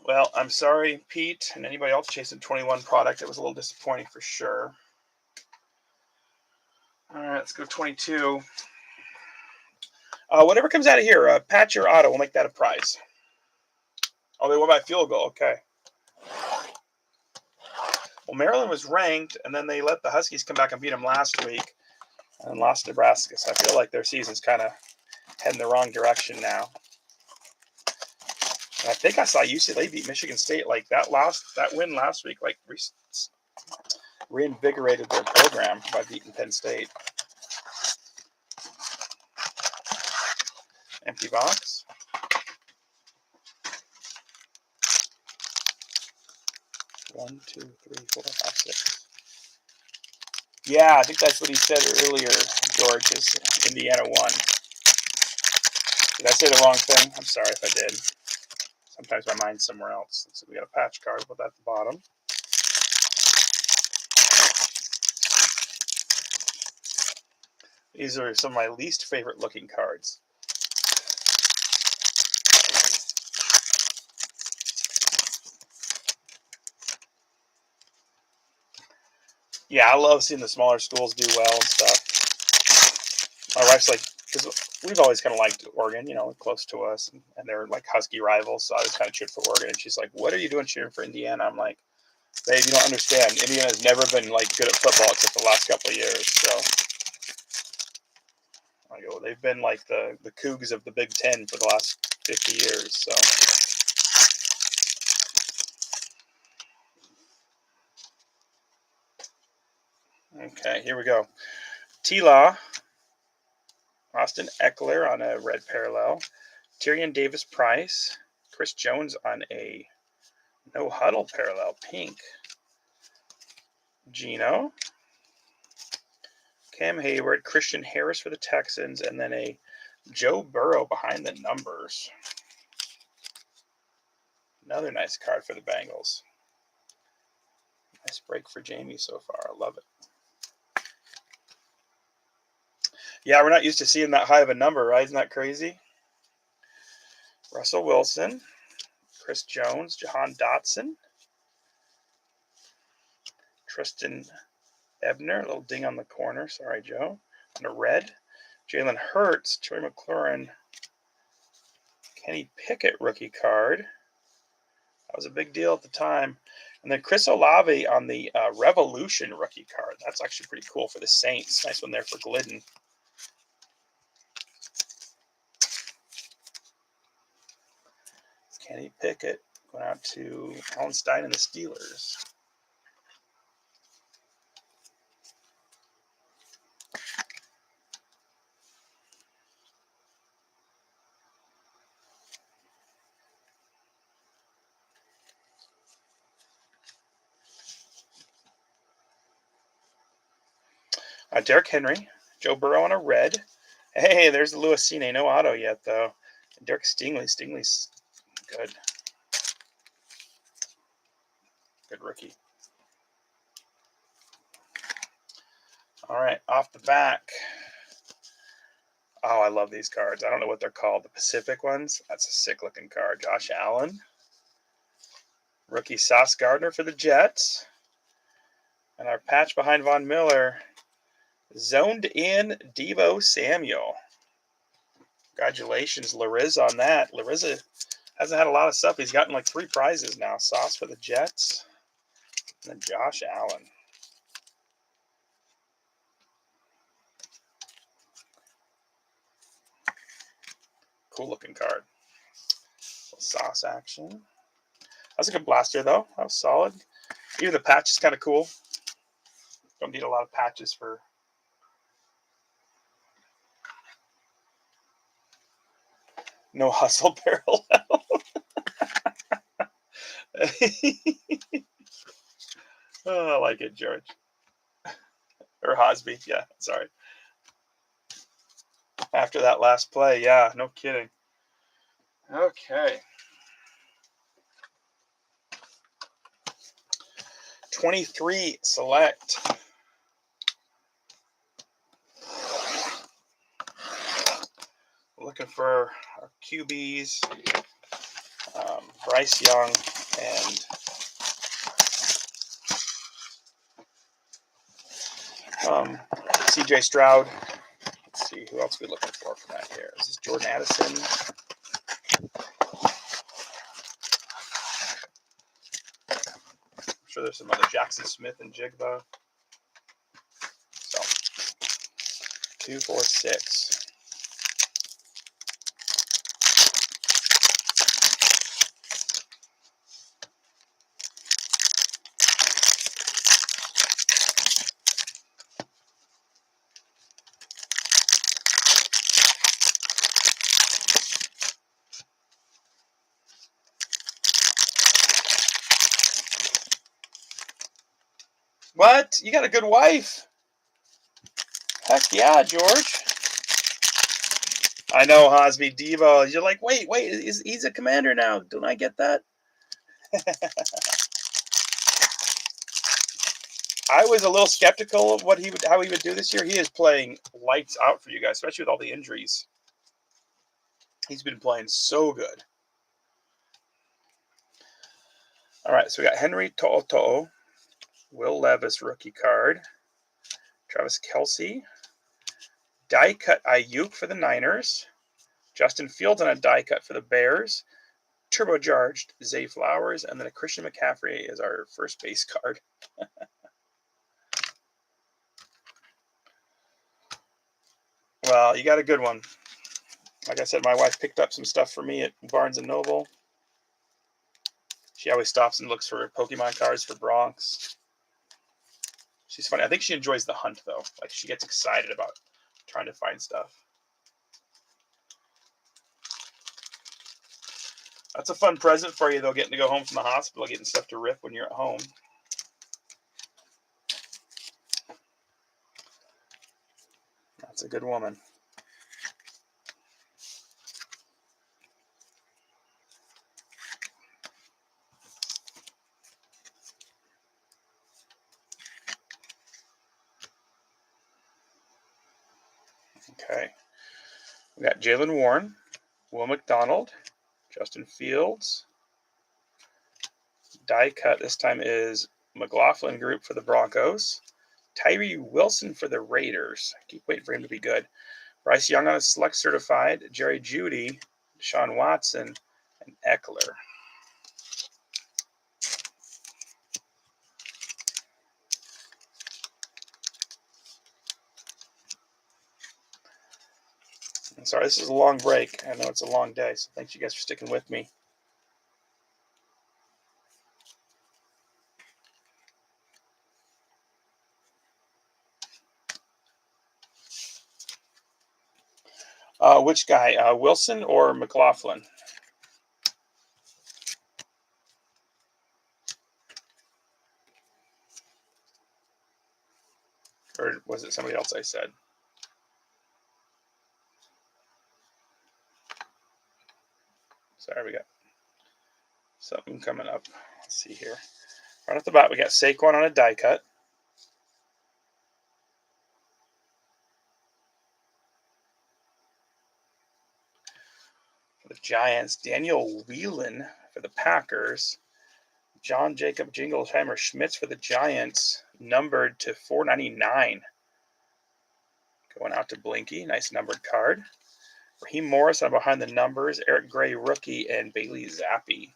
Well, I'm sorry, Pete, and anybody else chasing 21 product. It was a little disappointing for sure. All right, let's go 22. Whatever comes out of here, patch your auto. We'll make that a prize. Oh, they won by field goal. Okay. Well, Maryland was ranked, and then they let the Huskies come back and beat them last week and lost Nebraska. So I feel like their season's kind of heading the wrong direction now. And I think I saw UCLA beat Michigan State. Like that win last week, like reinvigorated their program by beating Penn State. Empty box. One, two, three, four, five, six. Yeah, I think that's what he said earlier, George, is Indiana won. Did I say the wrong thing? I'm sorry if I did. Sometimes my mind's somewhere else. So we got a patch card. We'll put that at the bottom. These are some of my least favorite looking cards. Yeah, I love seeing the smaller schools do well and stuff. My wife's like, because we've always kind of liked Oregon, close to us, and they're like Husky rivals. So I was kind of cheering for Oregon, and she's like, "What are you doing cheering for Indiana?" I'm like, "Babe, you don't understand. Indiana's never been like good at football except the last couple of years." So I go, they've been like the Cougs of the Big Ten for the last 50 years. So. Okay, here we go. T-Law Austin Eckler on a red parallel. Tyrion Davis-Price. Chris Jones on a no huddle parallel, pink. Gino. Cam Hayward, Christian Harris for the Texans, and then a Joe Burrow behind the numbers. Another nice card for the Bengals. Nice break for Jamie so far. I love it. Yeah, we're not used to seeing that high of a number, right? Isn't that crazy? Russell Wilson, Chris Jones, Jahan Dotson, Tristan Ebner, a little ding on the corner. Sorry, Joe. On a red. Jalen Hurts, Troy McLaurin, Kenny Pickett rookie card. That was a big deal at the time. And then Chris Olave on the Revolution rookie card. That's actually pretty cool for the Saints. Nice one there for Glidden. Kenny Pickett going out to Alan Stein and the Steelers. Derrick Henry, Joe Burrow on a red. Hey, there's the Lewis Cine. No auto yet, though. Derek Stingley. Stingley's good. Good rookie. All right, off the back. Oh, I love these cards. I don't know what they're called. The Pacific ones. That's a sick-looking card. Josh Allen. Rookie Sauce Gardner for the Jets. And our patch behind Von Miller. Zoned in Devo Samuel. Congratulations, Larissa, on that. Larissa hasn't had a lot of stuff. He's gotten like 3 prizes now. Sauce for the Jets. And then Josh Allen. Cool looking card. Sauce action. That's a good blaster, though. That was solid. Even the patch is kind of cool. Don't need a lot of patches for. No hustle parallel. Oh, I like it, George. Or Hosby. Yeah, sorry. After that last play. Yeah, no kidding. Okay. 23 select. Looking for our QBs, Bryce Young and CJ Stroud. Let's see who else we're looking for that here. Is this Jordan Addison? I'm sure there's some other Jackson Smith and Jigba. So 2, 4, 6. What? You got a good wife? Heck yeah, George. I know, Hosby. Devo. You're like, wait, he's a commander now. Don't I get that? I was a little skeptical of how he would do this year. He is playing lights out for you guys, especially with all the injuries. He's been playing so good. All right, so we got Henry To'oto'o, Will Levis rookie card, Travis Kelce, die cut Ayuk for the Niners, Justin Fields on a die cut for the Bears, turbocharged Zay Flowers, and then a Christian McCaffrey is our first base card. Well, you got a good one. Like I said, my wife picked up some stuff for me at Barnes & Noble. She always stops and looks for Pokemon cards for Bronx. She's funny. I think she enjoys the hunt, though. Like, she gets excited about trying to find stuff. That's a fun present for you, though, getting to go home from the hospital, getting stuff to rip when you're at home. That's a good woman. Okay. We got Jalen Warren, Will McDonald, Justin Fields. Die cut this time is McLaughlin Group for the Broncos. Tyree Wilson for the Raiders. I keep waiting for him to be good. Bryce Young on a select certified. Jerry Jeudy, Deshaun Watson, and Eckler. I'm sorry, this is a long break. I know it's a long day, so thanks you guys for sticking with me. Which guy? Wilson or McLaughlin? Or was it somebody else I said? Sorry, we got something coming up. Let's see here. Right off the bat, we got Saquon on a die cut. For the Giants, Daniel Whelan for the Packers. John Jacob Jingleheimer Schmitz for the Giants, numbered to 499. Going out to Blinky. Nice numbered card. Raheem Morris on behind the numbers. Eric Gray, rookie, and Bailey Zappi.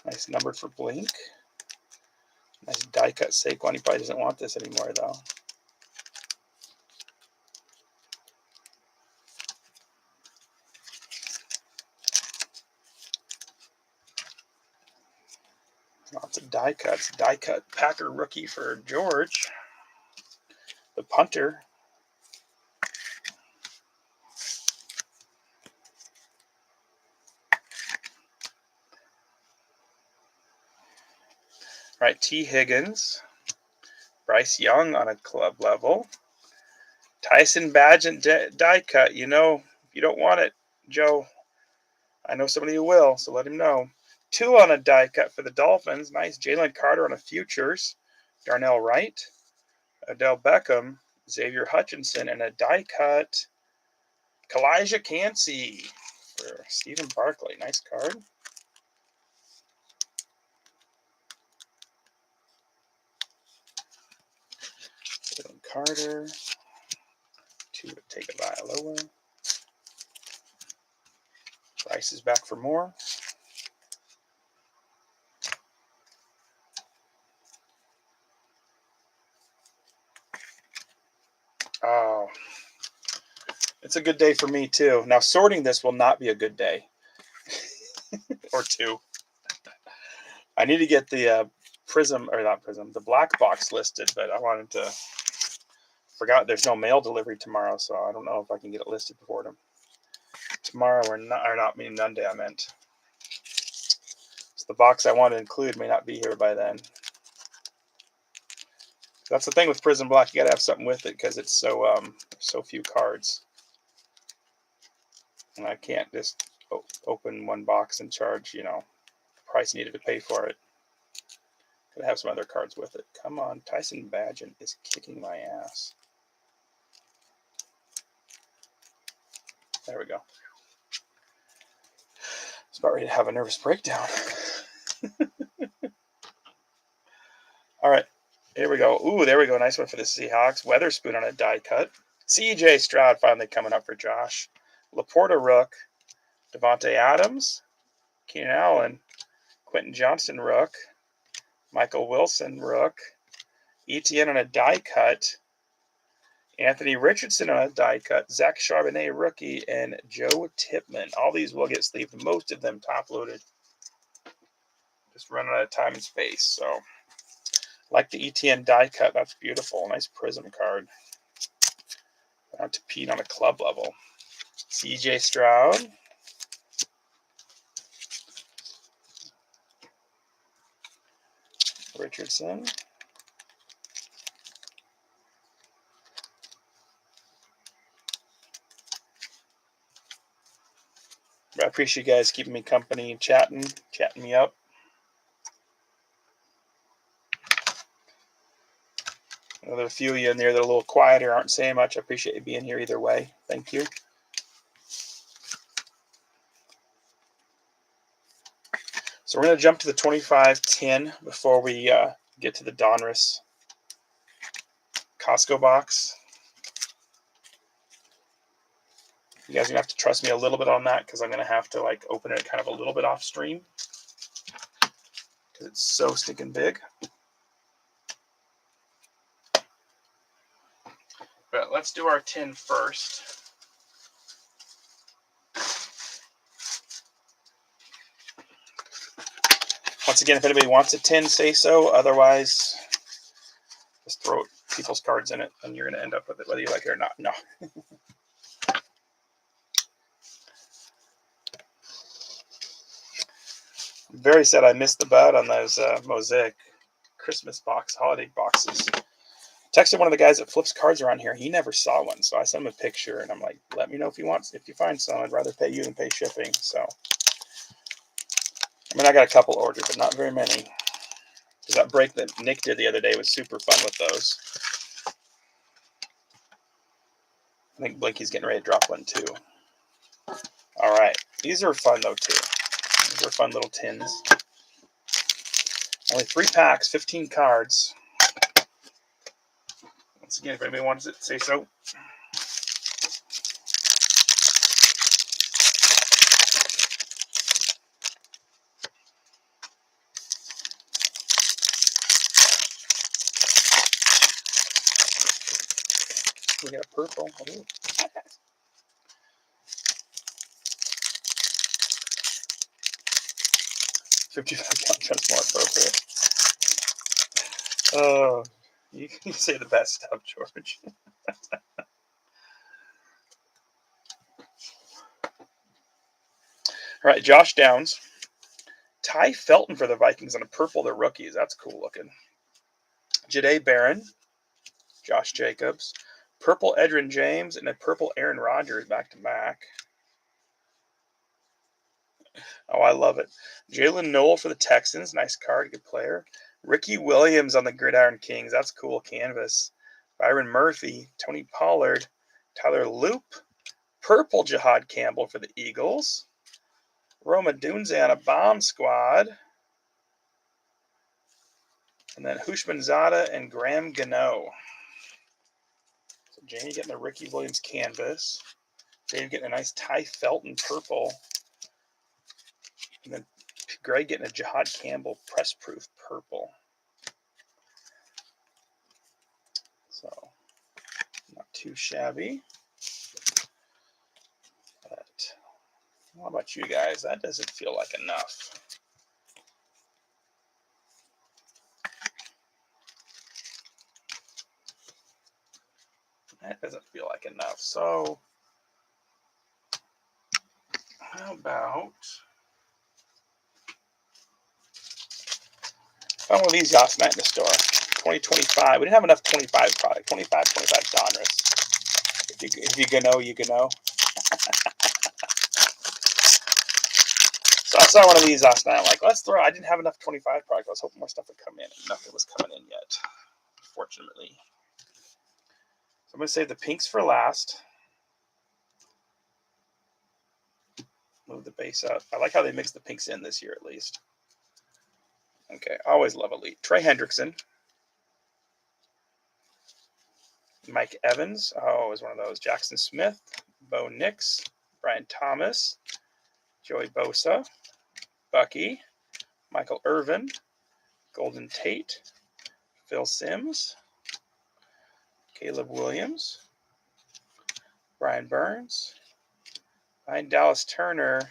Nice numbered for Blink. Nice die cut Saquon. He probably doesn't want this anymore, though. Lots of die cuts. Die cut Packer rookie for George. The punter. All right, T. Higgins. Bryce Young on a club level. Tyson Bagent die cut. You know, if you don't want it, Joe, I know somebody who will, so let him know. 2 on a die cut for the Dolphins. Nice. Jalen Carter on a futures. Darnell Wright. Odell Beckham. Xavier Hutchinson. And a die cut. Kalijah Cansey for Stephen Barkley. Nice card. Jalen Carter. 2 to Tagovailoa. Bryce is back for more. Oh, it's a good day for me, too. Now, sorting this will not be a good day. Or 2. I need to get the the black box listed, but I wanted to. Forgot there's no mail delivery tomorrow, so I don't know if I can get it listed before tomorrow or not meaning Monday, I meant. So the box I want to include may not be here by then. That's the thing with Prism Black. You got to have something with it because it's so few cards. And I can't just open one box and charge, the price needed to pay for it. Gotta have some other cards with it. Come on, Tyson Bagent is kicking my ass. There we go. It's about ready to have a nervous breakdown. All right, here we go. Ooh, there we go. Nice one for the Seahawks. Weatherspoon on a die cut. C.J. Stroud finally coming up for Josh. Laporta Rook. Devontae Adams. Keenan Allen. Quentin Johnson Rook. Michael Wilson Rook. Etienne on a die cut. Anthony Richardson on a die cut. Zach Charbonnet rookie. And Joe Tipman. All these will get sleeved. Most of them top loaded. Just running out of time and space. So, like the ETN die cut. That's beautiful. Nice prism card. Not to Pete on a club level. C.J. Stroud. Richardson. I appreciate you guys keeping me company, chatting me up. There are a few of you in there that are a little quieter, aren't saying much. I appreciate you being here either way. Thank you. So we're going to jump to the 25-10 before we get to the Donruss Costco box. You guys are going to have to trust me a little bit on that because I'm going to have to like open it kind of a little bit off stream because it's so stinking big. But let's do our 10 first. Once again, if anybody wants a 10, say so. Otherwise, just throw people's cards in it and you're going to end up with it whether you like it or not. No. I'm very sad I missed the boat on those Mosaic Christmas box, holiday boxes. Texted one of the guys that flips cards around here. He never saw one, so I sent him a picture, and I'm like, let me know if you find some. I'd rather pay you than pay shipping. So, I mean, I got a couple ordered, but not very many. Because that break that Nick did the other day was super fun with those. I think Blinky's getting ready to drop one, too. All right. These are fun, though, too. These are fun little tins. Only 3 packs, 15 cards. Once again, if anybody wants it, say so. We got a purple. Ooh. 55 count more appropriate. Oh, you can say the best stuff, George. All right, Josh Downs. Ty Felton for the Vikings on a purple. They're rookies. That's cool looking. Jahdae Barron. Josh Jacobs. Purple Edgerrin James and a purple Aaron Rodgers back to back. Oh, I love it. Jalen Noel for the Texans. Nice card. Good player. Ricky Williams on the Gridiron Kings. That's cool canvas. Byron Murphy. Tony Pollard. Tyler Loop. Purple Jahad Campbell for the Eagles. Roma Dunze on a bomb squad. And then Hushmanzada and Graham Gano. So Jamie getting a Ricky Williams canvas. Dave getting a nice Ty Felton purple. And then Greg getting a Jahad Campbell press proof purple. So not too shabby. But how about you guys? That doesn't feel like enough. That doesn't feel like enough. So how about found one of these last night in the store. 2025. We didn't have enough 25 product. 25 Donruss. If you can know, you can know. So I saw one of these last night. I'm like, let's throw. I didn't have enough 25 product. I was hoping more stuff would come in. And nothing was coming in yet, fortunately. So I'm going to save the pinks for last. Move the base up. I like how they mixed the pinks in this year, at least. Okay, I always love Elite. Trey Hendrickson. Mike Evans. Oh, is one of those. Jackson Smith. Bo Nix. Brian Thomas. Joey Bosa. Bucky. Michael Irvin. Golden Tate. Phil Simms. Caleb Williams. Brian Burns. Ryan Dallas Turner.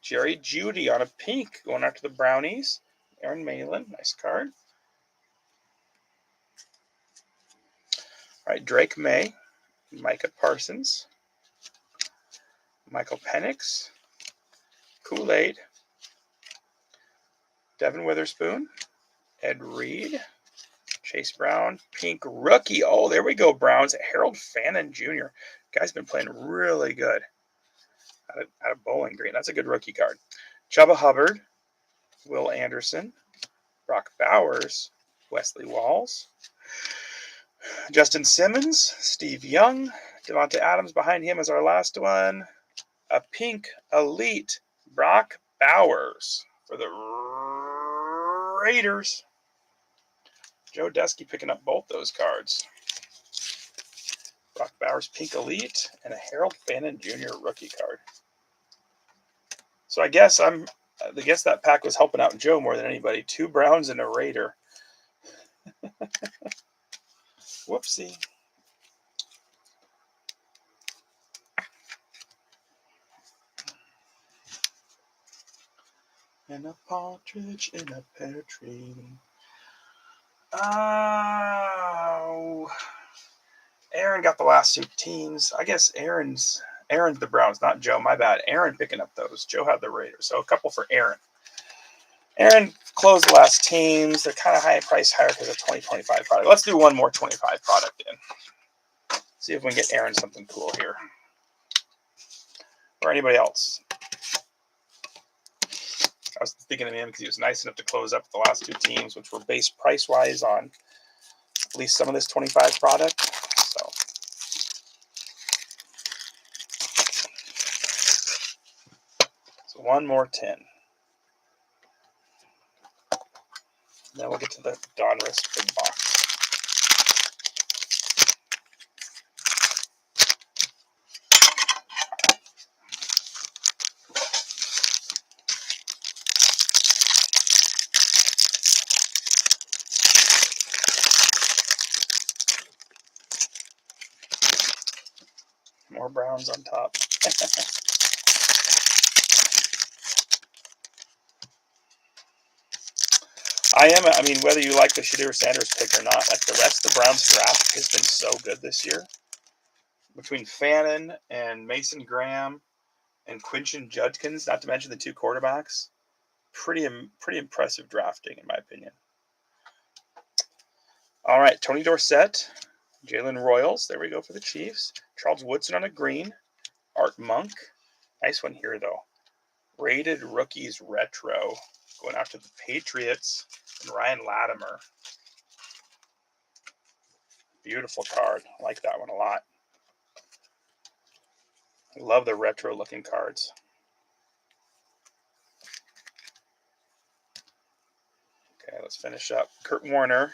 Jerry Jeudy on a pink going after the Brownies. Aaron Malin, nice card. All right, Drake May, Micah Parsons, Michael Penix, Kool-Aid, Devin Witherspoon, Ed Reed, Chase Brown, pink rookie. Oh, there we go, Browns. Harold Fannin Jr. Guy's been playing really good out of Bowling Green. That's a good rookie card. Chuba Hubbard, Will Anderson, Brock Bowers, Wesley Walls, Justin Simmons, Steve Young, Devonta Adams behind him is our last one. A pink elite Brock Bowers for the Raiders. Joe Dusky picking up both those cards. Brock Bowers pink elite and a Harold Fannin Jr. rookie card. So I guess that pack was helping out Joe more than anybody. 2 Browns and a Raider. Whoopsie. And a partridge in a pear tree. Oh, Aaron got the last 2 teams. I guess Aaron's the Browns, not Joe. My bad. Aaron picking up those. Joe had the Raiders. So a couple for Aaron. Aaron closed the last teams. They're kind of high price higher because of 2025 product. Let's do one more 25 product in. See if we can get Aaron something cool here. Or anybody else. I was thinking of him because he was nice enough to close up the last 2 teams, which were based price-wise on at least some of this 25 product. So one more 10. Then we'll get to the Donruss big box. More Browns on top. I mean, whether you like the Shedeur Sanders pick or not, like the rest of the Browns draft has been so good this year. Between Fannin and Mason Graham and Quinton Judkins, not to mention the 2 quarterbacks, pretty impressive drafting in my opinion. All right, Tony Dorsett, Jalen Royals, there we go for the Chiefs. Charles Woodson on a green. Art Monk, nice one here though. Rated Rookies Retro, going after the Patriots and Ryan Latimer. Beautiful card. I like that one a lot. I love the retro looking cards. Okay, let's finish up. Kurt Warner.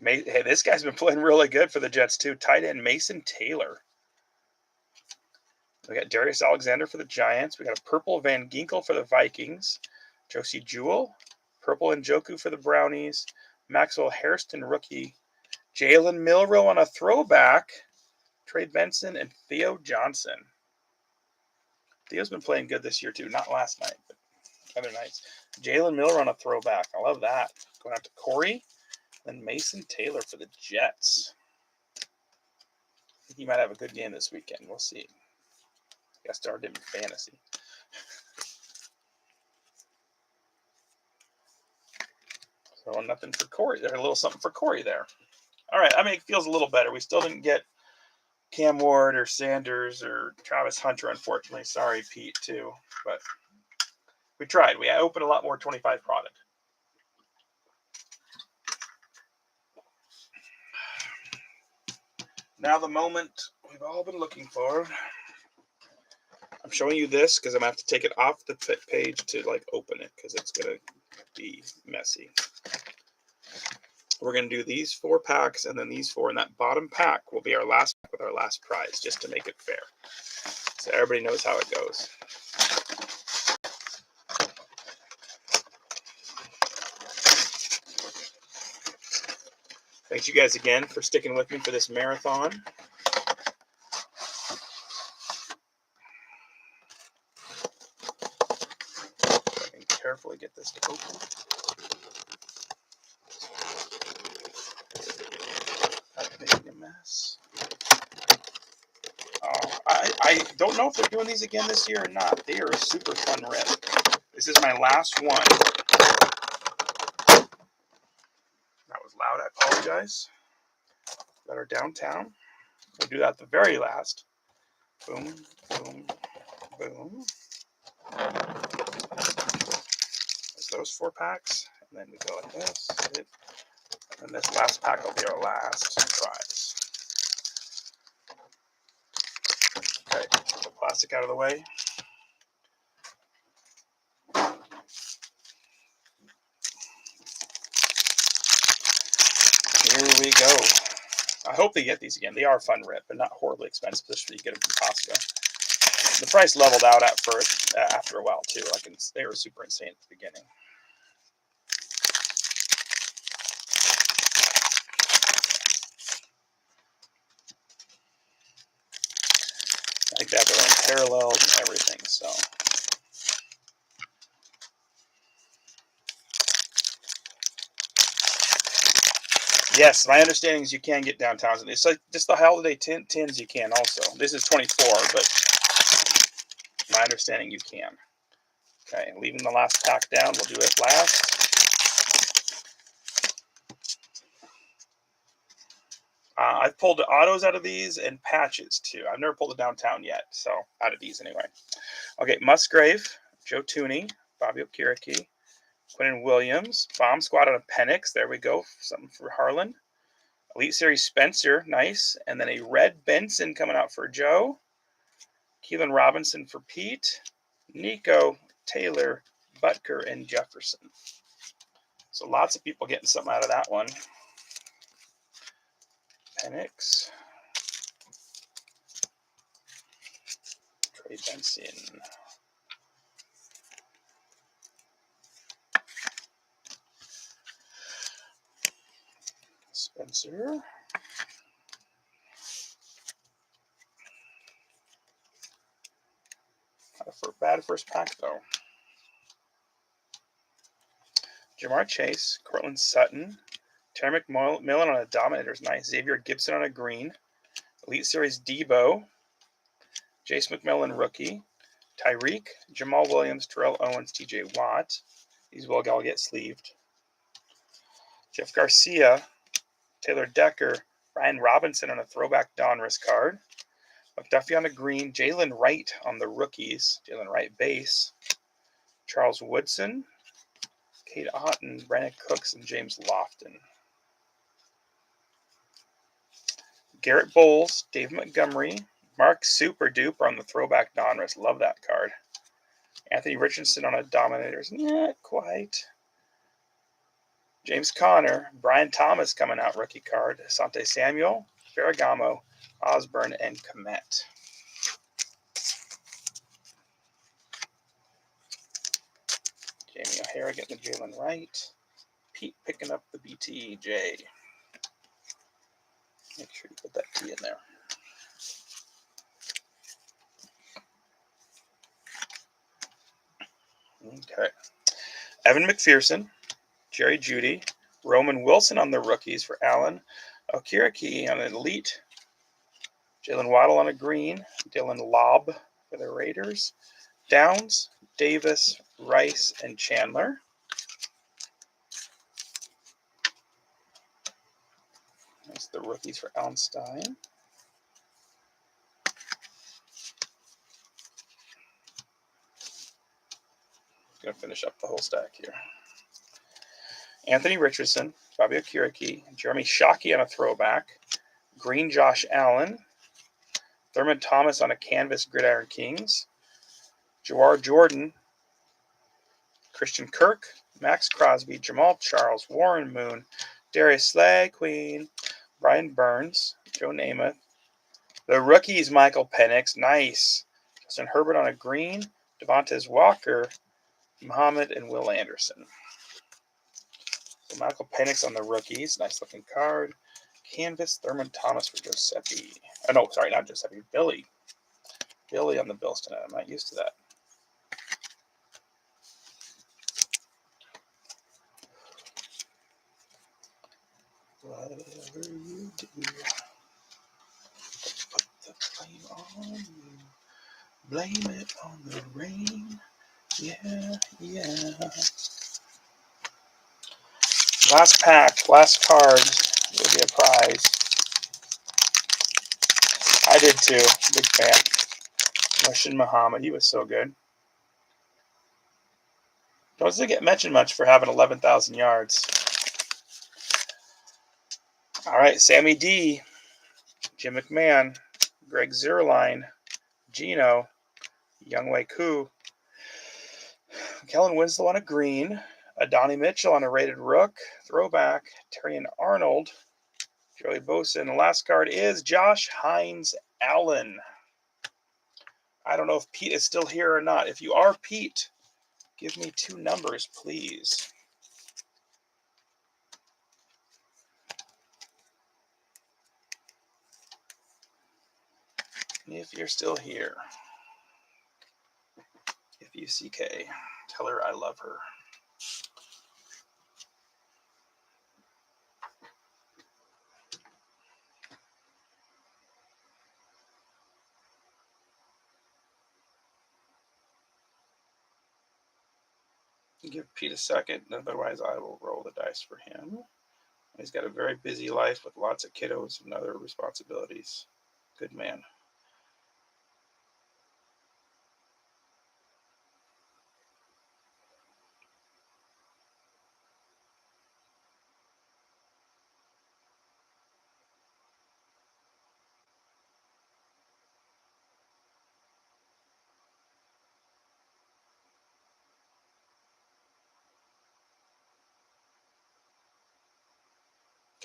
Hey, this guy's been playing really good for the Jets too. Tight end Mason Taylor. We got Darius Alexander for the Giants. We got a purple Van Ginkel for the Vikings. Josie Jewell. Purple Njoku for the Brownies. Maxwell Hairston rookie. Jalen Milroe on a throwback. Trey Benson and Theo Johnson. Theo's been playing good this year too. Not last night, but other nights. Jalen Milroe on a throwback. I love that. Going out to Corey. Then Mason Taylor for the Jets. He might have a good game this weekend. We'll see. I started him in fantasy. So nothing for Corey. There's a little something for Corey there. All right. I mean, it feels a little better. We still didn't get Cam Ward or Sanders or Travis Hunter, unfortunately. Sorry, Pete, too. But we tried. We opened a lot more 25 product. Now the moment we've all been looking for. I'm showing you this because I'm going to have to take it off the page to open it because it's going to be messy. We're going to do these 4 packs and then these 4, and that bottom pack will be our last pack with our last prize, just to make it fair. So everybody knows how it goes. Thanks you guys again for sticking with me for this marathon. I can carefully get this to open. Making a mess. I don't know if they're doing these again this year or not. They are a super fun rip. This is my last one. That was loud. I apologize. Got our downtown. We'll do that at the very last. Boom, boom, boom. There's those 4 packs. And then we go like this. And this last pack will be our last prize. Okay, put the plastic out of the way. Here we go. I hope they get these again. They are fun rip, but not horribly expensive, especially you get them from Costco. The price leveled out at first after a while too. Like they were super insane at the beginning. I think they have their own parallels and everything. So. Yes, my understanding is you can get downtowns, and it's like just the holiday tins you can also. This is 24, but my understanding you can. Okay, leaving the last pack down. We'll do it last. I've pulled the autos out of these and patches too. I've never pulled a downtown yet, so out of these anyway. Okay, Musgrave, Joe Tooney, Bobby Okereke, Quinnen Williams, Bomb Squad out of Penix. There we go. Something for Harlan. Elite Series Spencer, nice. And then a red Benson coming out for Joe. Keelan Robinson for Pete. Nico, Taylor, Butker, and Jefferson. So lots of people getting something out of that one. Penix. Trey Benson. Spencer. Bad first pack, though. Jamar Chase, Cortland Sutton, Terry McMillan on a Dominator's nice. Xavier Gibson on a green. Elite Series Debo. Jace McMillan rookie. Tyreek, Jamal Williams, Terrell Owens, TJ Watt. These will all get sleeved. Jeff Garcia, Taylor Decker, Ryan Robinson on a throwback Donruss card. McDuffie on a green. Jalen Wright on the rookies. Jalen Wright base. Charles Woodson. Cade Otton, Brandon Cooks, and James Lofton. Garrett Bowles, Dave Montgomery, Mark Super Duper on the throwback Donruss. Love that card. Anthony Richardson on a Dominators. Not quite. James Conner, Brian Thomas coming out rookie card. Asante Samuel, Ferragamo, Osborne, and Komet. Jamie O'Hara getting the Jalen Wright. Pete picking up the BTJ. Make sure you put that T in there. Okay. Evan McPherson, Jerry Jeudy, Roman Wilson on the rookies for Allen, Okereke on an elite, Jalen Waddle on a green, Dylan Lobb for the Raiders, Downs, Davis, Rice, and Chandler. That's the rookies for Allen Stein. Going to finish up the whole stack here. Anthony Richardson, Bobby Okereke, Jeremy Shockey on a throwback, green Josh Allen, Thurman Thomas on a canvas Gridiron Kings, Jawar Jordan, Christian Kirk, Max Crosby, Jamal Charles, Warren Moon, Darius Slay, Queen, Brian Burns, Joe Namath. The rookies, Michael Penix, nice. Justin Herbert on a green, Devontae Walker, Muhammad, and Will Anderson. So Michael Penix on the rookies, nice looking card. Canvas, Thurman Thomas for Giuseppe. Oh, no, sorry, not Giuseppe, Billy. Billy on the Bills tonight. I'm not used to that. Whatever you do, put the blame on you. Blame it on the rain. Yeah, yeah. Last pack, last card will be a prize. I did too. Big fan. Rushin Muhammad, he was so good. Doesn't get mentioned much for having 11,000 yards. All right, Sammy D, Jim McMahon, Greg Zerline, Gino, Youngwei Koo, Kellen Winslow on a green, Adonai Mitchell on a rated rook, throwback, Terrian Arnold, Joey Bosa, and the last card is Josh Hines Allen. I don't know if Pete is still here or not. If you are Pete, give me 2 numbers, please. If you're still here. If you CK, tell her I love her. Give Pete a second, otherwise I will roll the dice for him. He's got a very busy life with lots of kiddos and other responsibilities. Good man.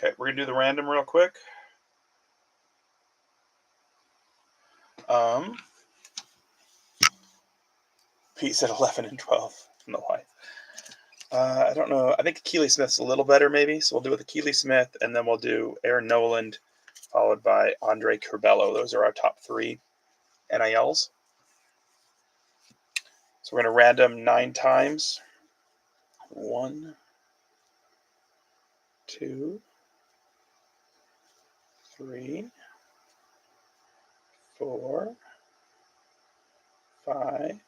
Okay, we're going to do the random real quick. Pete said 11 and 12. I don't know why. I don't know. I think Keely Smith's a little better, maybe. So we'll do with Keely Smith, and then we'll do Aaron Noland, followed by Andre Curbelo. Those are our top 3 NILs. So we're going to random 9 times. 1, 2, 3, 4, 5,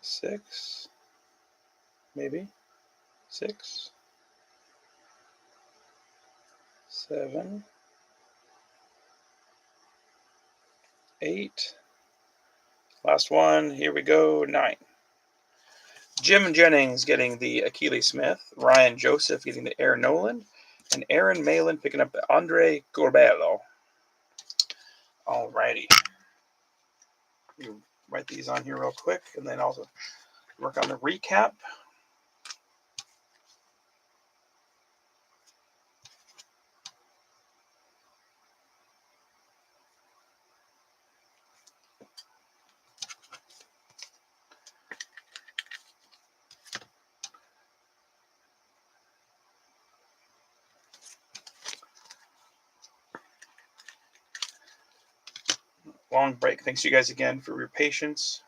6, maybe 6, 7, 8. Last one. Here we go. 9. Jim Jennings getting the Keely Smith, Ryan Joseph getting the Aaron Noland, and Aaron Malin picking up the Andre Curbelo. Alrighty. You write these on here real quick, and then also work on the recap. Long break. Thanks you guys again for your patience.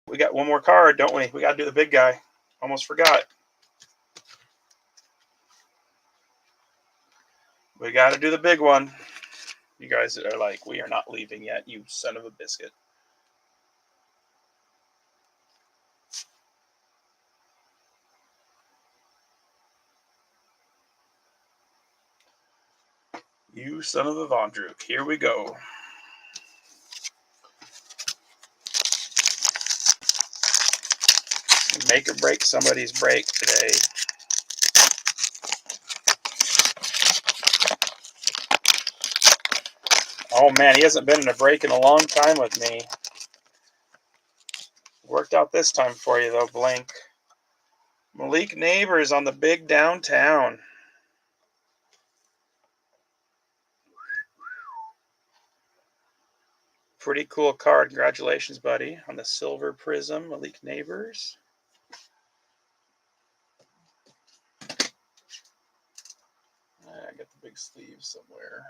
We got one more card, don't we? We got to do the big guy. Almost forgot. We got to do the big one. You guys are like, we are not leaving yet, you son of a biscuit. You son of a Vondruk. Here we go. Make or break somebody's break today. Oh man, he hasn't been in a break in a long time with me. Worked out this time for you though, Blink. Malik Neighbors on the big downtown. Pretty cool card. Congratulations, buddy, on the silver prism, Malik Neighbors. I got the big sleeve somewhere.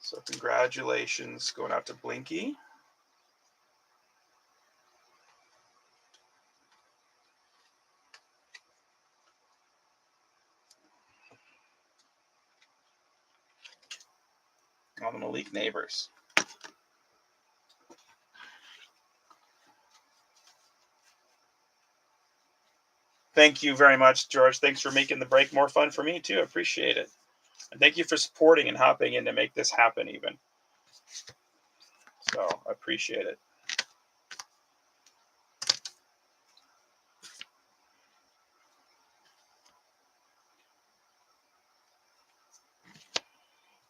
So congratulations going out to Blinky. On the Malik Neighbors. Thank you very much, George. Thanks for making the break more fun for me, too. I appreciate it. And thank you for supporting and hopping in to make this happen, even. So, I appreciate it.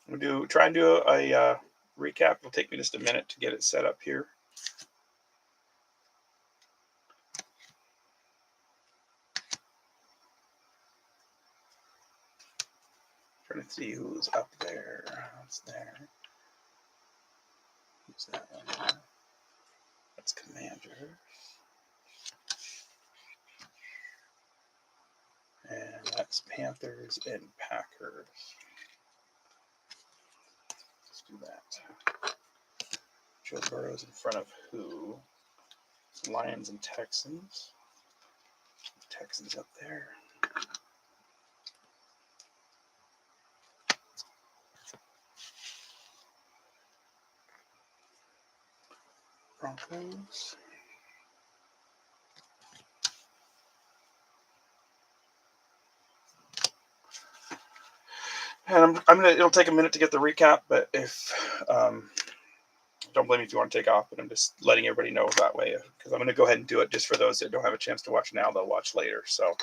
We'll try and do a recap. It'll take me just a minute to get it set up here. Trying to see who's up there. What's there? Who's that one? That's Commander. And that's Panthers and Packers. Let's do that. Joe Burrow's in front of who? Lions and Texans. Texans up there. Broncos. And I'm gonna. It'll take a minute to get the recap, but if don't blame me if you want to take off, but I'm just letting everybody know that way because I'm gonna go ahead and do it just for those that don't have a chance to watch now. They'll watch later. So.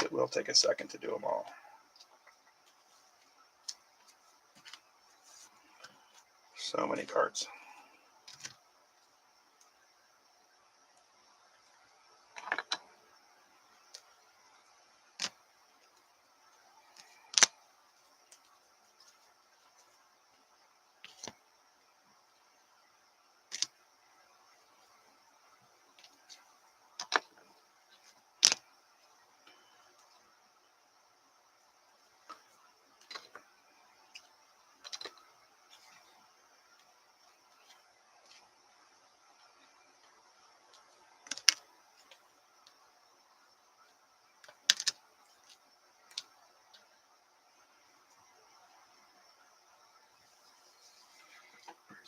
It will take a second to do them all. So many cards.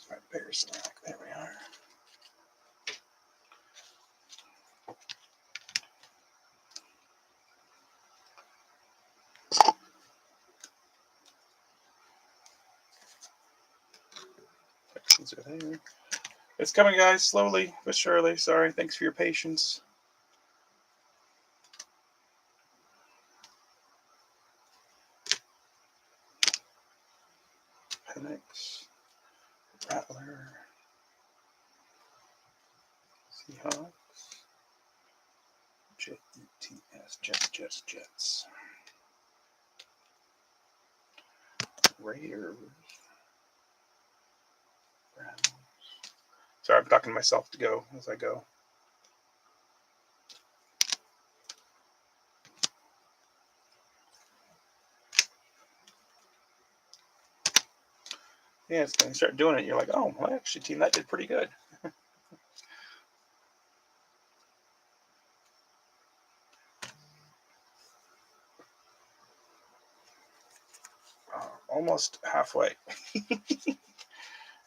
My bear snack. There we are. Texans are there. It's coming, guys, slowly but surely. Sorry. Thanks for your patience. Penix, Rattler, Seahawks, Jets, Jets. Raiders, Browns. Sorry, I'm talking to myself to go as I go. Yeah, it's when you start doing it, you're like, oh, well, actually, team, that did pretty good. Almost halfway.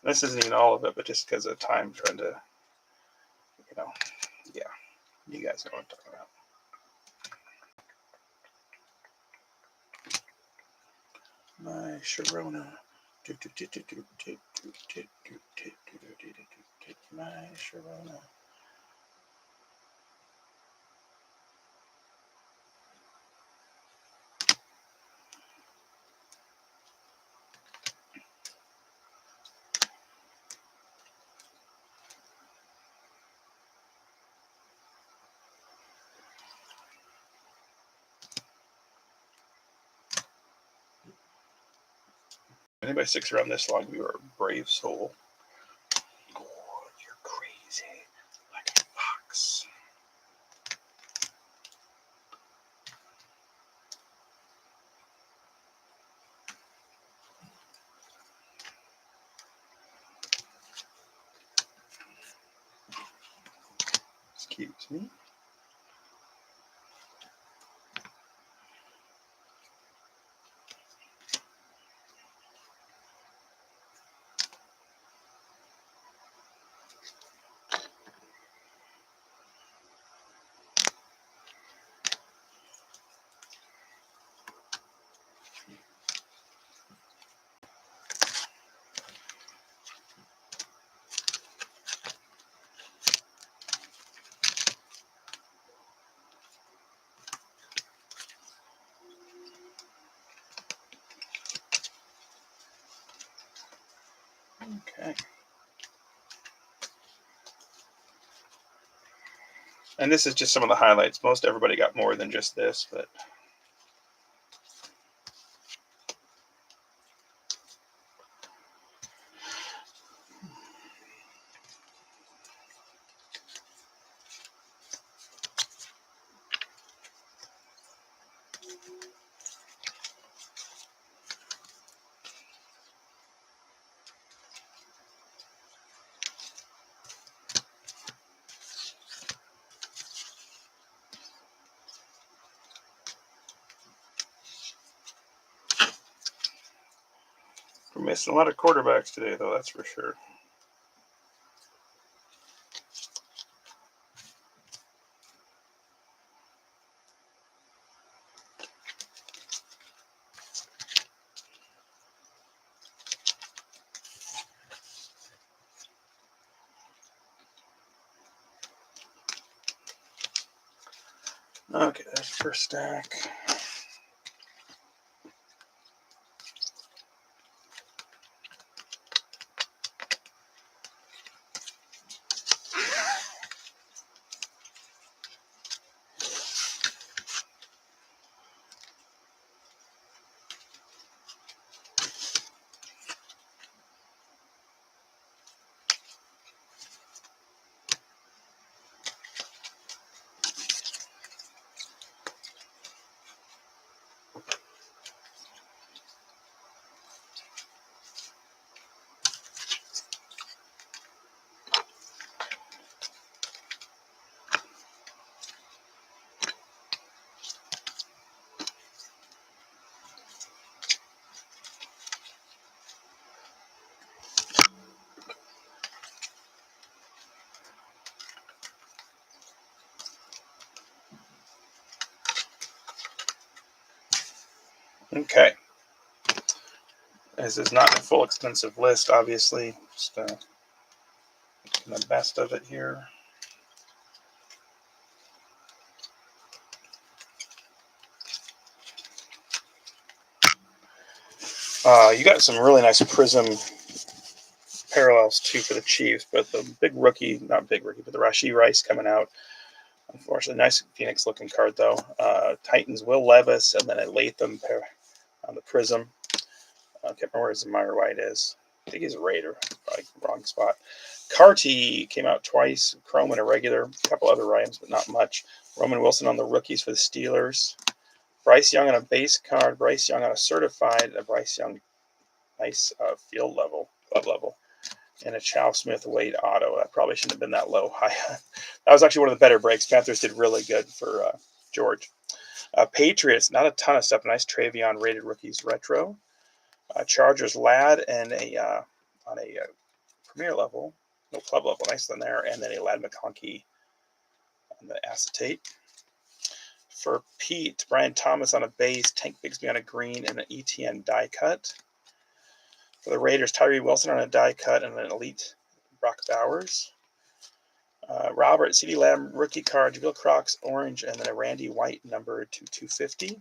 This isn't even all of it, but just because of time trying to, yeah, you guys know what I'm talking about. My Sharona. My Sharona. Anybody sticks around this long, you are a brave soul. Oh, you're crazy. Like a fox. Excuse me. Okay. And this is just some of the highlights. Most everybody got more than just this, but we're missing a lot of quarterbacks today, though, that's for sure. Okay, that's the first stack. Okay. This is not a full extensive list, obviously. Just making the best of it here. You got some really nice prism parallels too for the Chiefs, but the big rookie, not big rookie, but the Rashee Rice coming out. Unfortunately, nice Phoenix looking card though. Titans Will Levis and then a Latham pair on the prism. I can't remember where Zamir White is. I think he's a Raider. Probably wrong spot. Carty came out twice. Chrome and a regular. A couple other Rams, but not much. Roman Wilson on the rookies for the Steelers. Bryce Young on a base card. Bryce Young on a certified. Bryce Young, nice field level, club level. And a Chow Smith Wade auto. That probably shouldn't have been that low. That was actually one of the better breaks. Panthers did really good for George. Patriots, not a ton of stuff. Nice Travion rated rookies retro. Chargers Ladd and on a premier level, no club level, nice one there, and then a Ladd McConkey on the acetate. For Pete, Brian Thomas on a base, Tank Bigsby on a green, and an ETN die cut. For the Raiders, Tyree Wilson on a die cut and an elite Brock Bowers. Robert, CeeDee Lamb rookie card, Jabril Crocs orange, and then a Randy White number to 250.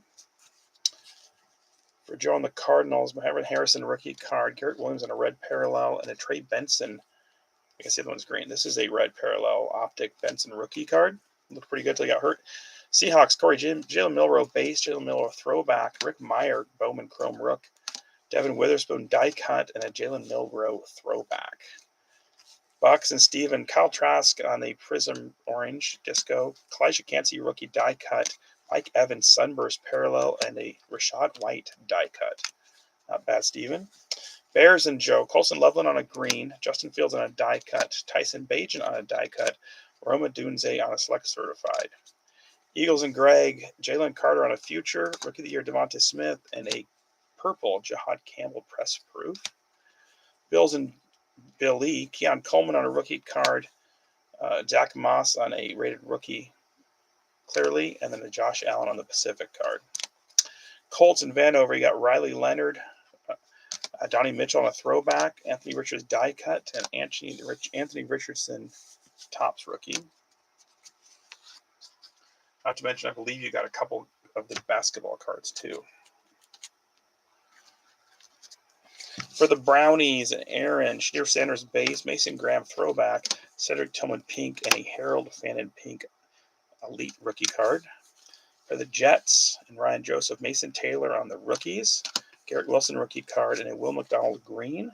For Joe and the Cardinals, Marvin Harrison rookie card, Garrett Williams on a red parallel, and a Trey Benson. I guess the other one's green. This is a red parallel optic Benson rookie card. Looked pretty good until he got hurt. Seahawks, Jalen Milroe base, Jalen Milroe throwback, Rick Meyer Bowman Chrome Rook, Devin Witherspoon die cut, and a Jalen Milrow throwback. Bucks and Steven, Kyle Trask on the Prism Orange Disco, Kalijah Cansey rookie die cut, Mike Evans Sunburst parallel, and a Rashad White die cut. Not bad, Steven. Bears and Joe, Colson Loveland on a green, Justin Fields on a die cut, Tyson Bagent on a die cut, Roma Dunze on a select certified. Eagles and Greg, Jalen Carter on a future, Rookie of the Year Devonta Smith, and a purple Jahad Campbell press proof. Bills and Bill Lee, Keon Coleman on a rookie card, Zach Moss on a rated rookie clearly, and then a Josh Allen on the Pacific card. Colts and Vanover, you got Riley Leonard, Donnie Mitchell on a throwback, Anthony Richards die cut, and Anthony Richardson Topps rookie. Not to mention, I believe you got a couple of the basketball cards too. For the Brownies, Aaron, Shadir Sanders base, Mason Graham throwback, Cedric Tillman pink, and a Harold Fannin pink elite rookie card. For the Jets and Ryan Joseph, Mason Taylor on the rookies, Garrett Wilson rookie card, and a Will McDonald green,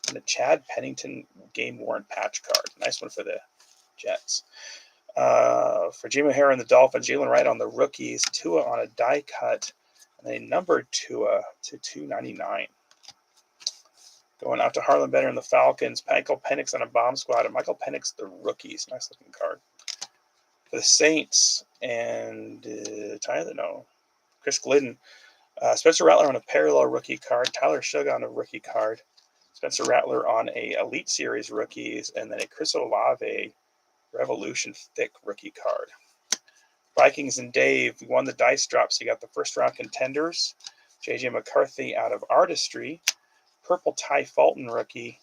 and a Chad Pennington game worn patch card. Nice one for the Jets. For Jimmy O'Hara and the Dolphins, Jalen Wright on the rookies, Tua on a die cut, and a numbered Tua to 299. Going out to Harlan Benner and the Falcons, Michael Penix on a bomb squad, and Michael Penix the rookies. Nice looking card. For the Saints and Chris Glidden, Spencer Rattler on a parallel rookie card, Tyler Sugar on a rookie card, Spencer Rattler on a Elite Series rookies, and then a Chris Olave Revolution thick rookie card. Vikings and Dave won the dice drop, so you got the first round contenders, JJ McCarthy out of Artistry, purple Ty Fulton rookie,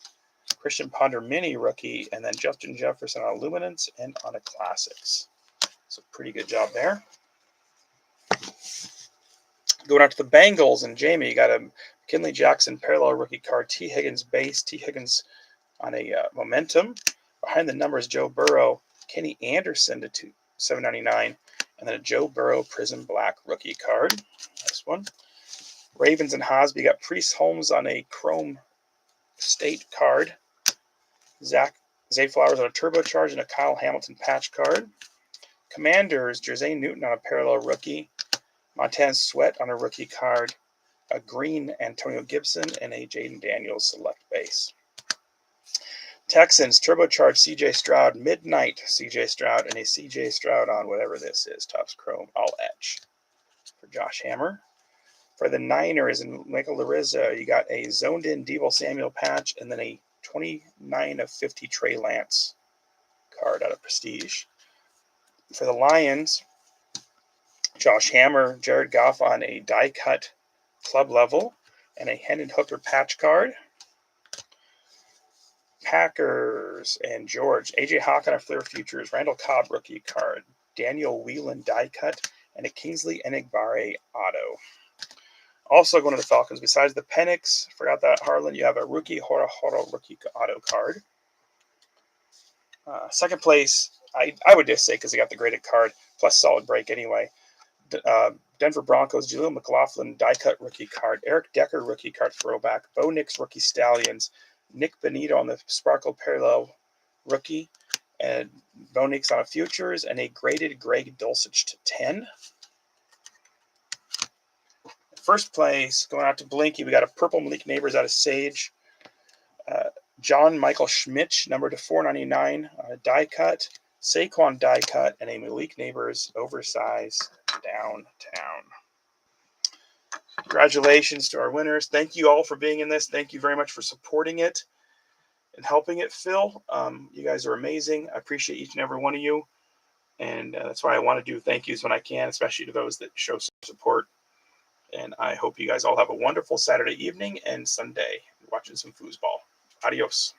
Christian Ponder mini rookie, and then Justin Jefferson on Luminance and on a Classics. So pretty good job there. Going out to the Bengals and Jamie, you got a McKinley Jackson parallel rookie card, T. Higgins base, T. Higgins on a momentum. Behind the numbers, Joe Burrow, Kenny Anderson to $7.99, and then a Joe Burrow Prism Black rookie card. Nice one. Ravens and Hosby got Priest Holmes on a Chrome State card, Zay Flowers on a turbocharge, and a Kyle Hamilton patch card. Commanders, Jersey Newton on a parallel rookie, Montez Sweat on a rookie card, a green Antonio Gibson, and a Jaden Daniels select base. Texans, turbocharged C.J. Stroud, midnight C.J. Stroud, and a C.J. Stroud on whatever this is, Topps Chrome, all etch for Josh Hammer. For the Niners and Michael Larissa, you got a zoned-in Deebo Samuel patch, and then a 29 of 50 Trey Lance card out of Prestige. For the Lions, Josh Hammer, Jared Goff on a die-cut club level, and a Hendon Hooker patch card. Packers and George, AJ Hawk on a Flair Futures, Randall Cobb rookie card, Daniel Whelan die cut, and a Kingsley Enagbare auto. Also going to the Falcons, besides the Penix, forgot that, Harlan, you have a rookie Hora rookie auto card. Second place, I would just say because they got the graded card, plus solid break anyway. Denver Broncos, Jaleel McLaughlin die cut rookie card, Eric Decker rookie card throwback, Bo Nix rookie Stallions, Nick Benito on the Sparkle Parallel rookie, and Bo Nix on a Futures, and a graded Greg Dulcich to 10. First place, going out to Blinky, we got a purple Malik Neighbors out of Sage, John Michael Schmitz, number to 499 on a die cut, Saquon die cut, and a Malik Neighbors oversize downtown. Congratulations to our winners. Thank you all for being in this. Thank you very much for supporting it and helping it, Phil. You guys are amazing. I appreciate each and every one of you. And that's why I want to do thank yous when I can, especially to those that show support. And I hope you guys all have a wonderful Saturday evening and Sunday watching some foosball. Adios.